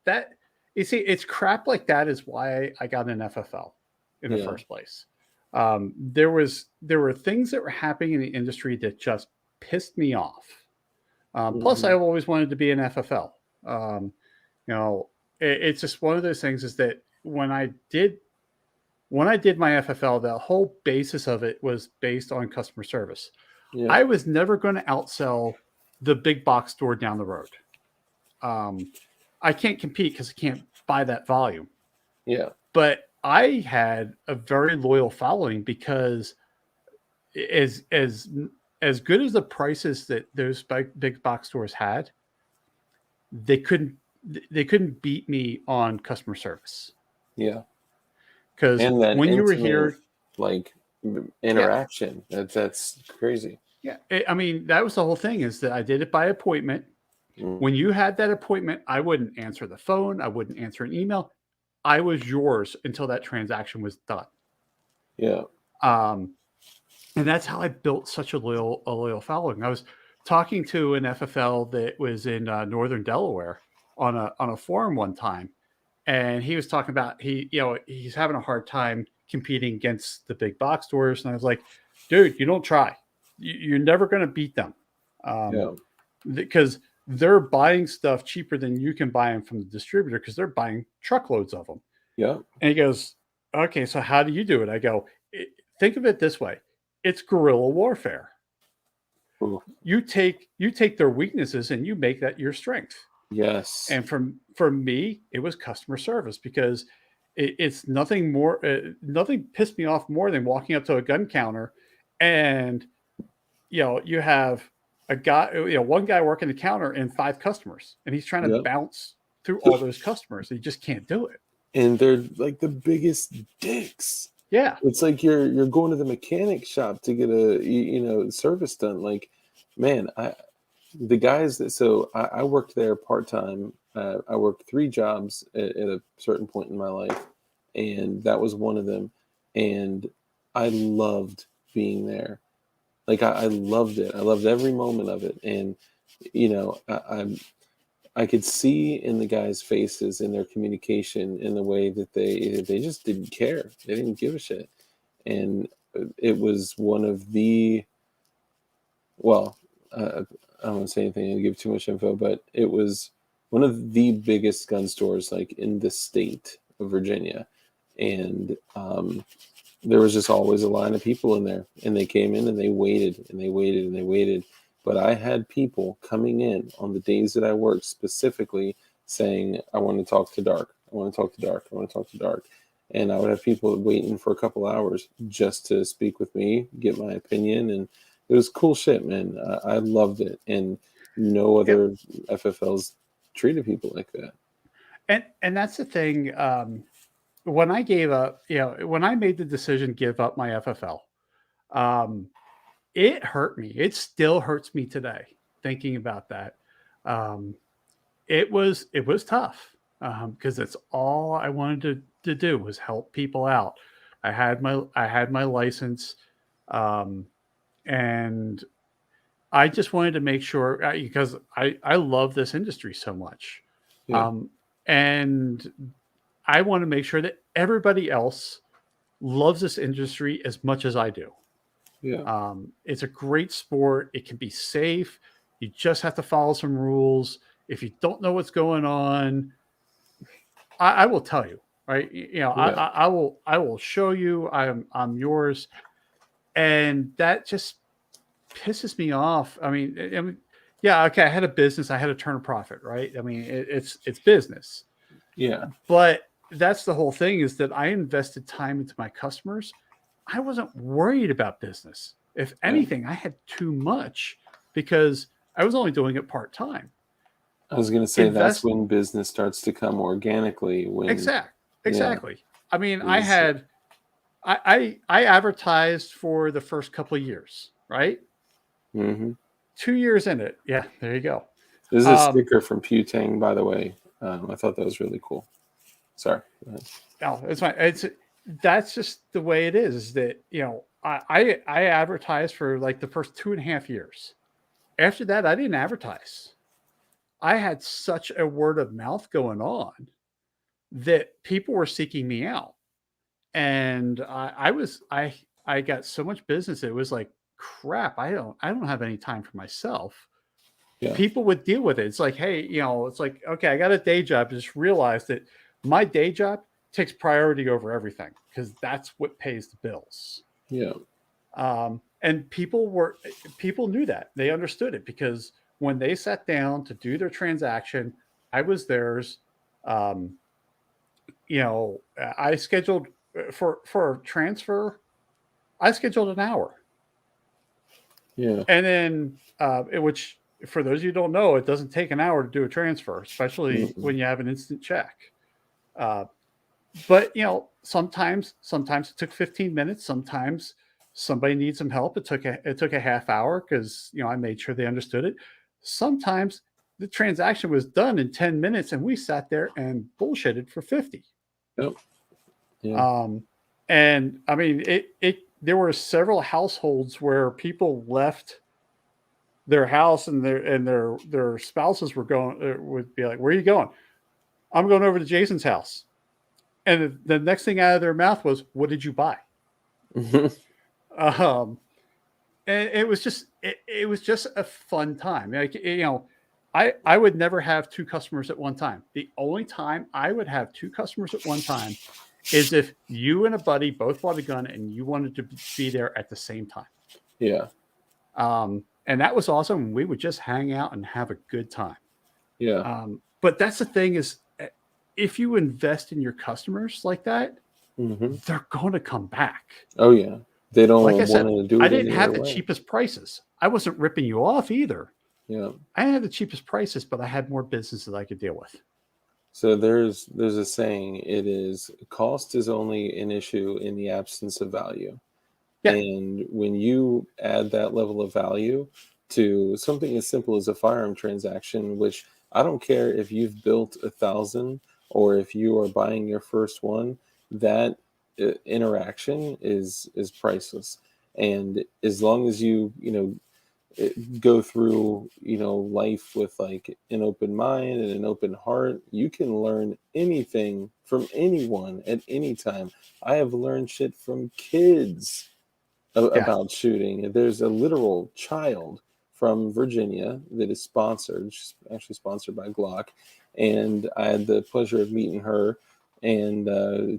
that. You see, it's crap like that is why I got an FFL in the first place. There were things that were happening in the industry that just pissed me off. Plus, I've always wanted to be an FFL. It's just one of those things is that when I did my FFL, the whole basis of it was based on customer service. Yeah. I was never going to outsell the big box store down the road. I can't compete because I can't buy that volume. Yeah. But I had a very loyal following because as good as the prices that those big box stores had, they couldn't beat me on customer service. Yeah. Because when you were here, like interaction, that's crazy. Yeah. I mean, that was the whole thing is that I did it by appointment. When you had that appointment, I wouldn't answer the phone. I wouldn't answer an email. I was yours until that transaction was done. Yeah. And that's how I built such a loyal following. I was talking to an FFL that was in northern Delaware on a forum one time, and he was talking about he's having a hard time competing against the big box stores, and I was like, dude, you don't try. You're never going to beat them, because they're buying stuff cheaper than you can buy them from the distributor because they're buying truckloads of them. Yeah. And he goes, okay, so how do you do it? I go, think of it this way. It's guerrilla warfare. Ooh. You take their weaknesses and you make that your strength. Yes. And for me, it was customer service because it's nothing more. Nothing pissed me off more than walking up to a gun counter, and you have a guy, one guy working the counter and 5 customers, and he's trying to bounce through all those customers. He just can't do it. And they're like the biggest dicks. Yeah. It's like you're going to the mechanic shop to get a service done. Like, man, I worked there part-time. I worked 3 jobs at a certain point in my life, and that was one of them. And I loved being there. Like I loved it. I loved every moment of it. And, I could see in the guys' faces, in their communication, in the way that they just didn't care. They didn't give a shit. And it was one of the, I don't want to say anything and give too much info, but it was one of the biggest gun stores like in the state of Virginia. And there was just always a line of people in there, and they came in and they waited and they waited and they waited. But I had people coming in on the days that I worked specifically saying, I want to talk to Dark. I want to talk to Dark. I want to talk to Dark. And I would have people waiting for a couple hours just to speak with me, get my opinion. And it was cool shit, man. I loved it. And no other FFLs treated people like that. And that's the thing. When I gave up, when I made the decision to give up my FFL, it hurt me. It still hurts me today thinking about that. It was tough because that's all I wanted to do was help people out. I had my license, and I just wanted to make sure because I love this industry so much, and I want to make sure that everybody else loves this industry as much as I do. Yeah. It's a great sport. It can be safe. You just have to follow some rules. If you don't know what's going on, I will tell you, right? I will show you. I'm yours. And that just pisses me off. I mean, yeah, okay. I had a business. I had to turn a profit, right? I mean, it's business. Yeah. But that's the whole thing is that I invested time into my customers. I wasn't worried about business. If anything, I had too much because I was only doing it part time. I was going to say that's when business starts to come organically. When exactly. I mean, I advertised for the first couple of years, right? Mm-hmm. 2 years in it. Yeah, there you go. This is a sticker from Putang, by the way. I thought that was really cool. Sorry. Go ahead. No, it's fine. That's just the way it is. That I advertised for like the first 2.5 years. After that, I didn't advertise. I had such a word of mouth going on that people were seeking me out, and I got so much business. It was like, crap. I don't have any time for myself. Yeah. People would deal with it. It's like, hey, it's like, okay, I got a day job. Just realized that my day job takes priority over everything because that's what pays the bills. Yeah. And people knew that. They understood it because when they sat down to do their transaction, I was theirs. I scheduled for a transfer. I scheduled an hour. Yeah. And then, which for those of you who don't know, it doesn't take an hour to do a transfer, especially when you have an instant check. But sometimes it took 15 minutes. Sometimes somebody needs some help. It took a half hour because I made sure they understood it. Sometimes the transaction was done in 10 minutes and we sat there and bullshitted for 50. Yep. Yeah. And I mean, there were several households where people left their house and their spouses would be like, "Where are you going?" "I'm going over to Jason's house." And the next thing out of their mouth was, "What did you buy?" And it was just a fun time. Like, I would never have two customers at one time. The only time I would have two customers at one time is if you and a buddy both bought a gun and you wanted to be there at the same time. Yeah. And that was awesome. We would just hang out and have a good time. Yeah. But that's the thing is, if you invest in your customers like that, they're going to come back. Oh yeah. They don't like I said, want to do it. I didn't have the cheapest prices. I wasn't ripping you off either. Yeah. I had the cheapest prices, but I had more business that I could deal with. So there's a saying, it is cost is only an issue in the absence of value. Yeah. And when you add that level of value to something as simple as a firearm transaction, which I don't care if you've built 1,000 or if you are buying your first one, that interaction is priceless. And as long as you go through life with like an open mind and an open heart, you can learn anything from anyone at any time. I have learned shit from kids about shooting. There's a literal child from Virginia that is sponsored. She's actually sponsored by Glock, and I had the pleasure of meeting her, and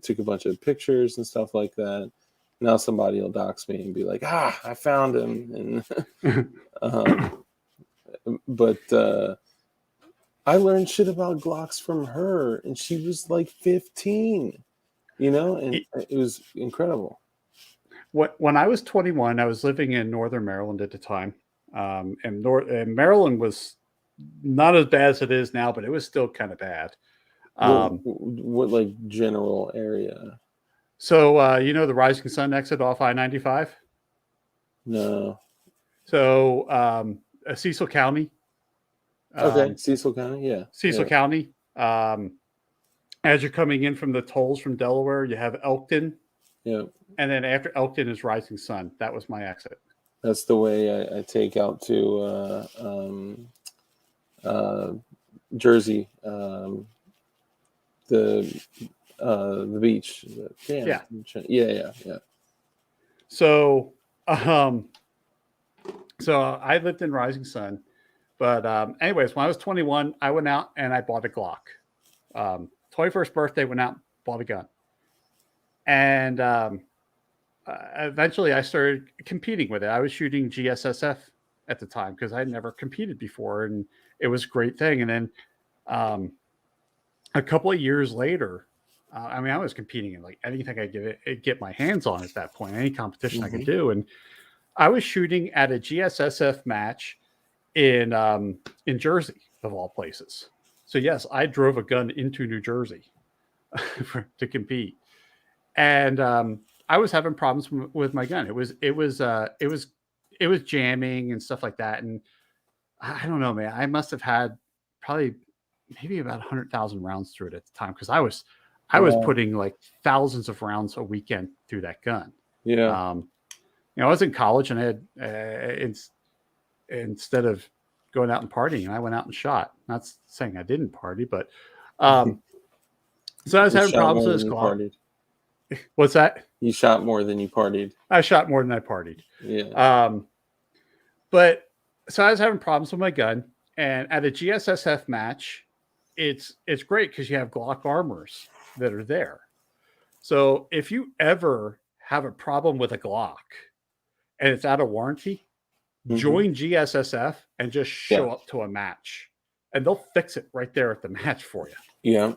took a bunch of pictures and stuff like that. Now somebody will dox me and be like, I found him. And but I learned shit about Glocks from her, and she was like 15, and it was incredible. When I was 21, I was living in Northern Maryland at the time. And Maryland was not as bad as it is now, but it was still kind of bad. What like general area? So, the Rising Sun exit off I-95? No. So, Cecil County. Okay, Cecil County, yeah. Cecil County. As you're coming in from the tolls from Delaware, you have Elkton. Yeah. And then after Elkton is Rising Sun. That was my exit. That's the way I take out to Jersey, the beach. Damn. Yeah. So, so I lived in Rising Sun, but anyways, when I was 21, I went out and I bought a Glock. 21st birthday, went out, bought a gun, and eventually I started competing with it. I was shooting GSSF at the time because I'd never competed before, and it was a great thing. And then a couple of years later, I mean, I was competing in like anything I get my hands on at that point, any competition I could do. And I was shooting at a GSSF match in Jersey, of all places. So yes, I drove a gun into New Jersey to compete, and I was having problems with my gun. It was jamming and stuff like that. And I don't know, man. I must have had probably maybe about 100,000 rounds through it at the time, because I was Wow. putting like thousands of rounds a weekend through that gun. Yeah. You know, I was in college, and I had instead of going out and partying, I went out and shot. Not saying I didn't party, but so I was You having shot problems more with than this you Glock. partied. What's that? You shot more than you partied. I shot more than I partied. Yeah. But so I was having problems with my gun, and at a GSSF match, it's great because you have Glock armors that are there. So if you ever have a problem with a Glock and it's out of warranty, join GSSF and just show up to a match, and they'll fix it right there at the match for you. Yeah.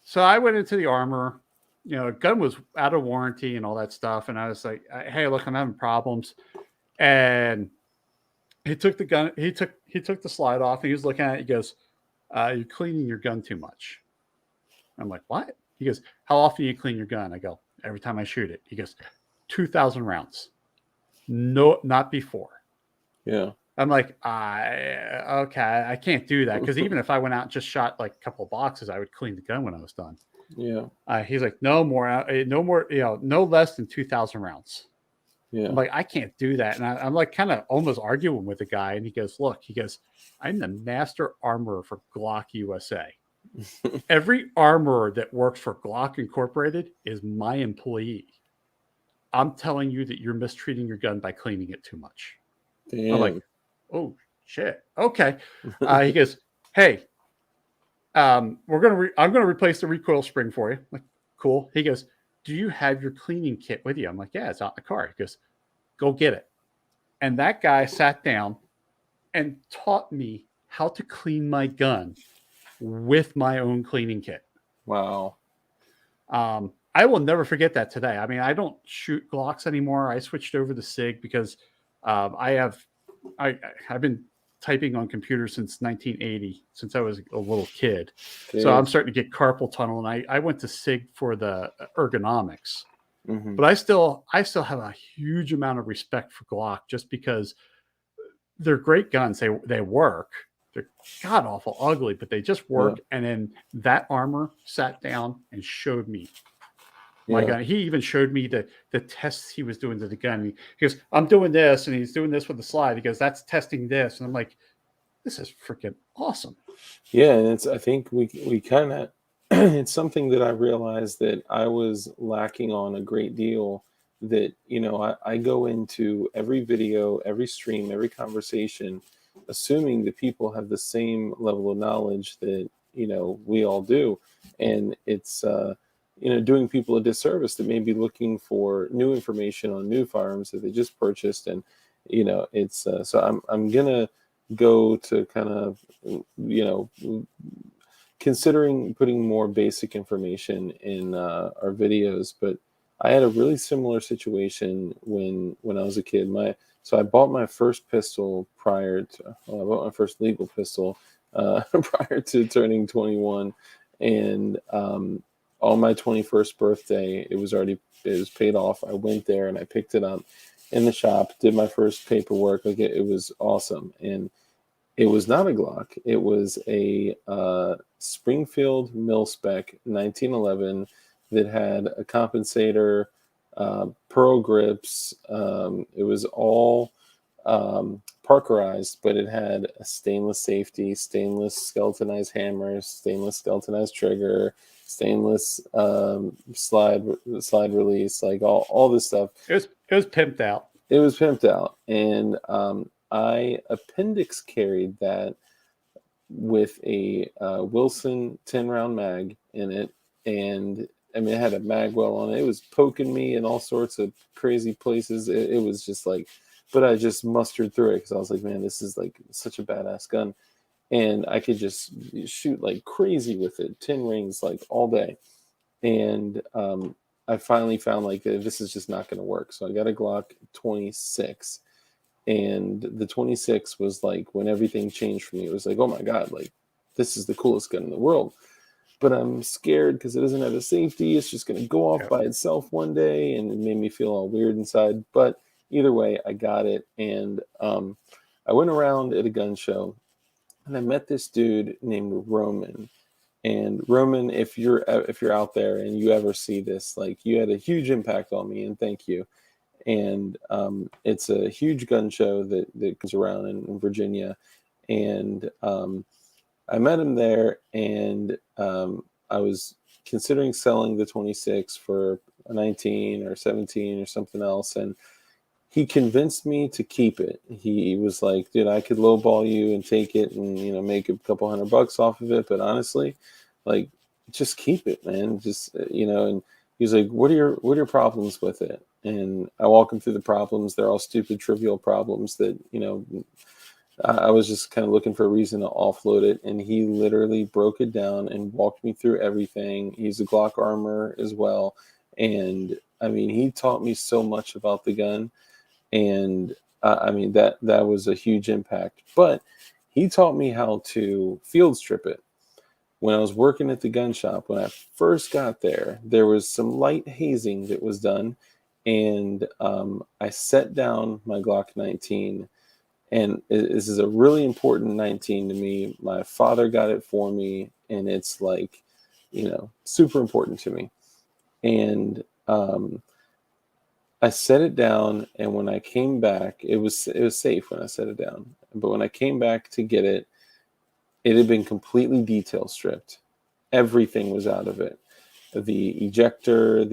So I went into the armor. You know, gun was out of warranty and all that stuff, and I was like, "Hey, look, I'm having problems." And he took the gun. He took the slide off. And he was looking at it. He goes, "You're cleaning your gun too much." I'm like, "What?" He goes, "How often do you clean your gun?" I go, "Every time I shoot it." He goes, 2,000 rounds. No, not before. Yeah. I'm like, okay, I can't do that, because even if I went out and just shot like a couple of boxes, I would clean the gun when I was done. Yeah. He's like, no more, you know, no less than 2,000 rounds. Yeah. I'm like, I can't do that. And I'm like kind of almost arguing with the guy. And he goes, look, he goes, I'm the master armorer for Glock USA. Every armorer that works for Glock Incorporated is my employee. I'm telling you that you're mistreating your gun by cleaning it too much. Damn. I'm like, oh shit. Okay. He goes, hey, I'm gonna replace the recoil spring for you. I'm like, cool. He goes, do you have your cleaning kit with you? I'm like, yeah, it's out in the car. He goes, go get it. And that guy sat down and taught me how to clean my gun with my own cleaning kit. Wow. I will never forget that today. I mean, I don't shoot Glocks anymore. I switched over to SIG because I've been typing on computers since 1980, since I was a little kid. Jeez. So I'm starting to get carpal tunnel, and I went to SIG for the ergonomics. But I still have a huge amount of respect for Glock, just because they're great guns. They work. They're god awful ugly, but they just work. And then that armor sat down and showed me my gun. He even showed me the tests he was doing to the gun. He goes, I'm doing this, and he's doing this with the slide. He goes, that's testing this. And I'm like, this is freaking awesome. Yeah, and I think we kind of it's something that I realized that I was lacking on a great deal. That, you know, I go into every video, every stream, every conversation, assuming that people have the same level of knowledge that, you know, we all do. And it's you know, doing people a disservice that may be looking for new information on new firearms that they just purchased. And, you know, it's so I'm gonna go to kind of, you know, considering putting more basic information in our videos. But I had a really similar situation when I was a kid. So I bought my first pistol I bought my first legal pistol prior to turning 21, and on my 21st birthday, it was paid off. I went there and I picked it up in the shop, did my first paperwork. Like it was awesome. And it was not a Glock. It was a Springfield mil-spec 1911 that had a compensator, pearl grips. It was all Parkerized, but it had a stainless safety, stainless skeletonized hammer, stainless skeletonized trigger, stainless slide release, like all this stuff. It was pimped out. It was pimped out, and I appendix carried that with a Wilson 10-round mag in it, and I mean, it had a mag well on it. It was poking me in all sorts of crazy places. It was just like, but I just mustered through it because I was like, man, this is like such a badass gun. and I could just shoot like crazy with it, 10 rings like all day. And I finally found like this is just not going to work. So I got a Glock 26, and the 26 was like when everything changed for me. It was like, oh my God, like this is the coolest gun in the world. But I'm scared because it doesn't have a safety. It's just going to go off by itself one day, and it made me feel all weird inside. But either way, I got it, and I went around at a gun show, and I met this dude named Roman. And Roman, if you're out there and you ever see this, like you had a huge impact on me, and thank you. And it's a huge gun show that comes around in Virginia, and I met him there, and I was considering selling the 26 for a 19 or 17 or something else, and he convinced me to keep it. He was like, dude, I could lowball you and take it and, make a couple $100 off of it. But honestly, like, just keep it, man. Just, and he was like, what are your problems with it? And I walk him through the problems. They're all stupid, trivial problems that, I was just kind of looking for a reason to offload it. And he literally broke it down and walked me through everything. He's a Glock armor as well. And I mean, he taught me so much about the gun. And I mean that was a huge impact. But he taught me how to field strip it. When I was working at the gun shop, when I first got there, there was some light hazing that was done, and I set down my Glock 19. And this is a really important 19 to me. My father got it for me, and it's like, super important to me. And I set it down, and when I came back, it was safe when I set it down. But when I came back to get it, it had been completely detail stripped. Everything was out of it. The ejector,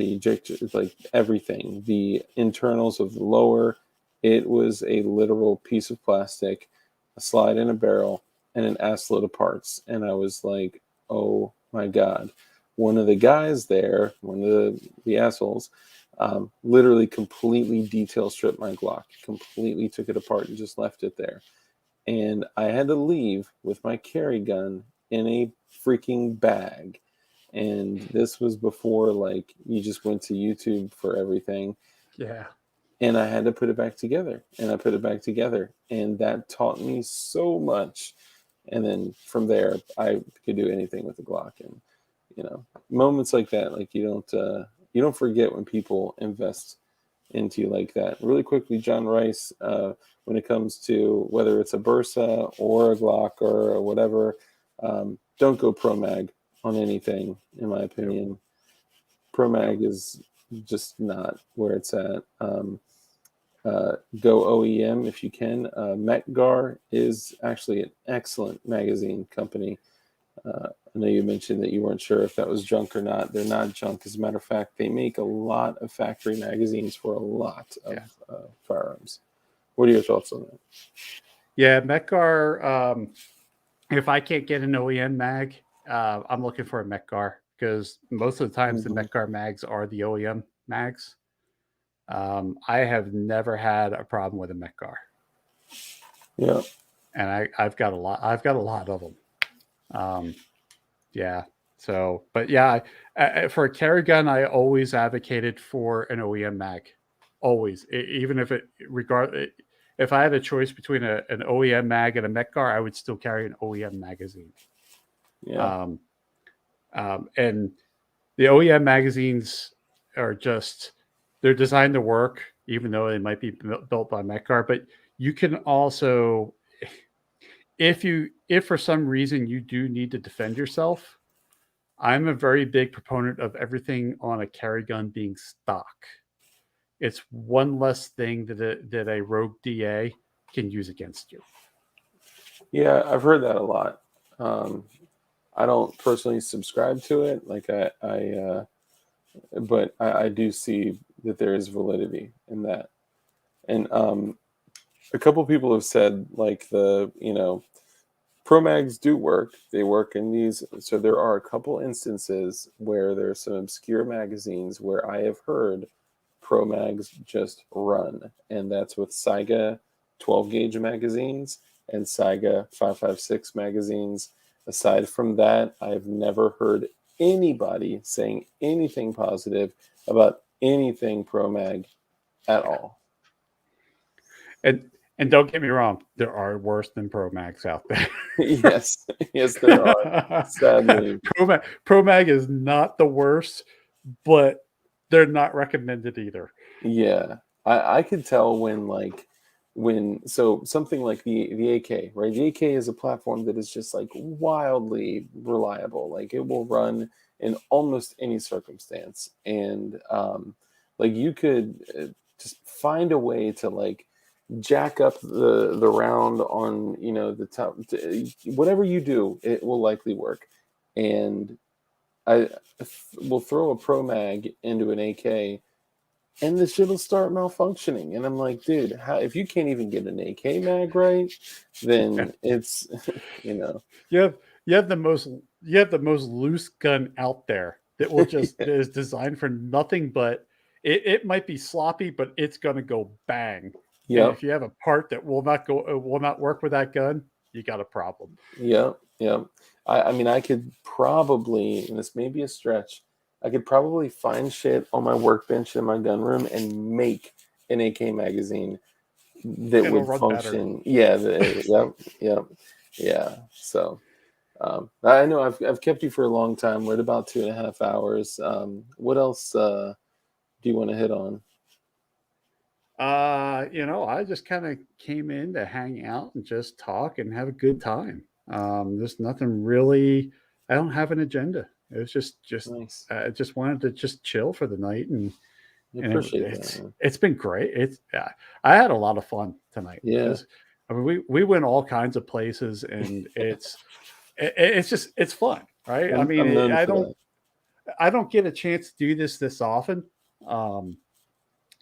like everything. The internals of the lower, it was a literal piece of plastic, a slide in a barrel, and an assload of parts. And I was like, oh my God. One of the guys there, one of the assholes, literally completely detail stripped my Glock, completely took it apart and just left it there. And I had to leave with my carry gun in a freaking bag. And this was before, like, you just went to YouTube for everything. Yeah. And I had to put it back together. And I put it back together. And that taught me so much. And then from there, I could do anything with the Glock. And, moments like that, like you don't forget when people invest into you like that. Really quickly, John Rice, when it comes to whether it's a Bursa or a Glock or whatever, don't go Pro Mag on anything, in my opinion. Pro Mag is just not where it's at. Go OEM if you can. Metgar is actually an excellent magazine company. I know you mentioned that you weren't sure if that was junk or not. They're not junk. As a matter of fact, they make a lot of factory magazines for a lot of firearms. What are your thoughts on that? Yeah, Metgar. If I can't get an OEM mag, I'm looking for a Metgar because most of the times the Metgar mags are the OEM mags. I have never had a problem with a Metgar. Yeah, and I've got a lot. I've got a lot of them. Yeah. So, but yeah, for a carry gun, I always advocated for an OEM mag. Always, even if if I had a choice between an OEM mag and a Metgar, I would still carry an OEM magazine. yeah. And the OEM magazines are they're designed to work, even though they might be built by Metgar. But you can also, if for some reason you do need to defend yourself, I'm a very big proponent of everything on a carry gun being stock. It's one less thing that a rogue DA can use against you. Yeah, I've heard that a lot. I don't personally subscribe to it. Like but I do see that there is validity in that. And a couple people have said like Pro Mags do work. They work in these. So there are a couple instances where there's some obscure magazines where I have heard Pro Mags just run. And that's with Saiga 12 gauge magazines and Saga 556 magazines. Aside from that, I've never heard anybody saying anything positive about anything Pro Mag at all. And don't get me wrong, there are worse than Pro Mags out there. Yes, yes, there are. Sadly, Pro Mag is not the worst, but they're not recommended either. yeah. I could tell when so something like the AK, right? The AK is a platform that is just like wildly reliable. Like it will run in almost any circumstance, and like you could just find a way to like jack up the round on the top. Whatever you do, it will likely work. And I will throw a Pro Mag into an AK, and the shit will start malfunctioning. And I'm like, dude, how, if you can't even get an AK mag right, then it's you know. You have you have the most loose gun out there that will just Yeah. that is designed for nothing but it might be sloppy, but it's gonna go bang. And Yep. if you have a part that will not work with that gun, you got a problem. Yep. Yep. I mean, I could probably, and this may be a stretch, I could probably find shit on my workbench in my gun room and make an AK magazine that It'll would run better. function. Yeah. Yep. Yep. Yeah. So I know I've kept you for a long time. We're at about 2.5 hours. What else do you want to hit on? I just kind of came in to hang out and just talk and have a good time. There's nothing really. I don't have an agenda. It was just Nice. I just wanted to just chill for the night, and I appreciate that, it's man. it's been great. It's yeah, I had a lot of fun tonight. Yeah. I mean, we went all kinds of places, and it's just it's fun, right? I mean, I'm known for that. I don't get a chance to do this often. Um,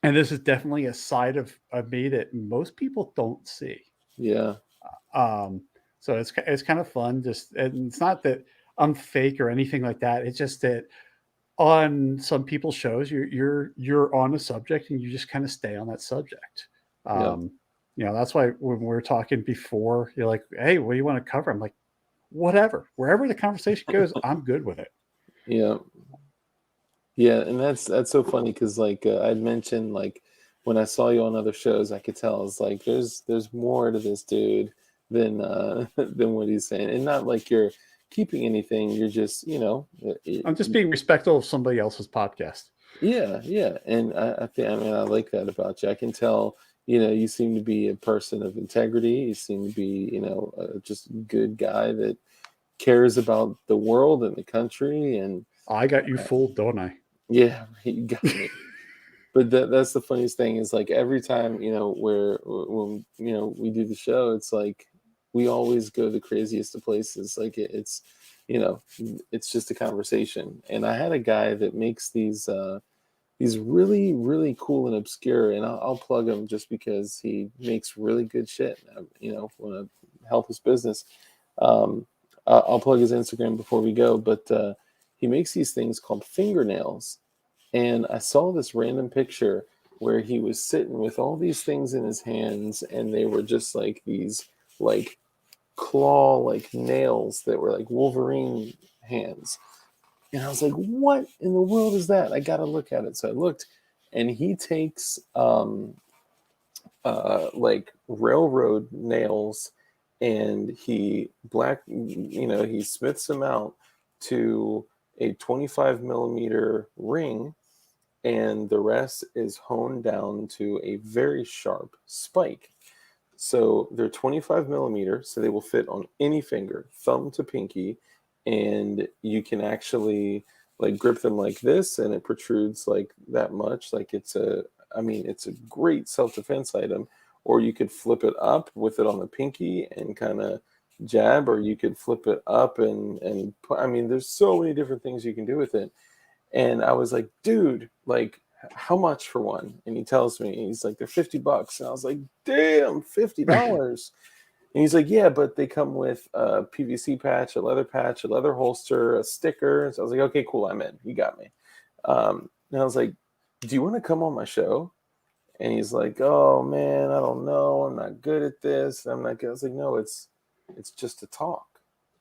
and this is definitely a side of me that most people don't see. Yeah. Um, so it's kind of fun. Just and it's not that I'm fake or anything like that. It's just that on some people's shows, you're on a subject and you just kind of stay on that subject. Yeah. Um, that's why when we were talking before, you're like, "Hey, what do you want to cover?" I'm like, "Whatever, wherever the conversation goes, I'm good with it." Yeah. Yeah, and that's so funny because like I'd mentioned like when I saw you on other shows, I could tell it's like there's more to this dude than than what he's saying, and not like you're keeping anything. You're just I'm just being respectful of somebody else's podcast. yeah, yeah, and I think I mean I like that about you. I can tell you seem to be a person of integrity. You seem to be just a good guy that cares about the world and the country and. I got you fooled, don't I? Yeah, you got me. But that's the funniest thing is like every time when we do the show, it's like we always go the craziest of places. Like it's you know it's just a conversation. And I had a guy that makes these really really cool and obscure, and I'll plug him just because he makes really good shit. Want to help his business. I'll plug his Instagram before we go, but he makes these things called fingernails. And I saw this random picture where he was sitting with all these things in his hands, and they were just like these like claw like nails that were like Wolverine hands. And I was like, what in the world is that? I gotta look at it. So I looked, and he takes like railroad nails, and he smiths them out to a 25 millimeter ring, and the rest is honed down to a very sharp spike. So they're 25 millimeter, so they will fit on any finger, thumb to pinky, and you can actually like grip them like this, and it protrudes like that much. Like it's a great self-defense item. Or you could flip it up with it on the pinky and kind of jab, or you could flip it up and I mean, there's so many different things you can do with it. And I was like, dude, like, how much for one? And he tells me, he's like, they're $50. And I was like, damn, $50. And he's like, yeah, but they come with a PVC patch, a leather holster, a sticker. So I was like, okay, cool, I'm in. You got me. And I was like, do you want to come on my show? And he's like, "Oh man, I don't know. I'm not good at this. I'm not good." I was like, "No, it's just a talk.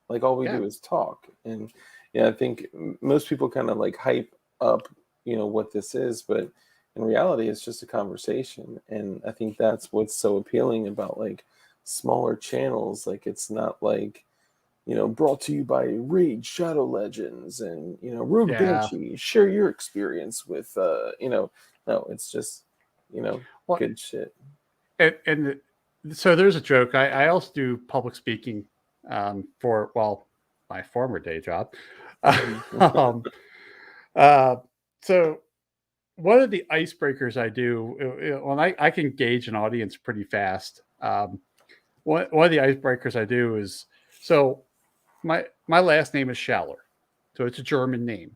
Like all we Yeah. do is talk." And yeah, I think most people kind of like hype up, what this is, but in reality, it's just a conversation. And I think that's what's so appealing about like smaller channels. Like it's not like, brought to you by Raid Shadow Legends and, Rogue Yeah. Banshee. Share your experience with, no, it's just, Well, good shit. and so there's a joke. I also do public speaking for, well, my former day job. Mhm. um, uh, so one of the icebreakers I do, when I can gauge an audience pretty fast. One of the icebreakers I do is, so my last name is Schaller, so it's a German name,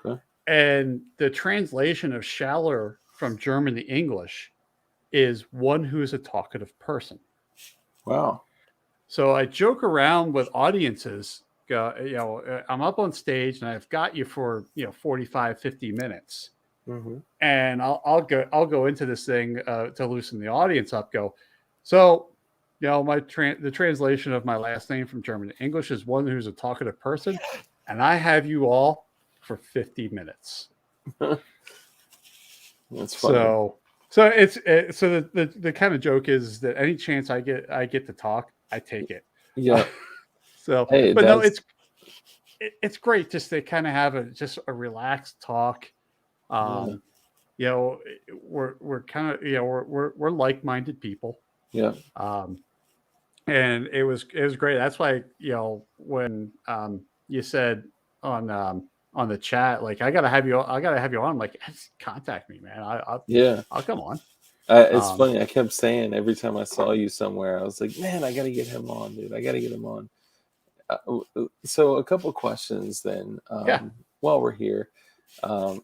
Okay. and the translation of Schaller from German to English is one who is a talkative person. Wow. So I joke around with audiences. I'm up on stage and I've got you for 45, 50 minutes, Hmm. and I'll go into this thing to loosen the audience up. So the translation of my last name from German to English is one who's a talkative person, and I have you all for 50 minutes. That's funny. So so the kind of joke is that any chance I get to talk, I take it. Uh, Yeah. so, Hey, but no, that's it's great just to kind of have a relaxed talk. yeah, Um, you know, we're kind of we're like-minded people. yeah, Um, and it was great. That's why when you said on the chat, like I gotta have you on. I'm like, just contact me, man. yeah. I'll come on. It's Um, funny. I kept saying every time I saw you somewhere, I was like, "Man, I gotta get him on, dude. I gotta get him on." So a couple questions then. yeah. While we're here,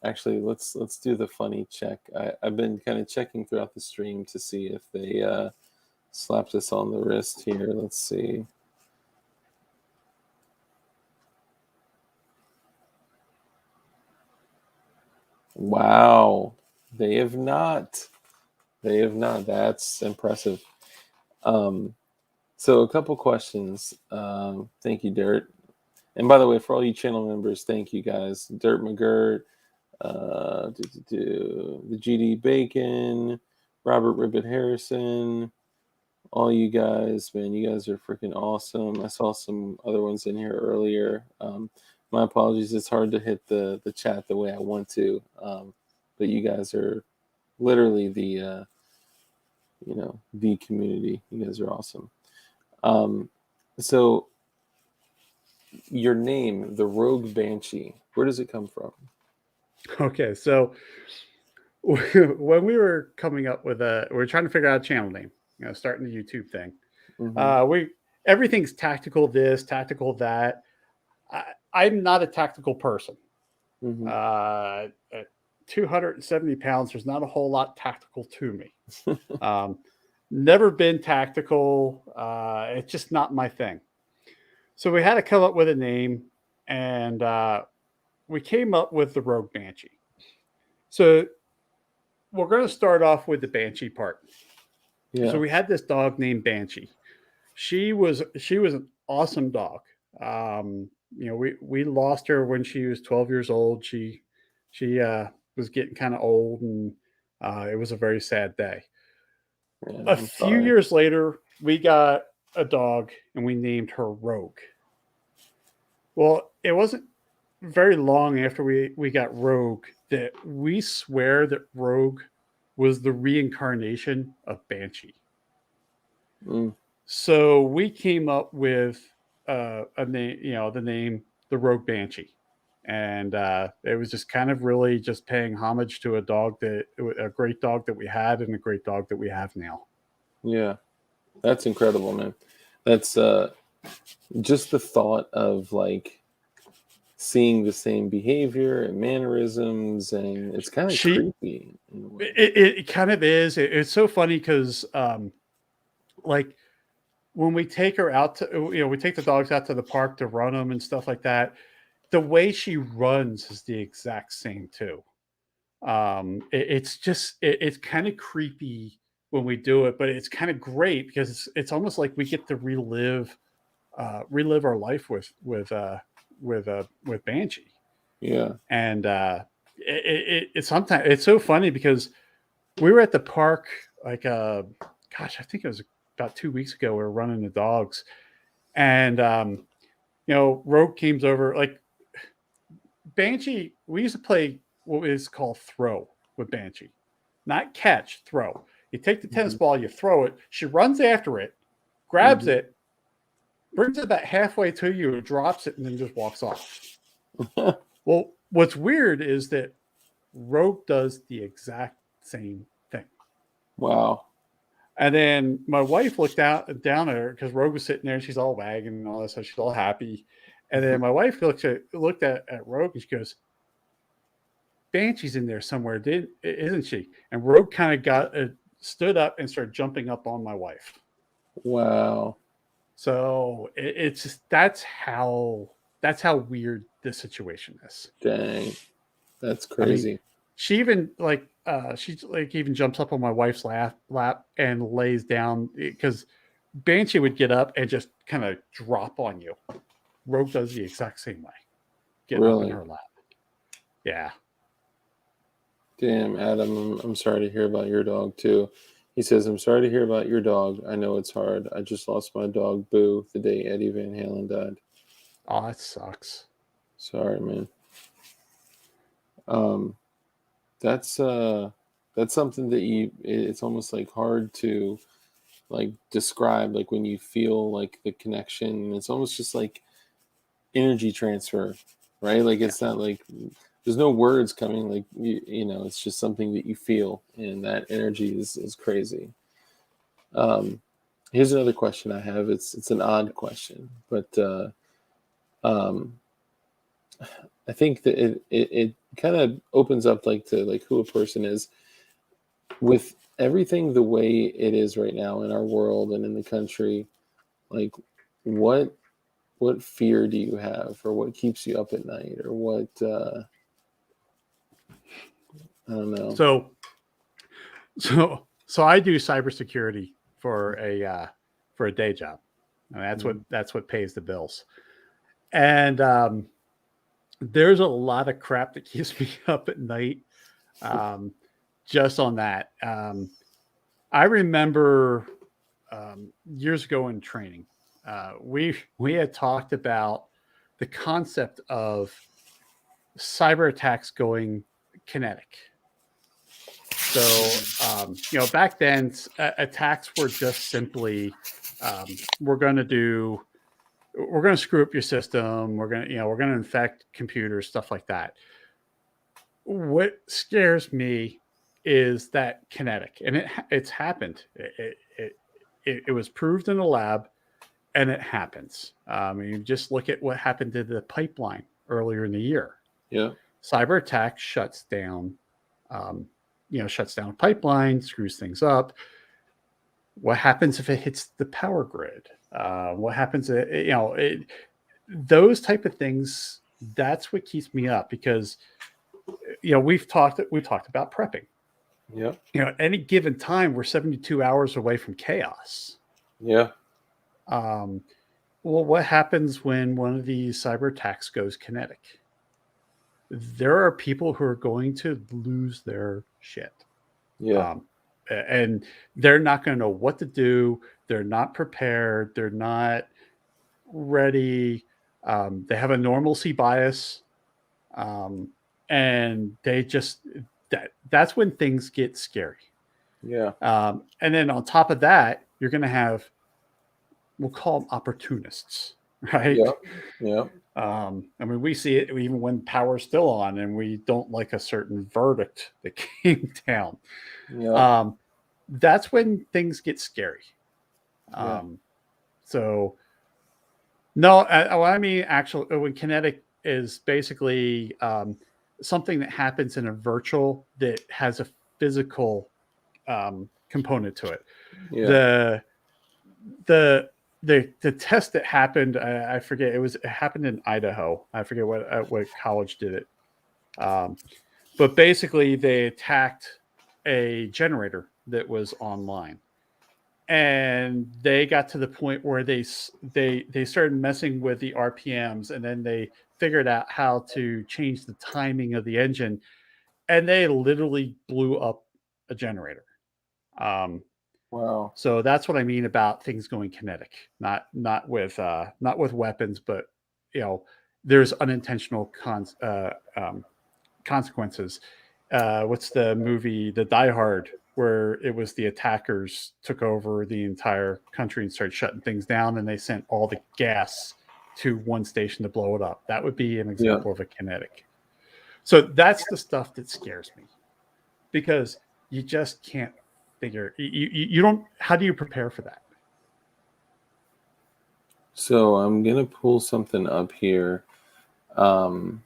actually, let's do the funny check. I've been kind of checking throughout the stream to see if they slapped us on the wrist here. Let's see. Wow, they have not. They have not. That's impressive. Um, so a couple questions. Thank you, Dirt. And by the way, for all you channel members, thank you guys. Dirt McGirt, the GD Bacon, Robert Ribbit Harrison, all you guys, man, you guys are freaking awesome. I saw some other ones in here earlier. My apologies, it's hard to hit the chat the way I want to, but you guys are literally the community. You guys are awesome. Um, so your name, the Rogue Banshee, where does it come from? Okay. So when we were coming up with we were trying to figure out a channel name, starting the YouTube thing. Mm-hmm. We Everything's tactical this, tactical that. I'm not a tactical person. Mm-hmm. At 270 pounds, there's not a whole lot tactical to me. Um, Never been tactical. It's just not my thing. So we had to come up with a name, and we came up with the Rogue Banshee. So we're going to start off with the Banshee part. So Yeah. we had this dog named Banshee. She was an awesome dog. We lost her when she was 12 years old. She was getting kind of old, and it was a very sad day. Yeah, A I'm few sorry. years later, we got a dog, and we named her Rogue. Well, it wasn't very long after we got Rogue that we swear that Rogue was the reincarnation of Banshee. Mm, So we came up with a name, the name the Rogue Banshee, and it was just kind of really just paying homage to a great dog that we had and a great dog that we have now. yeah, that's incredible, man. That's just the thought of like seeing the same behavior and mannerisms, and it's kind of She creepy in a way. it kind of is. It's so funny because like when we take her out to we take the dogs out to the park to run them and stuff like that. The way she runs is the exact same too. It's kind of creepy when we do it, but it's kind of great because it's almost like we get to relive our life with Banshee. Yeah. And it's sometimes it's so funny because we were at the park like gosh, I think it was about 2 weeks ago. We were running the dogs, and Rogue came over. Like Banshee, we used to play what is called throw with Banshee, not catch, throw. You take the tennis ball, you throw it. She runs after it, grabs it, brings it about halfway to you, drops it, and then just walks off. Well, what's weird is that Rogue does the exact same thing. Wow. And then my wife looked down at her because Rogue was sitting there and she's all wagging and all that, so she's all happy. And then my wife looked at Rogue and she goes, "Banshee's in there somewhere, isn't she?" And Rogue kind of stood up and started jumping up on my wife. Wow. So it's just that's how weird this situation is. Dang. That's I mean, crazy. she even even jumps up on my wife's lap and lays down because Banshee would get up and just kind of drop on you. Rogue does the exact same way, getting up in her lap. Yeah. Damn, Adam, I'm sorry to hear about your dog too. He says, "I'm sorry to hear about your dog. I know it's hard. I just lost my dog, Boo, the day Eddie Van Halen died." Oh, that sucks. Sorry, man. That's something that it's almost like hard to like describe, like when you feel like the connection. It's almost just like energy transfer, right? Like it's not like there's no words coming, like it's just something that you feel, and that energy is crazy. Here's another question I have. It's an odd question, but I think that it kind of opens up like to like who a person is with everything the way it is right now in our world and in the country. Like what fear do you have, or what keeps you up at night, or what I don't know. So I do cybersecurity for a day job, and that's what pays the bills. And there's a lot of crap that keeps me up at night, just on that. I remember years ago in training, we had talked about the concept of cyber attacks going kinetic. So back then, attacks were just simply we're going to screw up your system. We're going to infect computers, stuff like that. What scares me is that kinetic, and it's happened. It was proved in the lab, and it happens. You just look at what happened to the pipeline earlier in the year. Yeah. Cyber attack shuts down a pipeline, screws things up. What happens if it hits the power grid? What happens? Those type of things. That's what keeps me up because we've talked about prepping. Yeah. Any given time we're 72 hours away from chaos. Yeah. Well, what happens when one of these cyber attacks goes kinetic? There are people who are going to lose their shit. Yeah. And they're not going to know what to do. They're not prepared. They're not ready. They have a normalcy bias. And they just, that's when things get scary. Yeah. And then on top of that, you're going to have, we'll call them opportunists, right? Yeah. Yeah. We see it even when power's still on and we don't like a certain verdict that came down. Yeah. That's when things get scary. Yeah. So, no, actually, when kinetic is basically something that happens in a virtual that has a physical component to it. Yeah. The test that happened, I forget. It happened in Idaho. I forget what college did it. But basically, they attacked a generator that was online, and they got to the point where they started messing with the RPMs, and then they figured out how to change the timing of the engine, and they literally blew up a generator. Um, Wow. so that's what I mean about things going kinetic, not with weapons, but there's unintentional consequences. What's the movie, The Die Hard, where it was the attackers took over the entire country and started shutting things down, and they sent all the gas to one station to blow it up? That would be an Yeah. example of a kinetic. So that's the stuff that scares me, because you just can't figure. You don't. How do you prepare for that? So I'm gonna pull something up here. Um,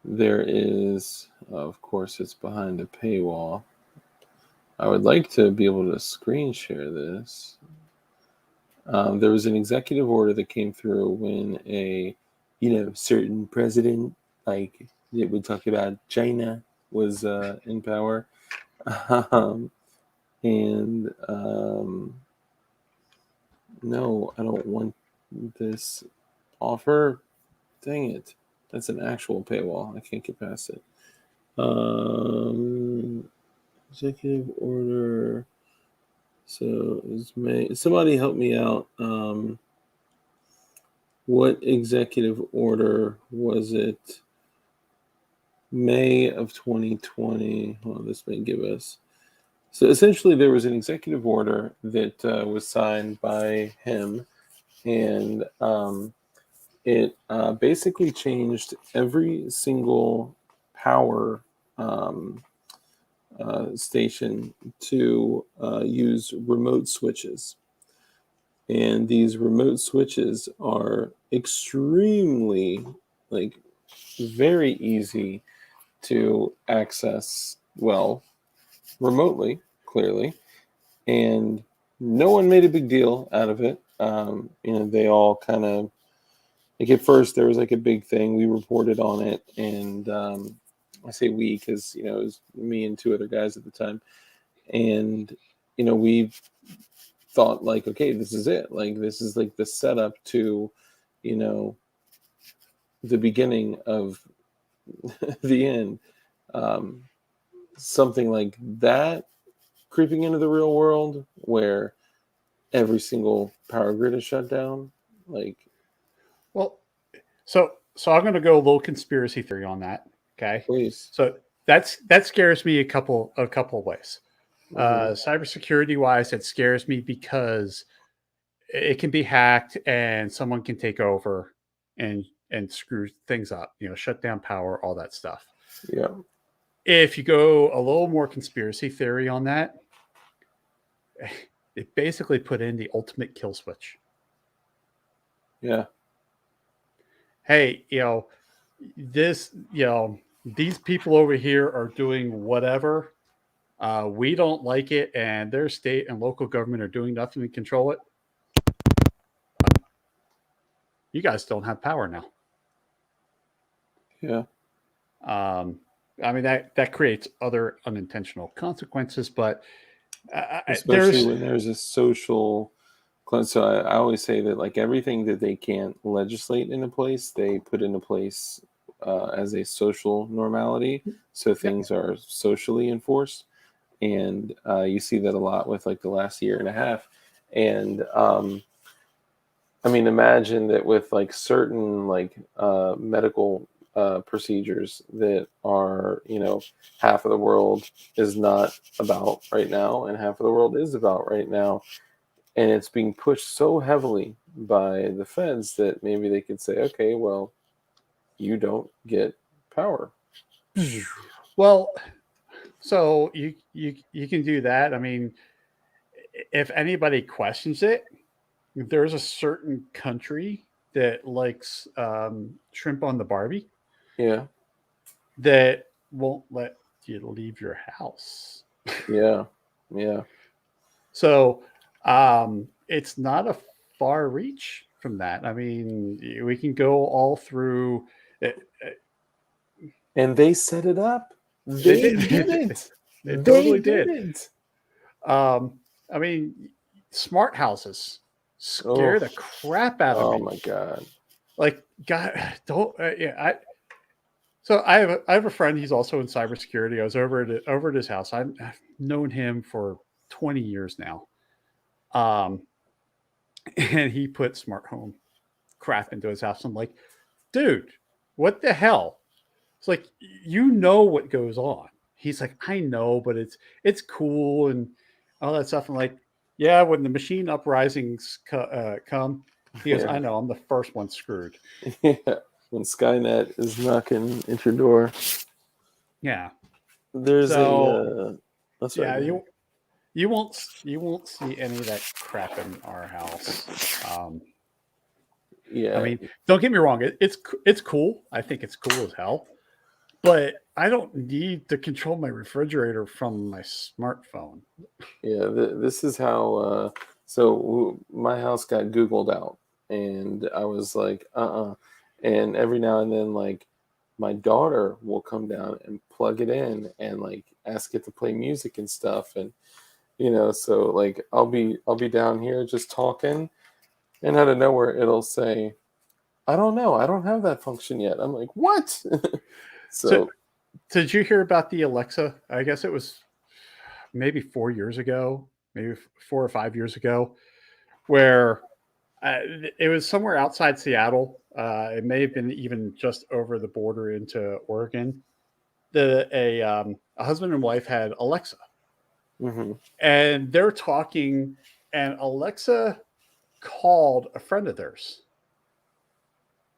there is, of course, it's behind a paywall. I would like to be able to screen share this. There was an executive order that came through when a, certain president, like it would talk about China, was in power, um, and no, I don't want this offer. Dang it, that's an actual paywall. I can't get past it. Executive order. So somebody help me out. What executive order was it? May of 2020. Well, this may give us. So essentially, there was an executive order that was signed by him, and it basically changed every single power station to use remote switches. And these remote switches are extremely, like, very easy to access, well, remotely, clearly. And no one made a big deal out of it. They all kind of, like, at first there was like a big thing. We reported on it, and I say we because it was me and two other guys at the time, and we thought, like, okay, this is it. Like, this is like the setup to, you know, the beginning of the end. Um, Something like that creeping into the real world, where every single power grid is shut down. Like, Well, so I'm going to go a little conspiracy theory on that. Okay, please. so that scares me a couple of ways. Mm-hmm. Cybersecurity wise, it scares me because it can be hacked and someone can take over and screw things up. Shut down power, all that stuff. Yeah. If you go a little more conspiracy theory on that, it basically put in the ultimate kill switch. Yeah. Hey, these people over here are doing whatever. We don't like it, and their state and local government are doing nothing to control it. You guys don't have power now. Yeah. I mean, that creates other unintentional consequences, but Especially when there's a social. So I always say that, like, everything that they can't legislate into place, they put into place as a social normality. So things are socially enforced, and you see that a lot with, like, the last year and a half. And I mean, imagine that with, like, certain, like, medical procedures that are, half of the world is not about right now, and half of the world is about right now. And it's being pushed so heavily by the feds that maybe they could say, okay, well, you don't get power. Well, so you can do that. I mean, if anybody questions it, there's a certain country that likes shrimp on the Barbie Yeah. that won't let you leave your house. Yeah. Yeah. So it's not a far reach from that. I mean, we can go all through. And they set it up. They They did. did it. They They totally did did. it. I mean, smart houses Oh, scare the crap out of oh me. my God. Like, God, don't. So I have a friend. He's also in cybersecurity. I was over at his house. I've known him for 20 years now. Um, and he put smart home crap into his house. I'm like, dude, what the hell? It's like, you know what goes on. He's like, I know, but it's cool and all that stuff. I'm like, yeah, when the machine uprisings come, he goes, Yeah. I know, I'm the first one screwed. Yeah. When Skynet is knocking at your door, Yeah. there's a. So That's right. yeah, Go ahead. you won't see any of that crap in our house. I Yeah. mean, don't get me wrong, it's cool. I think it's cool as hell. But I don't need to control my refrigerator from my smartphone. Yeah. This is how. My house got Googled out, and I was like, And every now and then, like, my daughter will come down and plug it in and like ask it to play music and stuff, and so like I'll be down here just talking, and out of nowhere it'll say, I don't know, I don't have that function yet. I'm like, what? So, So did you hear about the Alexa? I guess it was maybe 4 years ago, maybe 4 or 5 years ago, where uh, it was somewhere outside Seattle. It may have been even just over the border into Oregon. A husband and wife had Alexa, mhm. and they're talking, and Alexa called a friend of theirs,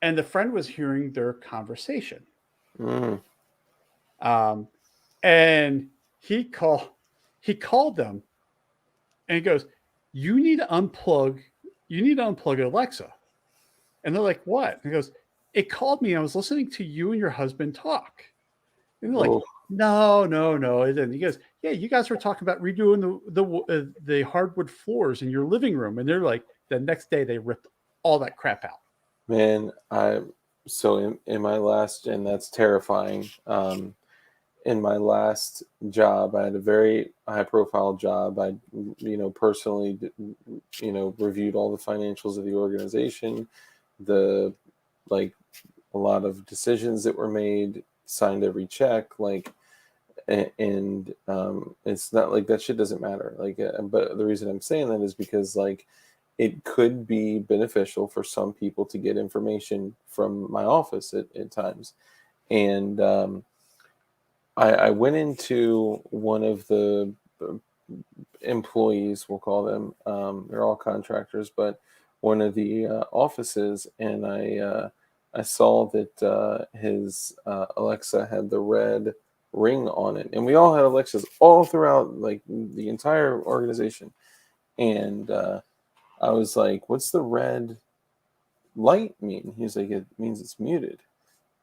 and the friend was hearing their conversation. Mm. Um, and he called he called them and he goes, "You need to unplug. You need to unplug Alexa." And they're like, "What?" And he goes, "It called me. I was listening to you and your husband talk." And they're like, Oh "No, no, no." And then he goes, "Yeah, you guys were talking about redoing the hardwood floors in your living room." And they're like, the next day they ripped all that crap out. man, I so in my last, and that's terrifying. In my last job, I had a very high profile job. I personally reviewed all the financials of the organization, the like a lot of decisions that were made, signed every check, like, and it's not like that shit doesn't matter. Like, but the reason I'm saying that is because like it could be beneficial for some people to get information from my office at times, and I went into one of the employees, we'll call them. They're all contractors, but one of the offices, and I saw that his Alexa had the red ring on it, and we all had Alexas all throughout like the entire organization, and I was like, "What's the red light mean?" He's like, "It means it's muted."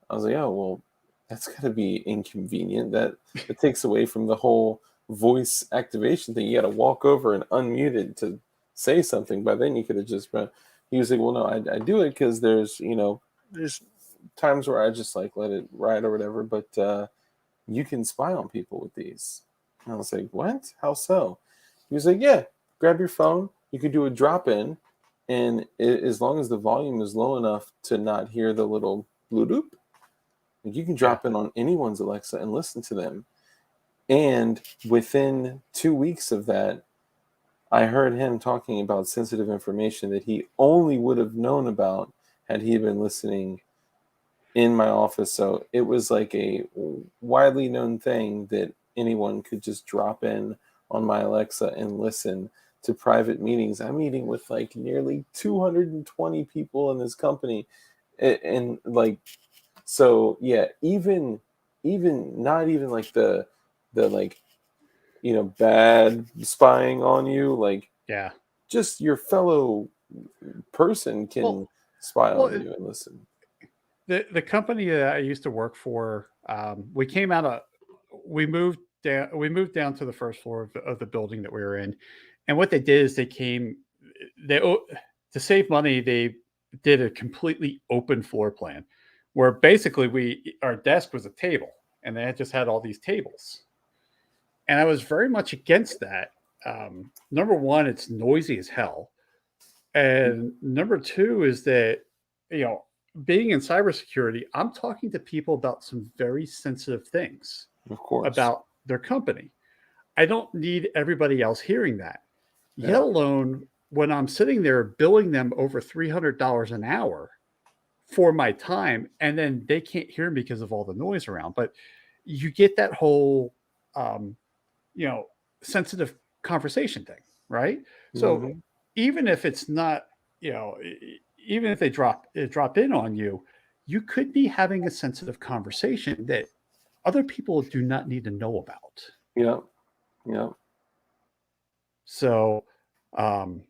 I was like, "Oh well, that's gotta be inconvenient. That takes away from the whole voice activation thing. You got to walk over and unmute it to say something. But then you could have just run." He was like, "Well, no, I do it because there's times where I just like let it ride or whatever. But you can spy on people with these." And I was like, "What? How so?" He was like, "Yeah, grab your phone. You could do a drop in, and as long as the volume is low enough to not hear the little bloop, like, you can Yeah. drop in on anyone's Alexa and listen to them." And within 2 weeks of that, I heard him talking about sensitive information that he only would have known about had he been listening in my office. So it was like a widely known thing that anyone could just drop in on my Alexa and listen to private meetings. I'm meeting with like nearly 220 people in this company. And like, so yeah, even not even like the like bad spying on you, like Yeah. just your fellow person Well, can spy well, on you and listen. the company that I used to work for, we came out of we moved down to the first floor of the building that we were in, and what they did is they to save money they did a completely open floor plan, where basically our desk was a table, and they had just had all these tables, and I was very much against that. Number one, it's noisy as hell, and number two is that, you know, being in cybersecurity, I'm talking to people about some very sensitive things Of course. about their company. I don't need everybody else hearing that, Yeah. yet alone when I'm sitting there billing them over $300 an hour for my time, and then they can't hear me because of all the noise around. But you get that whole, um, you know, sensitive conversation thing, right? So Mhm. even if it's not, you know, even if they drop in on you, you could be having a sensitive conversation that other people do not need to know about. Yeah. Yeah. So, um,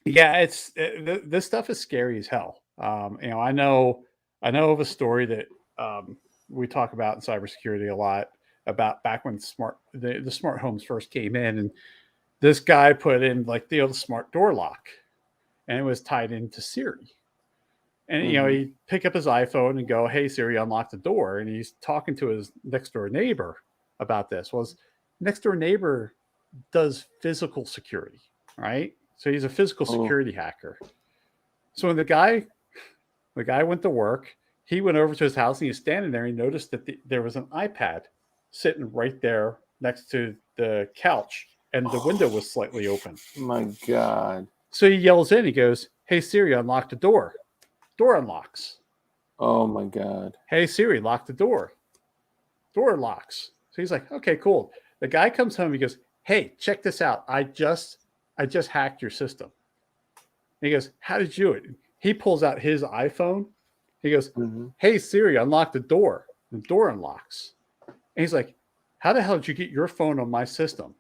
yeah, this stuff is scary as hell. You know, I know of a story that we talk about in cybersecurity a lot about back when the smart homes first came in, and this guy put in like the old smart door lock, and it was tied into Siri. And you know, Mhm. he'd pick up his iPhone and go, "Hey Siri, unlock the door," and he's talking to his next door neighbor about this. Well, his next door neighbor does physical security, right? So he's a physical Oh. security hacker. So when the guy went to work, he went over to his house and he was standing there. And he noticed that there was an iPad sitting right there next to the couch, and the window was slightly open. My God. So he yells in. He goes, "Hey Siri, unlock the door." Door unlocks. Oh my God. "Hey Siri, lock the door." Door locks. So he's like, "Okay, cool." The guy comes home. He goes, "Hey, check this out. I just hacked your system." And he goes, "How did you do it?" He pulls out his iPhone. He goes, Mhm. "Hey Siri, unlock the door." The door unlocks. And he's like, "How the hell did you get your phone on my system?"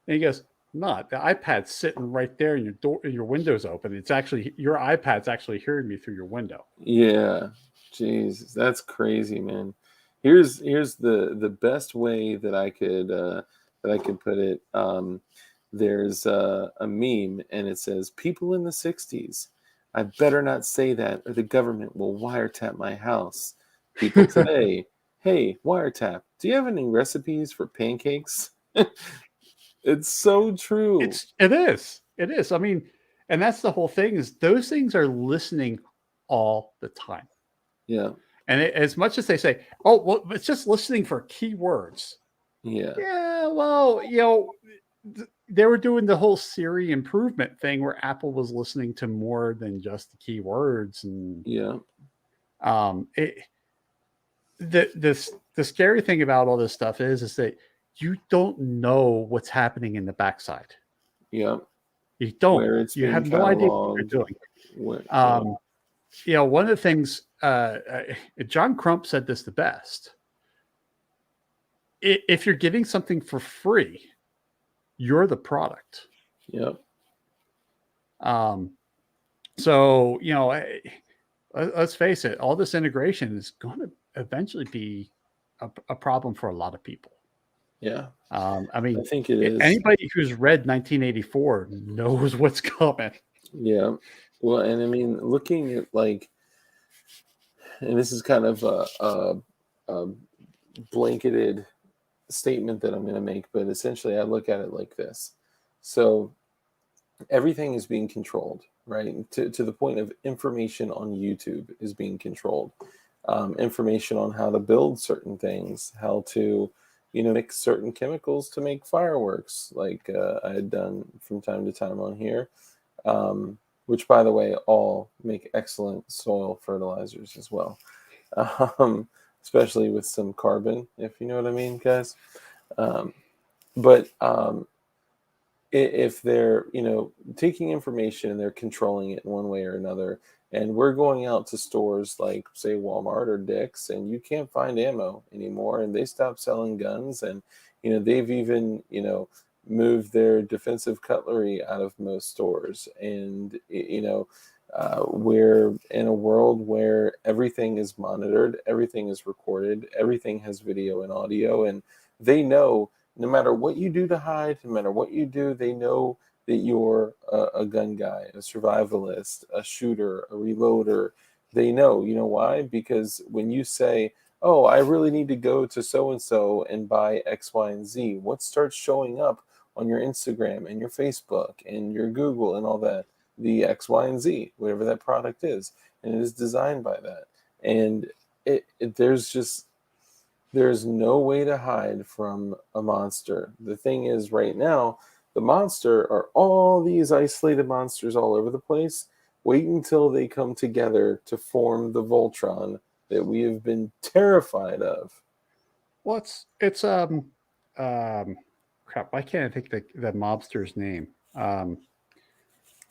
And he goes, "No, the iPad's sitting right there, and your window's open. It's actually your iPad's actually hearing me through your window." Yeah. Jesus, that's crazy, man. Here's the best way that I could put it. There's a meme and it says, "People in the '60s, I better not say that or the government will wiretap my house. People today, hey, wiretap. Do you have any recipes for pancakes?" It's so true. It is. I mean, and that's the whole thing is those things are listening all the time. Yeah. And as much as they say, "Oh, well, it's just listening for keywords." Yeah. Yeah, well, you know, they were doing the whole Siri improvement thing where Apple was listening to more than just the keywords, and Yeah. it, the scary thing about all this stuff is that you don't know what's happening in the backside. Yeah. You don't. Where it's You being have no idea what cataloged. they're doing. Yeah. Um, you know, one of the things John Crump said this the best. If you're getting something for free, you're the product. Yeah. Um, so you know, let's face it, all this integration is going to eventually be a problem for a lot of people. Yeah. I I mean, think it is. anybody who's read 1984 knows what's coming. Yeah. Well, and I mean, looking at like, and this is kind of a blanketed statement that I'm going to make, but essentially, I look at it like this. So everything is being controlled, right? To the point of information on YouTube is being controlled. Information on how to build certain things, how to, mix certain chemicals to make fireworks, like I had done from time to time on here. Which, by the way, all make excellent soil fertilizers as well, um, especially with some carbon, if you know what I mean, guys. Um, but if they're taking information and they're controlling it in one way or another, and we're going out to stores like say Walmart or Dick's, and you can't find ammo anymore, and they stopped selling guns, and they've even moved their defensive cutlery out of most stores, and we're in a world where everything is monitored, everything is recorded, everything has video and audio, and they know no matter what you do to hide, no matter what you do, they know that you're a gun guy, a survivalist, a shooter, a reloader. They know. You know why? Because when you say, "Oh, I really need to go to so and so and buy X, Y, and Z," what starts showing up on your Instagram and your Facebook and your Google and all that? The X, Y, and Z, whatever that product is, and it is designed by that. And there's no way to hide from a monster. The thing is, right now, the monster are all these isolated monsters all over the place. Wait until they come together to form the Voltron that we have been terrified of. Well, um crap. Why can't I think the mobster's name?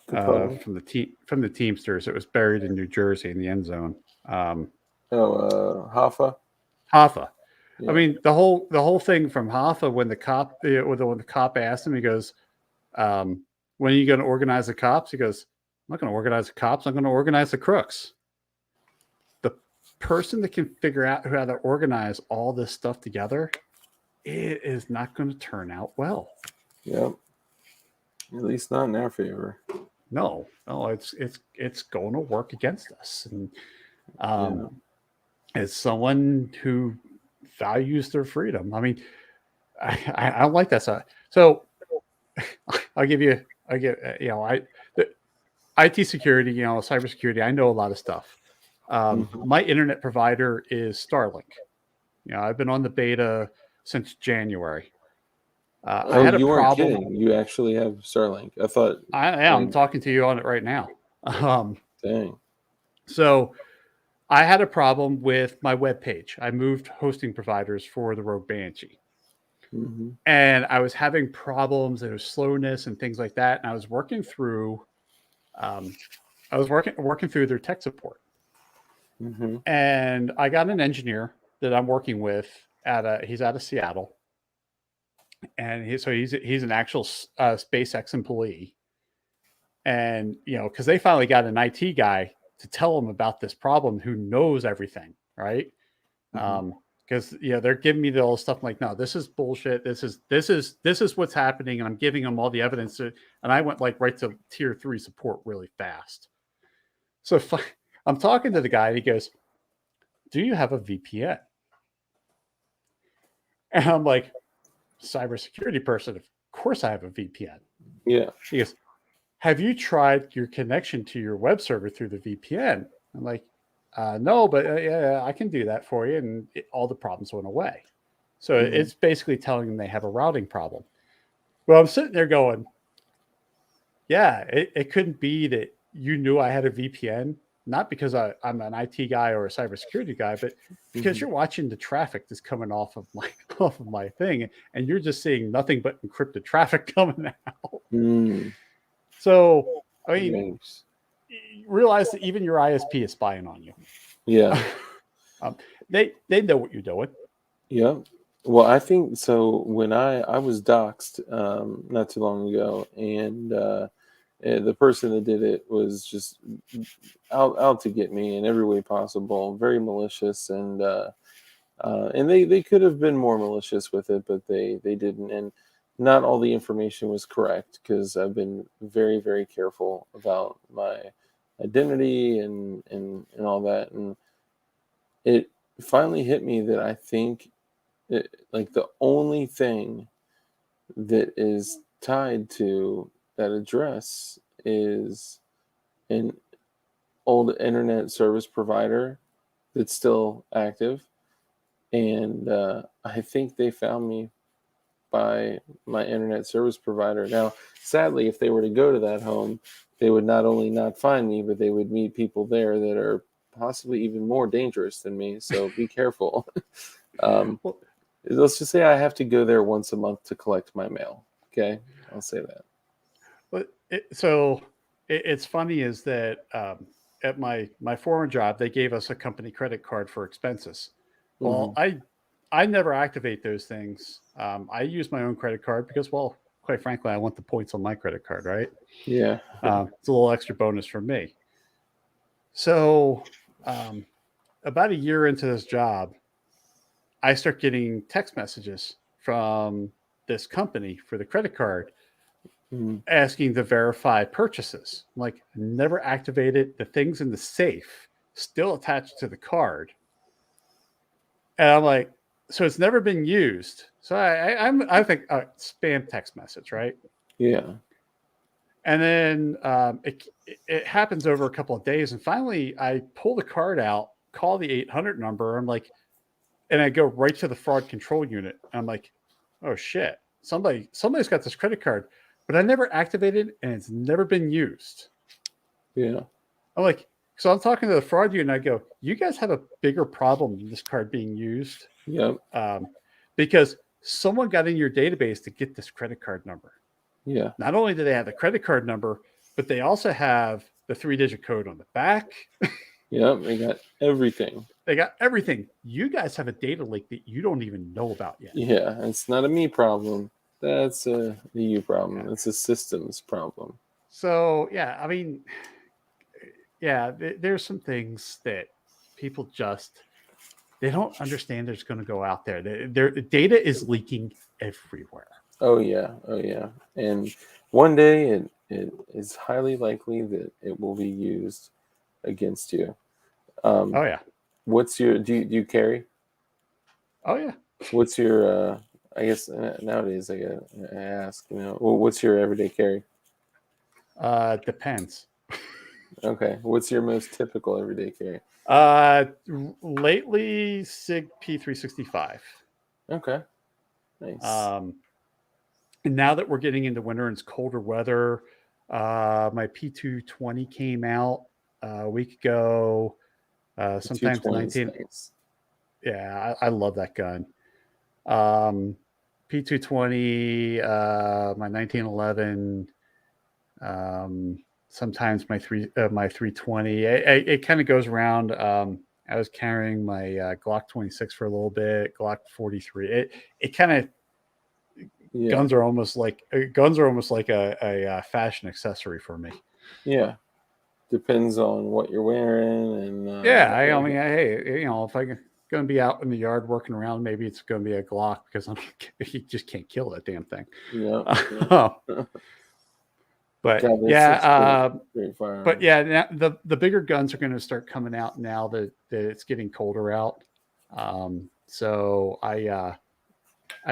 Capone? From the Teamsters. It was buried in New Jersey in the end zone. Um, Oh, Hoffa? Hoffa. I Yeah. mean, the whole thing from Hoffa when the cop when the cop asked him, he goes, "When are you going to organize the cops?" He goes, "I'm not going to organize the cops. I'm going to organize the crooks." The person that can figure out how to organize all this stuff together, it is not going to turn out well. Yep. At least not in our favor. No, it's going to work against us. And Yeah. as someone who values their freedom, I mean, I don't like that side. So I'll give you, I get, the IT security, cybersecurity. I know a lot of stuff. Mhm. My internet provider is Starlink. I've been on the beta since January. I Oh, had a you weren't problem. kidding. You actually have Starlink. I thought, I am like, talking to you on it right now. Um, dang. so I had a problem with my web page. I moved hosting providers for the Rogue Banshee, Hmm. and I was having problems. There was slowness and things like that. And I was working through, um, working through their tech support, Hmm. and I got an engineer that I'm working with he's out of Seattle, and he's an actual SpaceX employee, and because they finally got an IT guy to tell them about this problem who knows everything, right? Hmm. Because they're giving me the old stuff. I'm like, no, this is bullshit. This is what's happening, and I'm giving them all the evidence. And I went like right to tier 3 support really fast. So if I'm talking to the guy, and he goes, "Do you have a VPN?" And I'm like, "Cybersecurity person, of course I have a VPN." Yeah. He goes, "Have you tried your connection to your web server through the VPN?" I'm like, "No, but yeah, I can do that for you." And all the problems went away. So Hmm. it's basically telling them they have a routing problem. Well, I'm sitting there going, yeah, it couldn't be that you knew I had a VPN, not because I'm an IT guy or a cybersecurity guy, but because Hmm. you're watching the traffic that's coming off of my off of my thing, and you're just seeing nothing but encrypted traffic coming out. Mm. So, I mean, Yikes. you realize that even your ISP is spying on you. Yeah. um, they know what you're doing. Yeah. Well, I think so. When I was doxxed not too long ago, and the person that did it was just out to get me in every way possible, very malicious, and they could have been more malicious with it, but they didn't, and not all the information was correct because I've been very very careful about my identity and all that, and it finally hit me that I think like the only thing that is tied to that address is an old internet service provider that's still active, and I think they found me by my internet service provider. Now, sadly, if they were to go to that home, they would not only not find me, but they would meet people there that are possibly even more dangerous than me. So be careful. um, Well, let's just say I have to go there once a month to collect my mail. Okay, I'll say that. it's funny is that at my former job they gave us a company credit card for expenses. Well, Hmm. I never activate those things. I use my own credit card because, well, quite frankly, I want the points on my credit card, right? Yeah. It's a little extra bonus for me. So um, about a year into this job, I start getting text messages from this company for the credit card Mhm. asking to verify purchases. I'm like, never activated the things in the safe still attached to the card. And I'm like, so it's never been used. So I think spam text message, right? Yeah. And then it happens over a couple of days, and finally I pull the card out, call the 800 number. I'm like, and I go right to the fraud control unit. I'm like, oh shit, somebody's got this credit card, but I never activated, and it's never been used. Yeah. I'm like, so I'm talking to the fraud unit. And I go, you guys have a bigger problem than this card being used, Yep. because someone got in your database to get this credit card number. Yeah. Not only do they have the credit card number, but they also have the 3-digit code on the back. Yep. They got everything. They got everything. You guys have a data leak that you don't even know about yet. Yeah. It's not a me problem. That's a you problem. Yeah. It's a systems problem. So, yeah, I mean, yeah, there's some things that people just, they don't understand there's going to go out there. Their data is leaking everywhere. Oh yeah. Oh yeah. And one day it is highly likely that it will be used against you. Oh, yeah. What's your do you carry? Oh, yeah. What's your I guess nowadays I ask, what's your everyday carry? Depends. Okay. What's your most typical everyday carry? Lately, SIG P365. Okay. Nice. And now that we're getting into winter and it's colder weather, my P220 came out a week ago. Sometimes 19. Nice. Yeah, I love that gun. P220, my 1911. Sometimes my 320. It kind of goes around. I was carrying my Glock 26 for a little bit, Glock 43. It kind of guns are almost like a fashion accessory for me. Yeah, depends on what you're wearing and yeah. I mean, hey, if I'm going to be out in the yard working around, maybe it's going to be a Glock because you just can't kill that damn thing. Yeah. But God, yeah, great but yeah, now the bigger guns are going to start coming out now that it's getting colder out. So I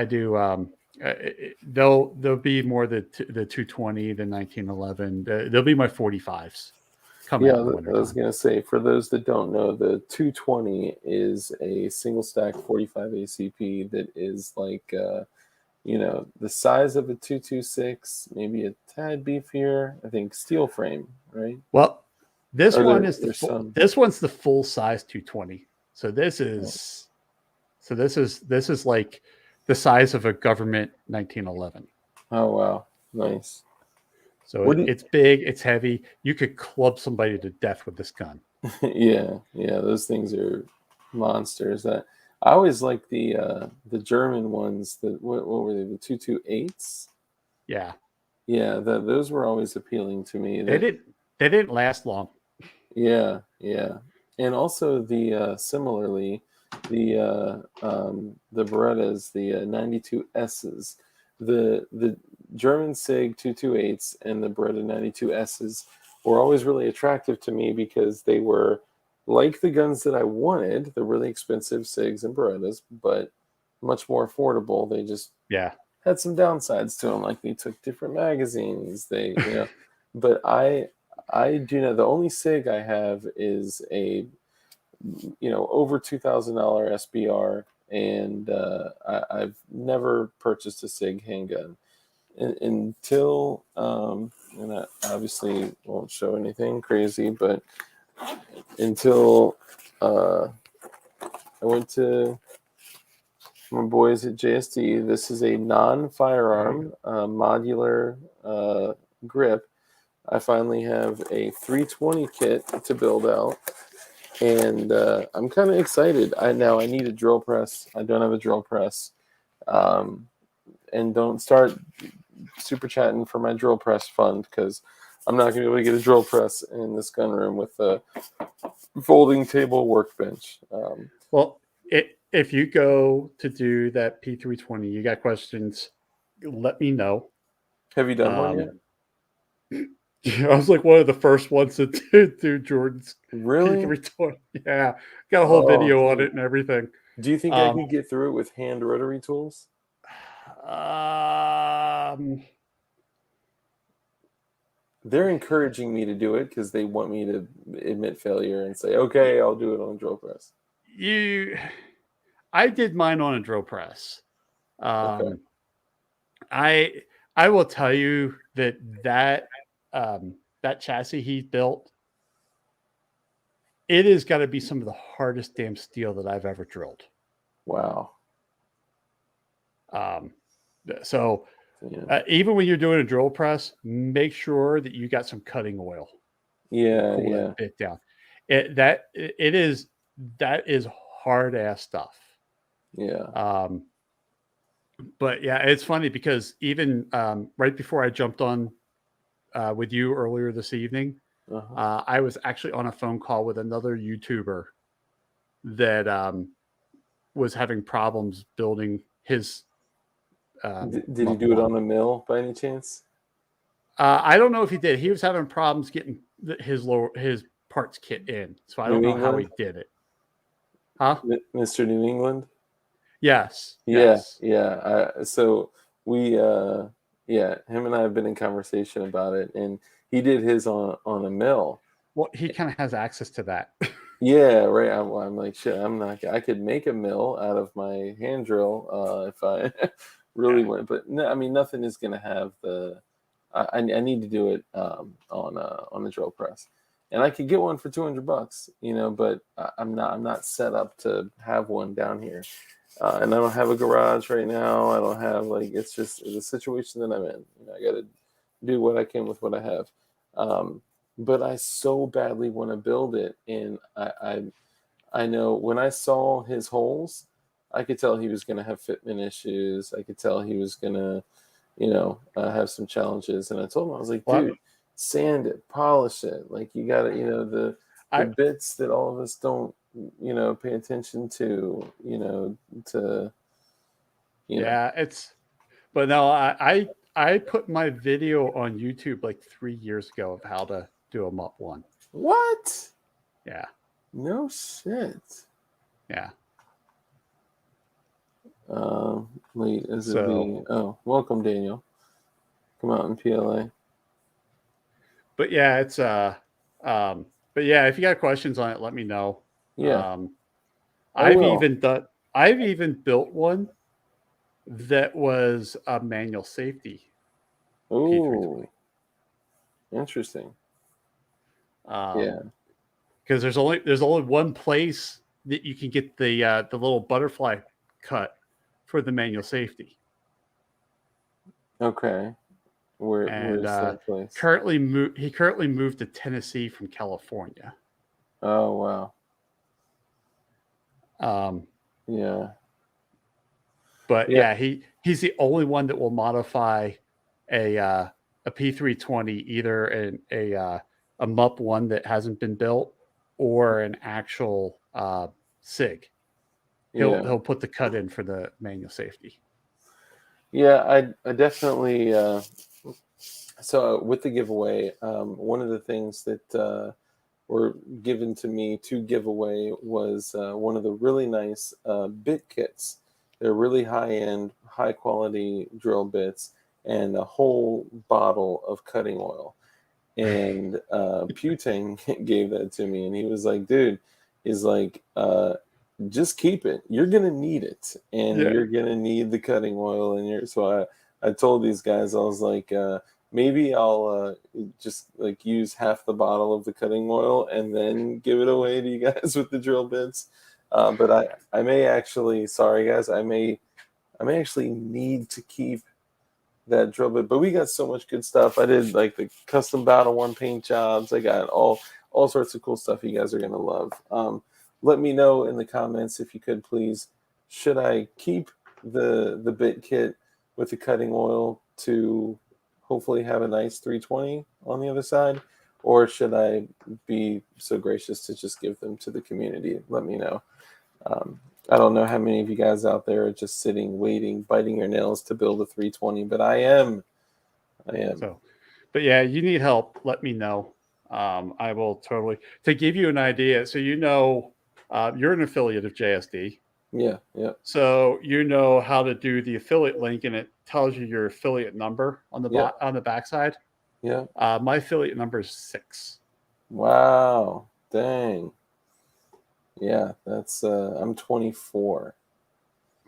do. They'll be more the 220, the 1911. They'll be my 45s. Yeah, I was going to say, for those that don't know, the 220 is a single stack 45 ACP that is like, the size of a 226, maybe a tad beefier. I think steel frame, right? Well, this one's the full size 220. So this is like the size of a government 1911. Oh wow, nice. So it's big, it's heavy. You could club somebody to death with this gun. yeah, those things are monsters. I always like the German ones. What were they? The 228s. Yeah, those were always appealing to me. They didn't last long. Yeah, and also similarly the Berettas, the 92Ss, the German SIG 228s and the Beretta 92Ss were always really attractive to me because they were like the guns that I wanted, the really expensive SIGs and Berettas, but much more affordable. They just had some downsides to them, like they took different magazines. But I do know the only SIG I have is a over $2,000 SBR, and I've never purchased a SIG handgun until and I obviously won't show anything crazy, but until I went to my boys at JSD. This is a non-firearm modular grip. I finally have a 320 kit to build out, and I'm kind of excited. I need a drill press. I don't have a drill press, and don't start super chatting for my drill press fund, because I'm not going to be able to get a drill press in this gun room with a folding table workbench. Well, if you go to do that P320, you got questions, let me know. Have you done one yet? Yeah, I was like one of the first ones to do Jordan's peak Really? every toy. Yeah, got a whole Oh, video on dude. it and everything. Do you think I Um, could get through it with hand rotary tools? um, They're encouraging me to do it because they want me to admit failure and say, okay, I'll do it on drill press. you, I did mine on a drill press. Okay. Um, I I will tell you that that chassis he built, it has got to be some of the hardest damn steel that I've ever drilled. Wow. Um, so Yeah. even when you're doing a drill press, make sure that you got some cutting oil to Yeah. cool that Yeah. bit down. It is that is hard ass stuff. Yeah. Um, but yeah, it's funny because even right before I jumped on with you earlier this evening, Uh-huh. I was actually on a phone call with another YouTuber that was having problems building his Did he Mup do it One. on a mill by any chance? I don't know if he did. He was having problems getting his parts kit in, so I don't New know how England? he did it. Huh? Mr. New England? Yes, Yeah, yes. yeah. So we, yeah, him and I have been in conversation about it, and he did his on a mill. Well, he kind of has access to that. Yeah, right. I'm like, shit. I'm not. I could make a mill out of my hand drill if I really Yeah. went, but no, I mean, nothing is gonna have the. I need to do it on the drill press, and I could get one for $200, but I'm not set up to have one down here. And I don't have a garage right now. I don't have it's just the situation that I'm in. I got to do what I can with what I have. Um, but I so badly want to build it, and I know when I saw his holes, I could tell he was going to have fitment issues. I could tell he was going to, have some challenges. And I told him, I was like, Well, dude, sand it, polish it. Like you got to, the I bits that all of us don't, pay attention to, to, you know, yeah, it's but no, I put my video on YouTube like 3 years ago of how to do a Mup One. what? Yeah, No shit. yeah. Wait, is it So, the? Oh, welcome, Daniel. Come out in PLA. but yeah, it's but yeah, if you got questions on it, let me know. Yeah, Um, I will. I've even built one that was a manual safety P320. Ooh, interesting. Yeah, Because there's only one place that you can get the little butterfly cut for the manual safety, okay. and Where's that place? he currently moved to Tennessee from California. Oh wow. Um, Yeah. but Yeah. yeah, he's the only one that will modify a P320, either a MUP one that hasn't been built or an actual SIG. Yeah. He'll put the cut in for the manual safety. Yeah, I definitely so with the giveaway, one of the things that were given to me to give away was one of the really nice bit kits. They're really high end, high quality drill bits and a whole bottle of cutting oil. And Putin gave that to me, and he was like, "Dude, he's like, just keep it. You're gonna need it, and Yeah, you're gonna need the cutting oil." And you're so I told these guys, I was like, maybe I'll just like use half the bottle of the cutting oil and then give it away to you guys with the drill bits. But I may actually, sorry guys, I may actually need to keep that drill bit. But we got so much good stuff. I did like the custom Battle One paint jobs. I got all sorts of cool stuff you guys are gonna love. Let me know in the comments if you could please. Should I keep the bit kit with the cutting oil to hopefully have a nice 320 on the other side, or should I be so gracious to just give them to the community? Let me know. Um, I don't know how many of you guys out there are just sitting, waiting, biting your nails to build a 320, but I am. I am. so but yeah, you need help, let me know. I will totally, to give you an idea. So, you're an affiliate of JSD. Yeah, yeah, So you know how to do the affiliate link, and it tells you your affiliate number on the yeah, on the backside. yeah. My affiliate number is 6. Wow, dang. Yeah, that's I'm 24.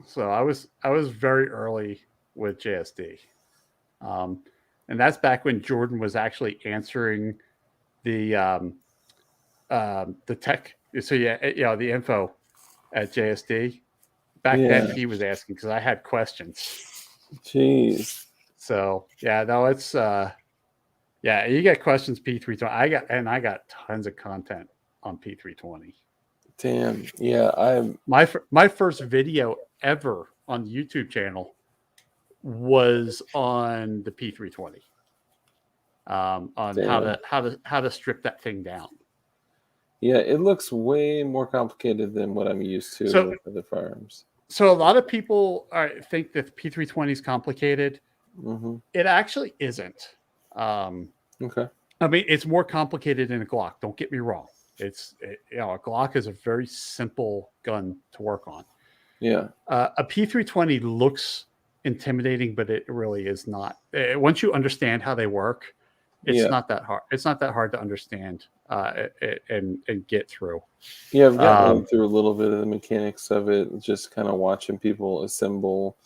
So I was very early with JSD, and that's back when Jordan was actually answering the the tech. So yeah, the info at JSD. Back then, Yeah, he was asking because I had questions. jeez. So yeah, no, it's yeah, you get questions P320. I got tons of content on P320. Damn. Yeah, I'm My first video ever on the YouTube channel was on the P320. On damn. how to strip that thing down. Yeah, it looks way more complicated than what I'm used to So with other firearms. so a lot of people think that the P320 is complicated. Mm-hmm. It actually isn't. Um, Okay. I mean, it's more complicated than a Glock. Don't get me wrong. A Glock is a very simple gun to work on. Yeah. A P320 looks intimidating, but it really is not. Once you understand how they work, it's Yeah. not that hard. It's not that hard to understand and get through. Yeah, I've gotten Um, through a little bit of the mechanics of it, just kind of watching people assemble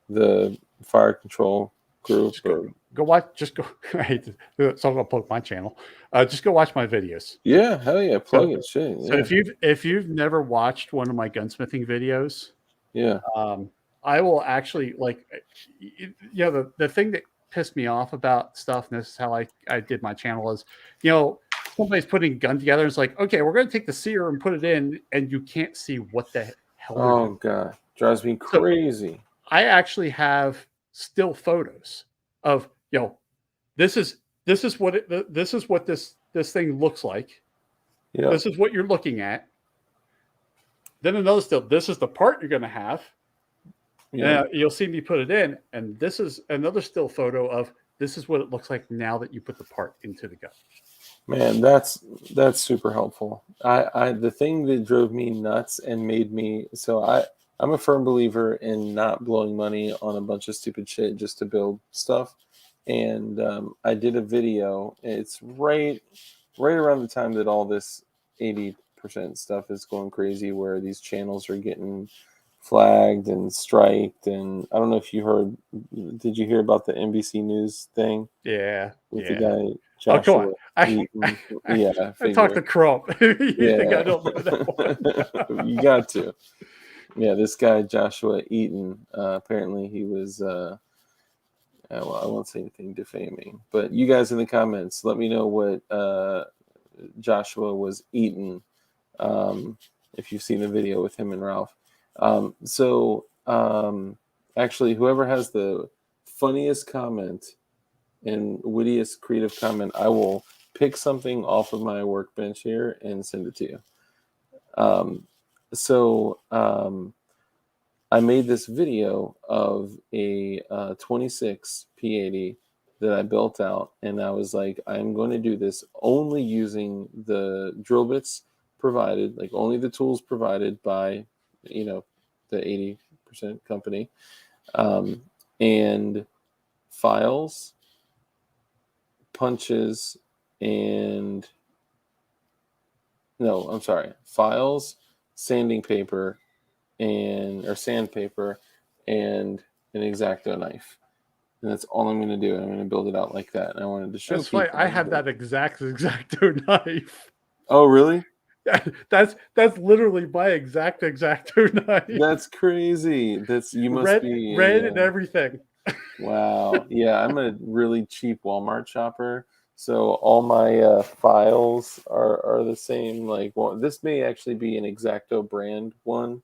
the fire control group just or go watch. Just go. I hate to, so I'm gonna plug my channel. Just go watch my videos. yeah, hell yeah, plug So it, shit, so yeah, if you've never watched one of my gunsmithing videos, yeah, I will actually the thing that pissed me off about stuff, and this is how I did my channel is, somebody's putting a gun together and it's like, okay, we're going to take the sear and put it in, and you can't see what the hell they're oh doing. god, drives me So crazy. I actually have still photos of, this is this is what this thing looks like. Yeah, This is what you're looking at. Then another still, this is the part you're going to have. yeah, You'll see me put it in, and this is another still photo of, this is what it looks like now that you put the part into the gun. man, that's super helpful. I the thing that drove me nuts and made me so I'm a firm believer in not blowing money on a bunch of stupid shit just to build stuff. And I did a video. It's right around the time that all this 80% stuff is going crazy, where these channels are getting flagged and striked. And I don't know if you heard. Did you hear about the NBC News thing Yeah, with the yeah. guy Oh, come on. Joshua Eaton? Yeah, I I talked to figure. Crump. You think I Yeah, don't know that one? you got to. Yeah, this guy Joshua Eaton. Apparently, he was. Well, I won't say anything defaming, but you guys in the comments, let me know what Joshua was eating. Um, if you've seen the video with him and Ralph. Actually, whoever has the funniest comment and wittiest creative comment, I will pick something off of my workbench here and send it to you. Um, so I made this video of a 26 P80 that I built out, and I was like, I'm going to do this only using the drill bits provided, like only the tools provided by, the 80% company, um, and files, punches, and no, I'm sorry, files, sanding paper, or sandpaper, and an X-Acto knife. And that's all I'm going to do. I'm going to build it out like that. And I wanted to show That's funny. people. I have that exacto knife. Oh, really? That's literally my exacto knife. That's crazy. You must be Red and everything. wow. Yeah, I'm a really cheap Walmart shopper. So all my files are the same. Like, well, this may actually be an X-Acto brand one,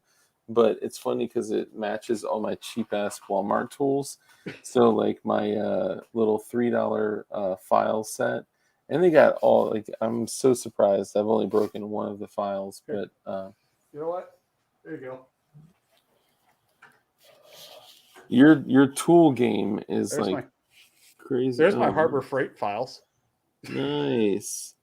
but it's funny because it matches all my cheap ass Walmart tools. So like my little $3 file set, and they got all like, I'm so surprised. I've only broken one of the files, but You know what? There you go. your tool game is There's like Crazy. There's my Oh, Harbor Freight files. nice.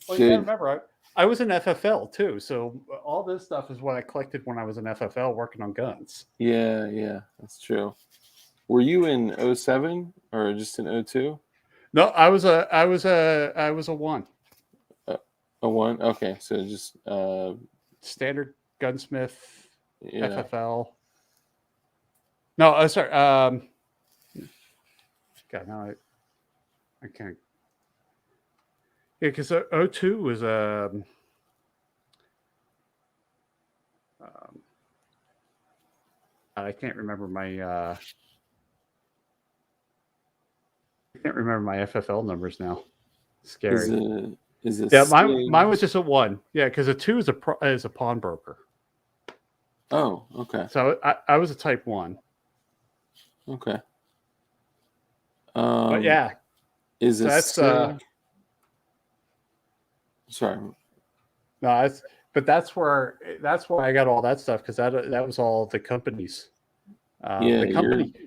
Well, you gotta Good. remember, I was in FFL too, so all this stuff is what I collected when I was in FFL working on guns. Yeah, that's true. Were you in 07 or just in 02? No, I was a one. A one? Okay, so just Standard gunsmith, yeah. FFL. No, sorry. God, no, I can't. Yeah, because 02 was I can't remember my FFL numbers now. Scary. Is it Yeah, SIG? mine was just a one. Yeah, because a two is a pawnbroker. Oh, okay. So I was a type one. Okay. But yeah, Is so a that's SIG? Sorry. no, that's where I got all that stuff because that was all the companies. Yeah,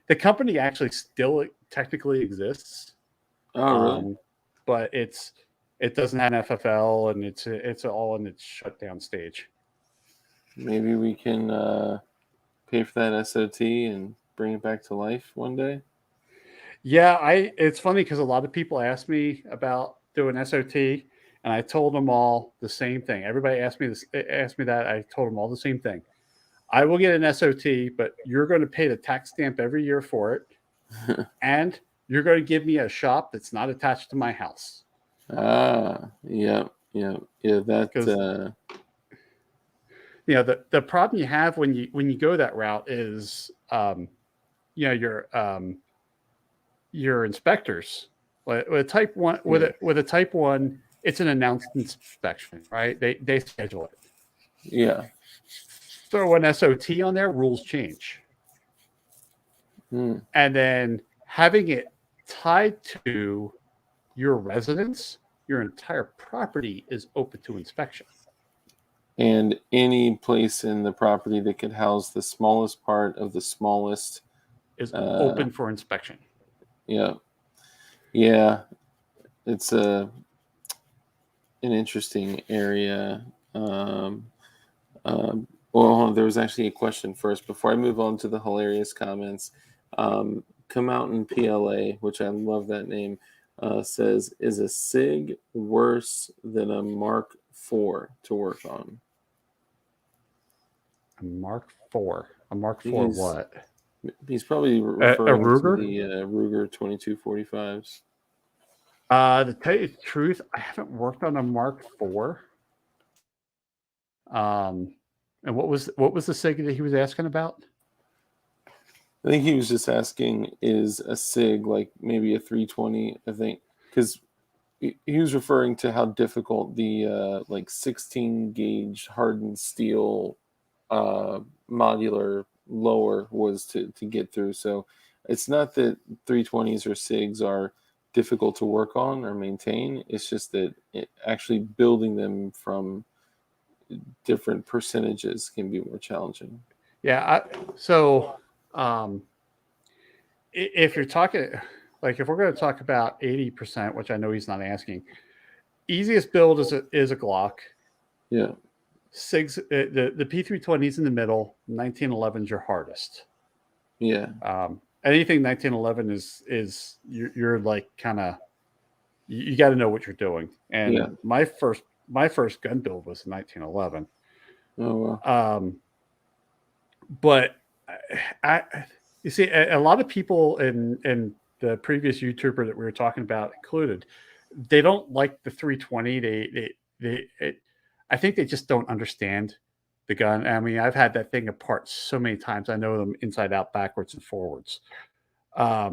The company actually still technically exists, Oh, really? but it doesn't have an FFL and it's all in its shutdown stage. Maybe we can pay for that SOT and bring it back to life one day. Yeah, it's funny because a lot of people ask me about doing SOT, and I told them all the same thing. Everybody asked me that. I told them all the same thing. I will get an SOT, but you're going to pay the tax stamp every year for it, and you're going to give me a shop that's not attached to my house. Yeah. That Because the problem you have when you go that route is your inspectors with a type one with a type one, it's an announced inspection, right? They schedule it. Yeah. Throw an SOT on there, rules change. Hmm. And then having it tied to your residence, your entire property is open to inspection. And any place in the property that could house the smallest part of the smallest is open for inspection. Yeah. It's an interesting area. Well, there was actually a question first before I move on to the hilarious comments. Come Out in PLA, which I love that name, says, is a SIG worse than a Mark IV to work on? A Mark IV. A Mark IV what? He's probably referring Ruger? to the Ruger 2245s. To tell you the truth, I haven't worked on a Mark IV. And what was the SIG that he was asking about? I think he was just asking, is a SIG like maybe a 320? I think because he was referring to how difficult the like 16 gauge hardened steel modular lower was to get through. So it's not that 320s or SIGs are difficult to work on or maintain. It's just that actually building them from different percentages can be more challenging. Yeah. If you're talking, like if we're going to talk about 80%, which I know he's not asking, easiest build is a Glock. Yeah. SIGs, the P320 is in the middle. 1911 is your hardest. Yeah. Anything 1911 is you're like kind of you got to know what you're doing. And my first gun build was 1911. Oh wow. But you see, a lot of people in the previous YouTuber that we were talking about included, they don't like the 320. I think they just don't understand the gun. I mean, I've had that thing apart so many times. I know them inside out, backwards, and forwards. I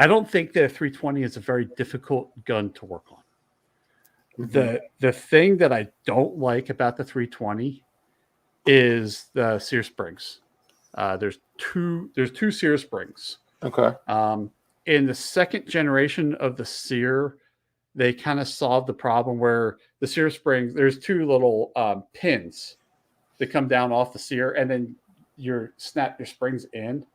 don't think the 320 is a very difficult gun to work on. Mm-hmm. The thing that I don't like about the 320 is the sear springs. There's two sear springs. Okay. In the second generation of the sear, they kind of solved the problem where the sear springs, there's two little pins that come down off the sear, and then you snap your springs in.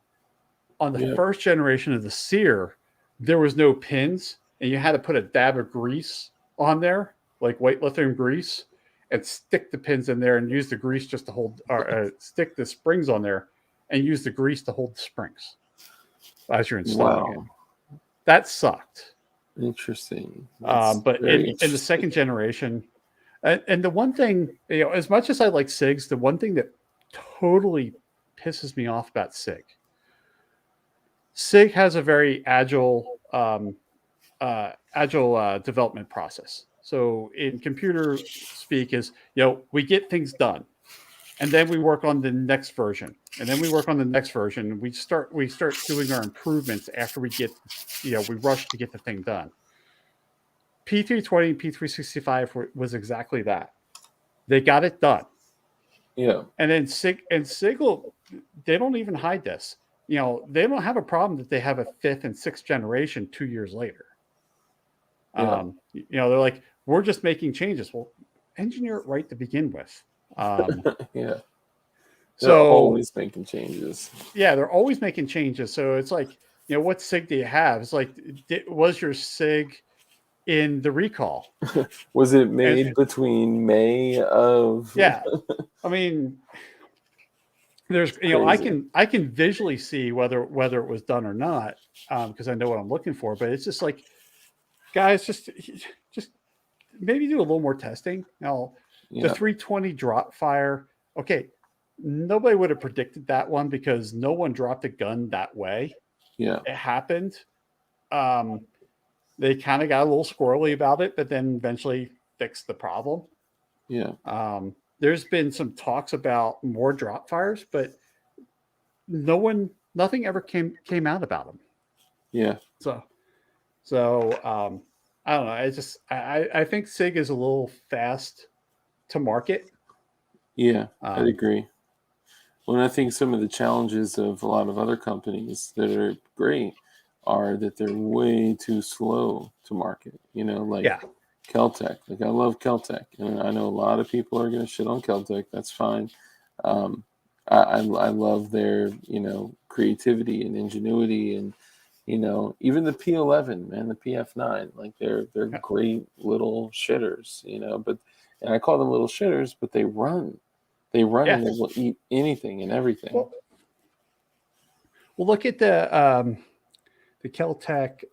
on the Yeah. first generation of the Sear, there was no pins, and you had to put a dab of grease on there, like weightlifting grease, and stick the pins in there and use the grease just to hold, or stick the springs on there and use the grease to hold the springs as you're installing it. That sucked. Interesting. But in the second generation, and the one thing, as much as I like SIGs, the one thing that totally pisses me off about SIG has a very agile development process. So in computer speak is, we get things done, and then we work on the next version, and then we work on the next version. And we start doing our improvements after we get, we rush to get the thing done. P320 and P365 was exactly that. They got it done. Yeah. And then SIG they don't even hide this. They don't have a problem that they have a 5th and 6th generation 2 years later. Yeah. They're like, we're just making changes. Well, engineer it right to begin with. Yeah. So they're always making changes. Yeah, they're always making changes. So it's like, what SIG do you have? It's like, was your SIG in the recall? Was it made between May of? Yeah, I mean, there's I can visually see whether it was done or not, because I know what I'm looking for. But it's just like, guys, just maybe do a little more testing. Now, the 320 drop fire, okay, nobody would have predicted that one because no one dropped a gun that way. Yeah, it happened. They kind of got a little squirrely about it, but then eventually fixed the problem. Yeah. There's been some talks about more drop fires, but nothing ever came out about them. Yeah. So I don't know. I think SIG is a little fast to market. Yeah, I'd agree. Well, I think some of the challenges of a lot of other companies that are great are that they're way too slow to market. Keltec. Like, I love Keltec, and I know a lot of people are going to shit on Keltec. That's fine. I love their creativity and ingenuity, and even the P11, man, the PF9. Like, they're great little shitters. And I call them little shitters, but they run. They run and they will eat anything and everything. Well, look at the Keltec.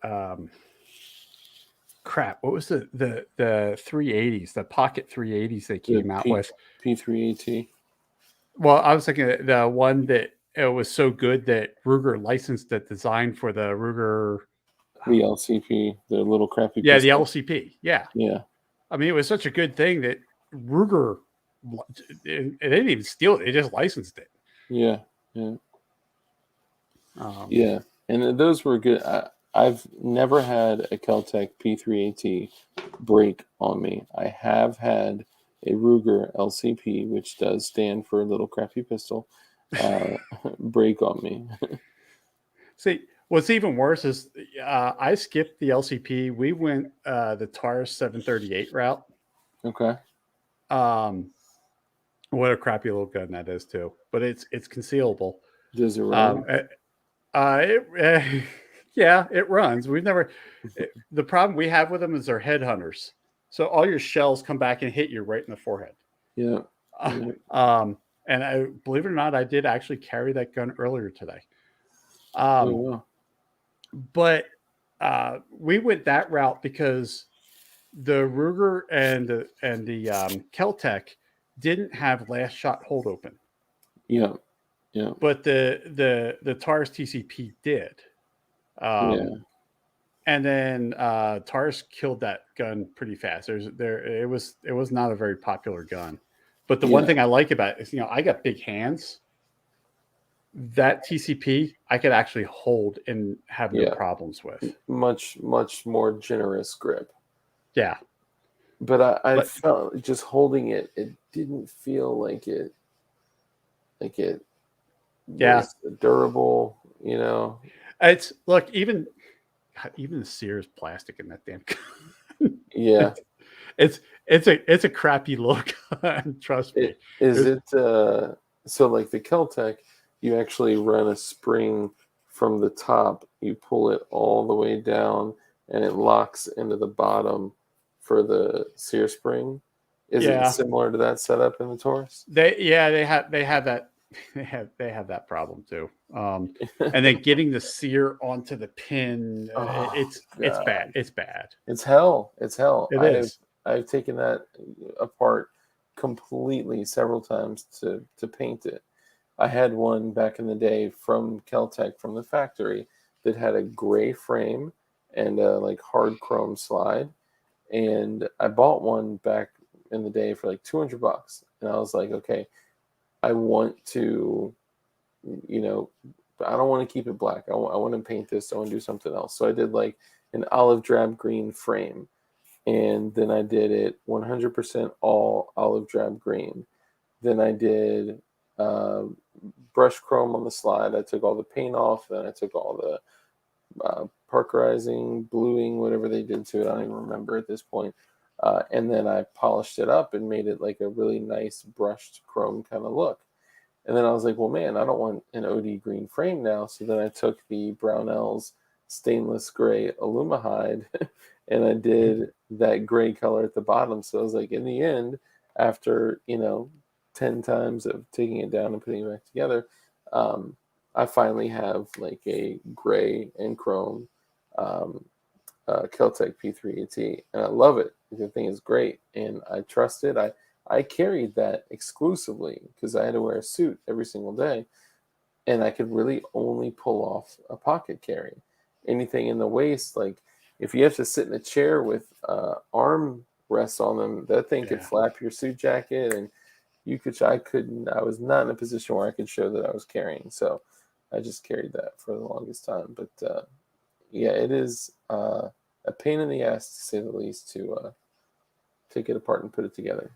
Crap, what was the 380s, the pocket 380s they came out with? P3AT. Well, I was thinking the one that it was so good that Ruger licensed the design for the Ruger. The LCP, the little crappy. Yeah, pistol. The LCP. Yeah. Yeah. I mean, it was such a good thing that Ruger, they didn't even steal it; they just licensed it. Yeah. Yeah. Yeah, and those were good. I've never had a Keltec P3AT break on me. I have had a Ruger LCP, which does stand for Little Crappy Pistol, break on me. See, what's even worse is I skipped the LCP. We went the TARS 738 route. Okay. What a crappy little gun that is too, but it's concealable. Does it run? Yeah, it runs. We've never. The problem we have with them is they're headhunters. So all your shells come back and hit you right in the forehead. Yeah. And I believe it or not, I did actually carry that gun earlier today. Wow. But we went that route because the Ruger and the Keltec didn't have last shot hold open. Yeah. Yeah. But the TARS TCP did. And then TARS killed that gun pretty fast. It was not a very popular gun. But the one thing I like about it is, I got big hands. That TCP I could actually hold and have no problems with. Much more generous grip. Yeah. But I felt just holding it, it didn't feel like it was durable, It's look, even the Sears plastic in that damn gun. Yeah. It's a crappy look. Trust me. So like the Keltec, you actually run a spring from the top, you pull it all the way down, and it locks into the bottom for the sear spring. Is it Yeah. similar to that setup in the Taurus? They have that they have that problem too. And then getting the sear onto the pin, Oh it's bad. God, It's bad. it's hell. It's hell. It is. I've taken that apart completely several times to paint it. I had one back in the day from Keltec from the factory that had a gray frame and a like hard chrome slide, and I bought one back in the day for like $200, and I was like, okay, I want to, you know, I don't want to keep it black. I want to paint this. I want to do something else. So I did like an olive drab green frame, and then I did it 100% all olive drab green. Then I did uh, brush chrome on the slide. I took all the paint off. Then I took all the parkerizing, bluing, whatever they did to it. I don't even remember at this point. And then I polished it up and made it like a really nice brushed chrome kind of look. And then I was like, well, man, I don't want an OD green frame now. So then I took the Brownells stainless gray Alumahide and I did that gray color at the bottom. So I was like, in the end, after, 10 times of taking it down and putting it back together, I finally have like a gray and chrome um, Keltec P3AT, and I love it. The thing is great, and I trust it. I carried that exclusively because I had to wear a suit every single day, and I could really only pull off a pocket carry. Anything in the waist, like if you have to sit in a chair with arm rests on them, that thing could Yeah. flap your suit jacket, and I couldn't. I was not in a position where I could show that I was carrying, so I just carried that for the longest time. But yeah, it is a pain in the ass to say the least to take it apart and put it together.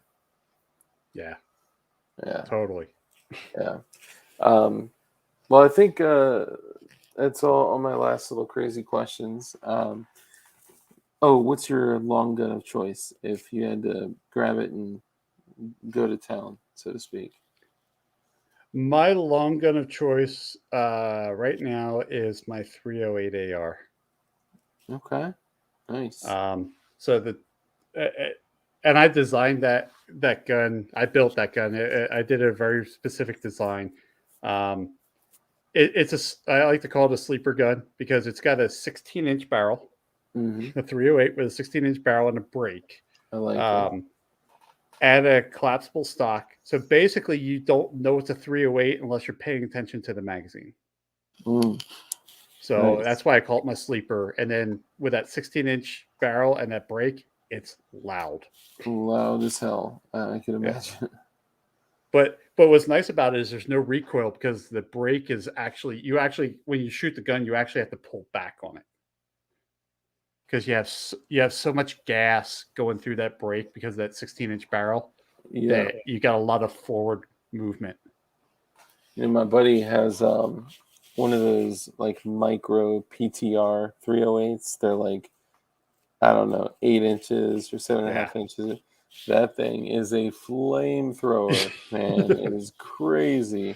Yeah. Yeah, Totally. yeah. Um, well, I think that's all my last little crazy questions. Oh, what's your long gun of choice if you had to grab it and go to town, so to speak? My long gun of choice right now is my 308 AR. Okay, nice. So and I designed that gun. I built that gun. I did a very specific design. Um, I like to call it a sleeper gun because it's got a 16-inch barrel, Mm-hmm. a 308 with a 16-inch barrel and a break, I like it. um, and a collapsible stock. So basically, you don't know it's a 308 unless you're paying attention to the magazine. Mm, So nice. that's why I call it my sleeper. And then with that 16-inch barrel and that break, it's loud. Loud as hell. I can Yeah. imagine. But what's nice about it is there's no recoil because the brake is actually when you shoot the gun you actually have to pull back on it because you have so much gas going through that brake because of that 16-inch barrel Yeah. that you got a lot of forward movement. My buddy has one of those like micro PTR 308s. They're like, I don't know, 8 inches or seven and a Yeah. half inches. That thing is a flamethrower, man. It is crazy.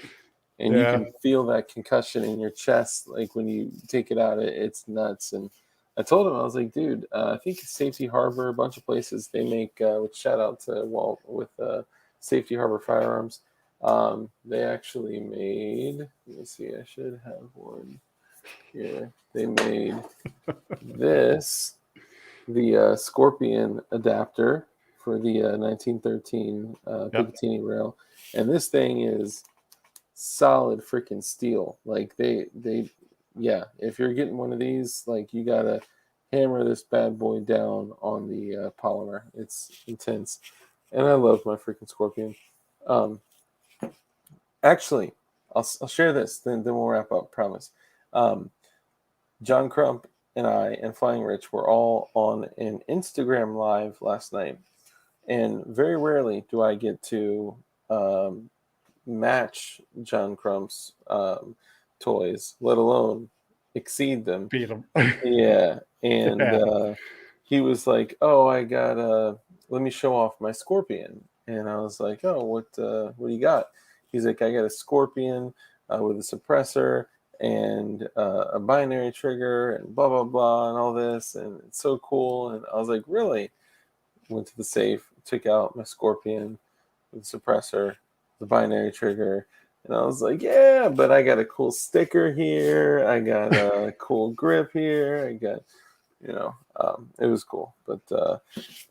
And you Yeah. can feel that concussion in your chest. Like when you take it out, it's nuts. And I told him, I was like, dude, I think Safety Harbor, a bunch of places, they make, with shout out to Walt with Safety Harbor Firearms. They actually made, let me see, I should have one here. They made this, the Scorpion adapter for the 1913 Yep. Picatinny rail. And this thing is solid freaking steel. Like yeah, if you're getting one of these, like you gotta hammer this bad boy down on the polymer. It's intense. And I love my freaking Scorpion. Um, Actually, I'll share this, then we'll wrap up, promise. Um, John Crump and I and Flying Rich were all on an Instagram live last night. And very rarely do I get to um, match John Crump's toys, let alone exceed them. Beat them. Yeah. And Yeah. he was like, oh, I got let me show off my Scorpion. And I was like, oh, what do you got? He's like, I got a Scorpion with a suppressor and a binary trigger and blah blah blah and all this, and it's so cool. And I was like, really? Went to the safe, took out my Scorpion with the suppressor, the binary trigger, and I was like, yeah, but I got a cool sticker here, I got a cool grip here, I got, it was cool. But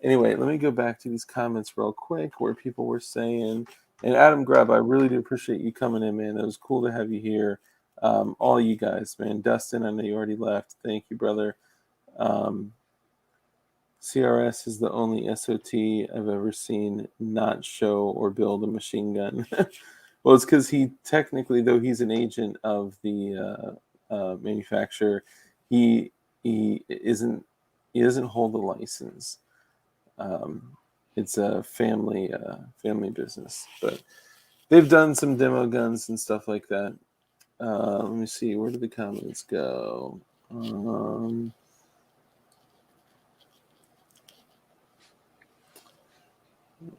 anyway, let me go back to these comments real quick where people were saying, and Adam Grubb, I really do appreciate you coming in, man. It was cool to have you here. All you guys, man. Dustin, I know you already left. Thank you, brother. CRS is the only SOT I've ever seen not show or build a machine gun. Well, it's because he technically, though he's an agent of the manufacturer, he doesn't hold a license. It's a family business, but they've done some demo guns and stuff like that. Let me see, where did the comments go?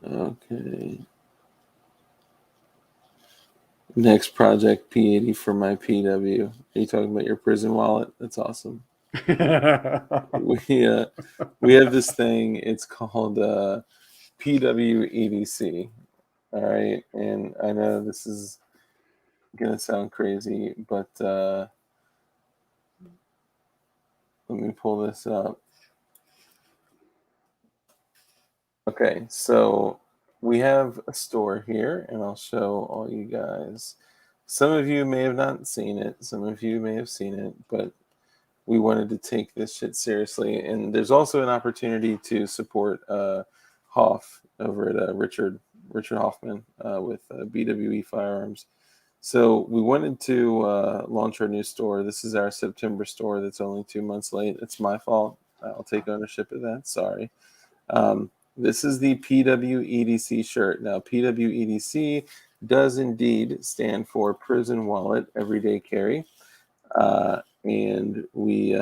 Okay. Next project, P80 for my PW. Are you talking about your prison wallet? That's awesome. We have this thing. It's called PW All right, and I know this is gonna sound crazy, but let me pull this up. Okay, so we have a store here, and I'll show all you guys. Some of you may have not seen it. Some of you may have seen it, but we wanted to take this shit seriously. And there's also an opportunity to support Hoff over at Richard Hoffman with BWE Firearms. So we wanted to launch our new store. This is our September store that's only 2 months late. It's my fault. I'll take ownership of that. Sorry. This is the PWEDC shirt. Now, PWEDC does indeed stand for Prison Wallet Everyday Carry. And we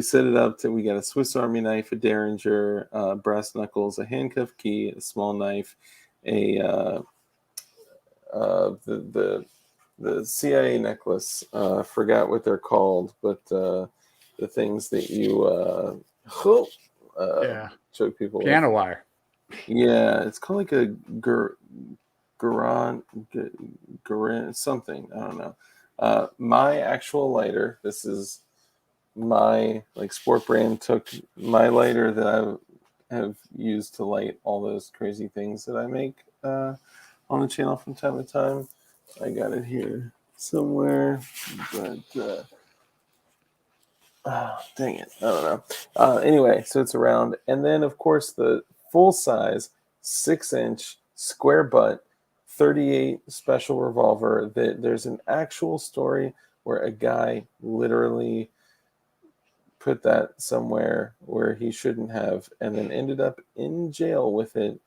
set it up to, we got a Swiss Army knife, a Derringer, brass knuckles, a handcuff key, a small knife, the CIA necklace. Forgot what they're called, but the things that you Yeah. choke people Piano with. wire. Yeah, it's called like a Garand something. I don't know. My actual lighter. This is my Sport Brand took my lighter that I have used to light all those crazy things that I make on the channel from time to time. I got it here somewhere, but dang it, I don't know. Anyway, so it's around, and then of course the full size 6-inch square butt 38 special revolver. That there's an actual story where a guy literally put that somewhere where he shouldn't have, and then ended up in jail with it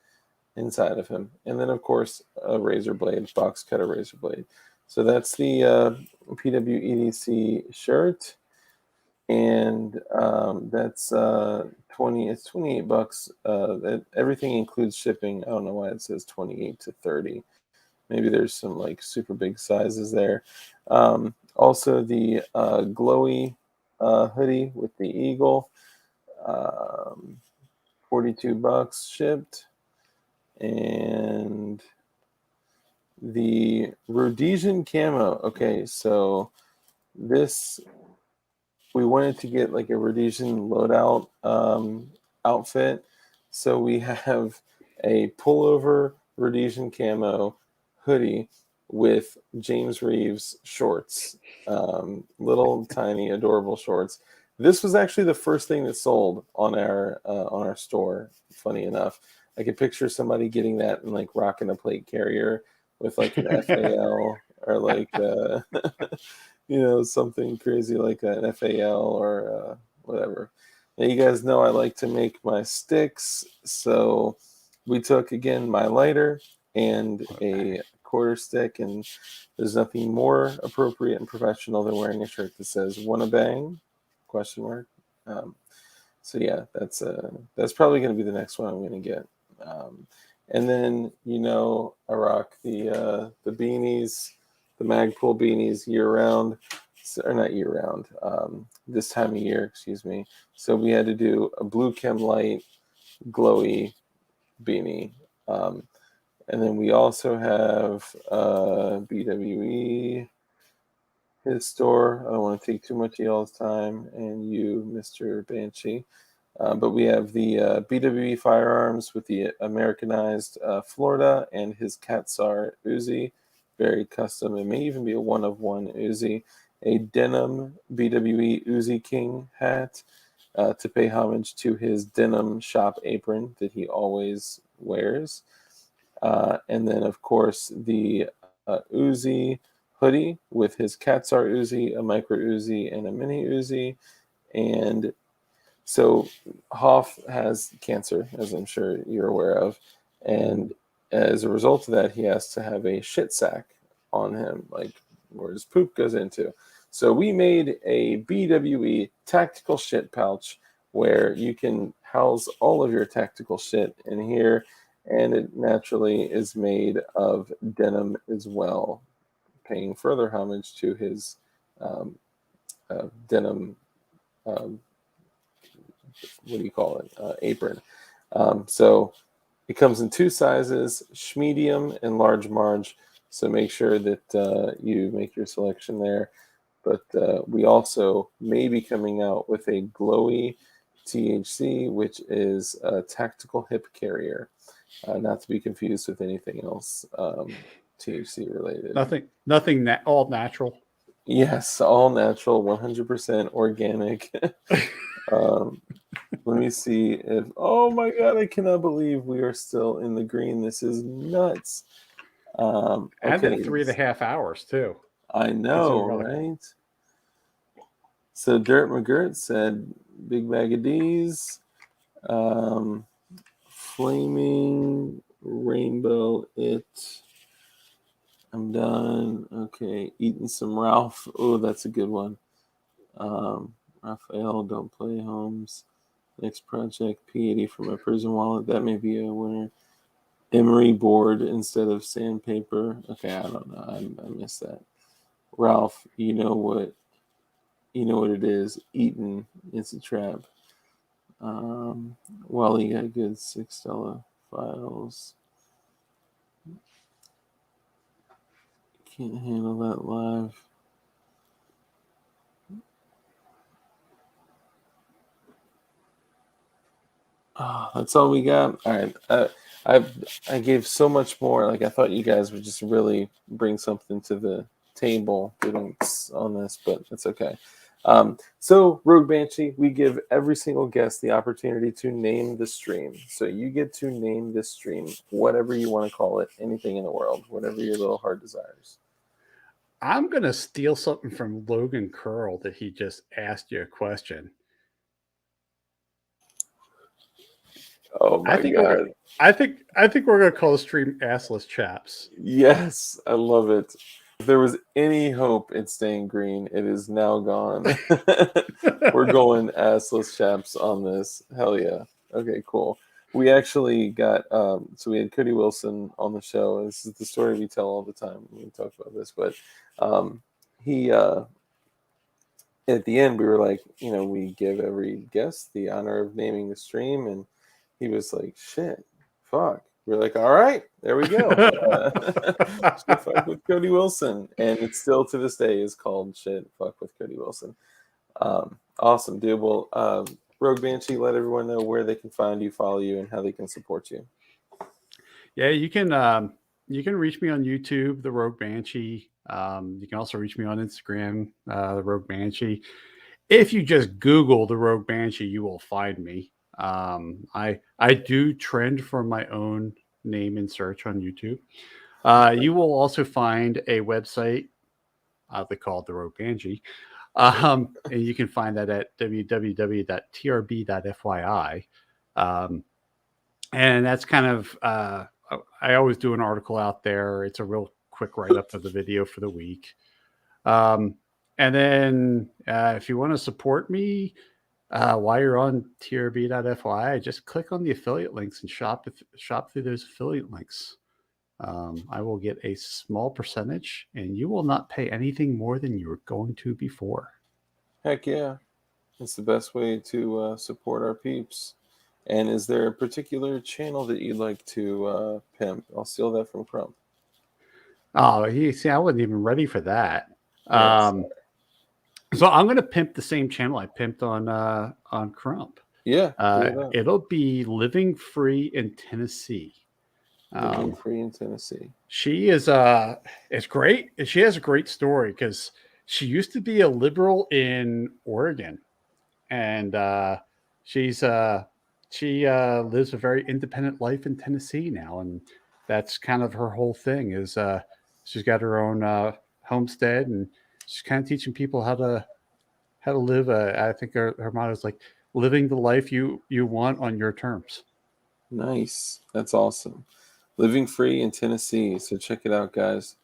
inside of him. And then, of course, a razor blade, box cutter razor blade. So that's the PWEDC shirt, and that's 20. It's $28. Everything includes shipping. I don't know why it says 28 to 30. Maybe there's some super big sizes there. Also, the glowy hoodie with the eagle, $42 shipped, and the Rhodesian camo. Okay, so this, we wanted to get like a Rhodesian loadout outfit, so we have a pullover Rhodesian camo hoodie with James Reeves shorts, little tiny adorable shorts. This was actually the first thing that sold on our store. Funny enough, I could picture somebody getting that and rocking a plate carrier with an FAL or something crazy like an FAL or whatever. Now, you guys know I like to make my sticks, so we took again my lighter and a quarter stick, and there's nothing more appropriate and professional than wearing a shirt that says "Wanna bang?" ? So yeah, that's probably going to be the next one I'm going to get. And then I rock the beanies, the Magpul beanies year round, or not year round, this time of year, excuse me. So we had to do a Blue Chem Light glowy beanie. And then we also have BWE, his store. I don't want to take too much of y'all's time, and you, Mr. Banshee. But we have the BWE firearms with the Americanized Florida and his Katsar Uzi, very custom. It may even be a one-of-one Uzi. A denim BWE Uzi King hat to pay homage to his denim shop apron that he always wears. And then, of course, the Uzi hoodie with his Katsar Uzi, a micro Uzi, and a mini Uzi. And so Hoff has cancer, as I'm sure you're aware of. And as a result of that, he has to have a shit sack on him, like where his poop goes into. So we made a BWE tactical shit pouch where you can house all of your tactical shit in here. And it naturally is made of denim as well, paying further homage to his denim, what do you call it, apron. So it comes in two sizes, medium and large Marge. So make sure that you make your selection there. But we also may be coming out with a glowy THC, which is a tactical hip carrier. Not to be confused with anything else THC related. Nothing all natural. Yes, all natural, 100% organic. Let me see if. Oh my God! I cannot believe we are still in the green. This is nuts. And Okay, in 3.5 hours too. I know, right? So Dirt McGirt said, "Big bag of D's." Flaming rainbow it. I'm done. Okay, eating some Ralph. Oh, that's a good one. Raphael, don't play Holmes. Next project, P80 for my prison wallet. That may be a winner. Emery board instead of sandpaper. Okay, I don't know. I missed that. Ralph, you know what it is. Eating, it's a trap. Wally got good $6 files. Can't handle that live. Oh, that's all we got. All right. I gave so much more. Like I thought you guys would just really bring something to the table on this, but that's okay. So Rogue Banshee, we give every single guest the opportunity to name the stream. So you get to name this stream, whatever you want to call it, anything in the world, whatever your little heart desires. I'm gonna steal something from Logan Curl that he just asked you a question. Oh my God! I think we're gonna call the stream "Assless Chaps." Yes, I love it. If there was any hope in staying green, it is now gone. We're going assless chaps on this. Hell yeah. Okay, cool. We actually got so we had Cody Wilson on the show. This is the story we tell all the time when we talk about this, but he at the end we were like, we give every guest the honor of naming the stream, and he was like, shit, fuck. We're like, all right, there we go. Shit Fuck with Cody Wilson. And it's still to this day is called Shit Fuck with Cody Wilson. Awesome, dude. Well, Rogue Banshee, let everyone know where they can find you, follow you, and how they can support you. Yeah, you can reach me on YouTube, the Rogue Banshee. You can also reach me on Instagram, the Rogue Banshee. If you just Google the Rogue Banshee, you will find me. I do trend for my own name in search on YouTube. You will also find a website, they call it the Rogue Banshee, and you can find that at www.trb.fyi. And that's kind of I always do an article out there. It's a real quick write up of the video for the week. And then if you want to support me, while you're on trb.fyi, just click on the affiliate links and shop through those affiliate links. I will get a small percentage, and you will not pay anything more than you were going to before. Heck yeah. It's the best way to support our peeps. And is there a particular channel that you'd like to pimp? I'll steal that from Crump. Oh, you see, I wasn't even ready for that. Yes. So I'm going to pimp the same channel I pimped on Crump. Yeah, do it up. It'll be Living Free in Tennessee. Living free in Tennessee. She is it's great. She has a great story because she used to be a liberal in Oregon, and she lives a very independent life in Tennessee now, and that's kind of her whole thing. Is she's got her own homestead, and she's kind of teaching people how to live. I think her motto is like living the life you want on your terms. Nice. That's awesome. Living free in Tennessee. So check it out, guys.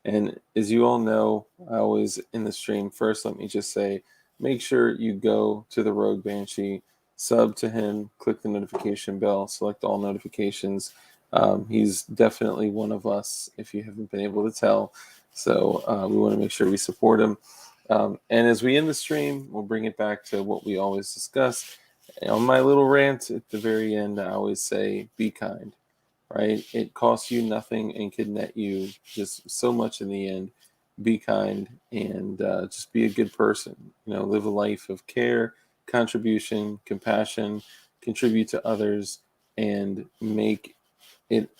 And as you all know, I always in the stream, first let me just say, make sure you go to the Rogue Banshee, sub to him, click the notification bell, select all notifications. He's definitely one of us, if you haven't been able to tell. So we want to make sure we support him. And as we end the stream, we'll bring it back to what we always discuss. On my little rant at the very end, I always say, be kind. Right? It costs you nothing and can net you just so much in the end. Be kind and just be a good person. Live a life of care, contribution, compassion, contribute to others, and make it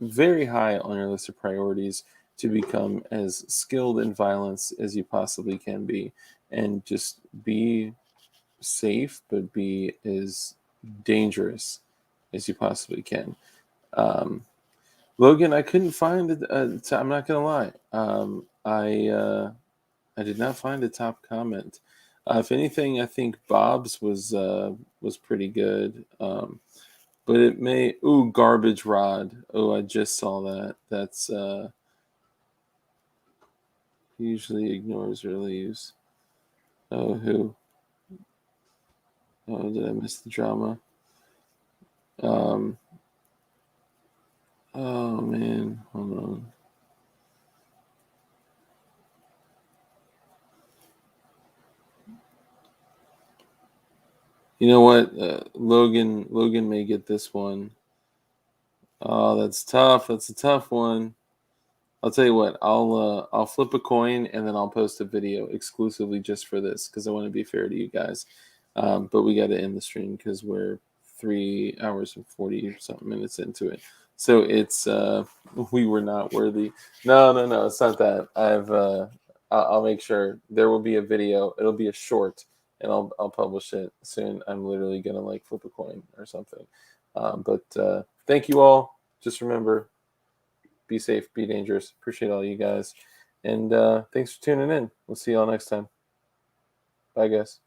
very high on your list of priorities to become as skilled in violence as you possibly can be. And just be safe, but be as dangerous as you possibly can. Logan, I couldn't find it. I'm not gonna lie. I did not find a top comment. If anything, I think Bob's was pretty good. But it may. Ooh, garbage rod. Oh, I just saw that. That's he usually ignores or leaves. Oh, who? Oh, did I miss the drama? Um. Oh man, hold on. You know what? Logan may get this one. Oh, that's tough. That's a tough one. I'll tell you what. I'll flip a coin and then I'll post a video exclusively just for this because I want to be fair to you guys. But we got to end the stream because we're 3 hours and 40 something minutes into it. So it's we were not worthy. No. It's not that. I'll make sure there will be a video. It'll be a short, and I'll publish it soon. I'm literally gonna like flip a coin or something. But thank you all. Just remember, be safe, be dangerous. Appreciate all you guys. And thanks for tuning in. We'll see y'all next time. Bye, guys.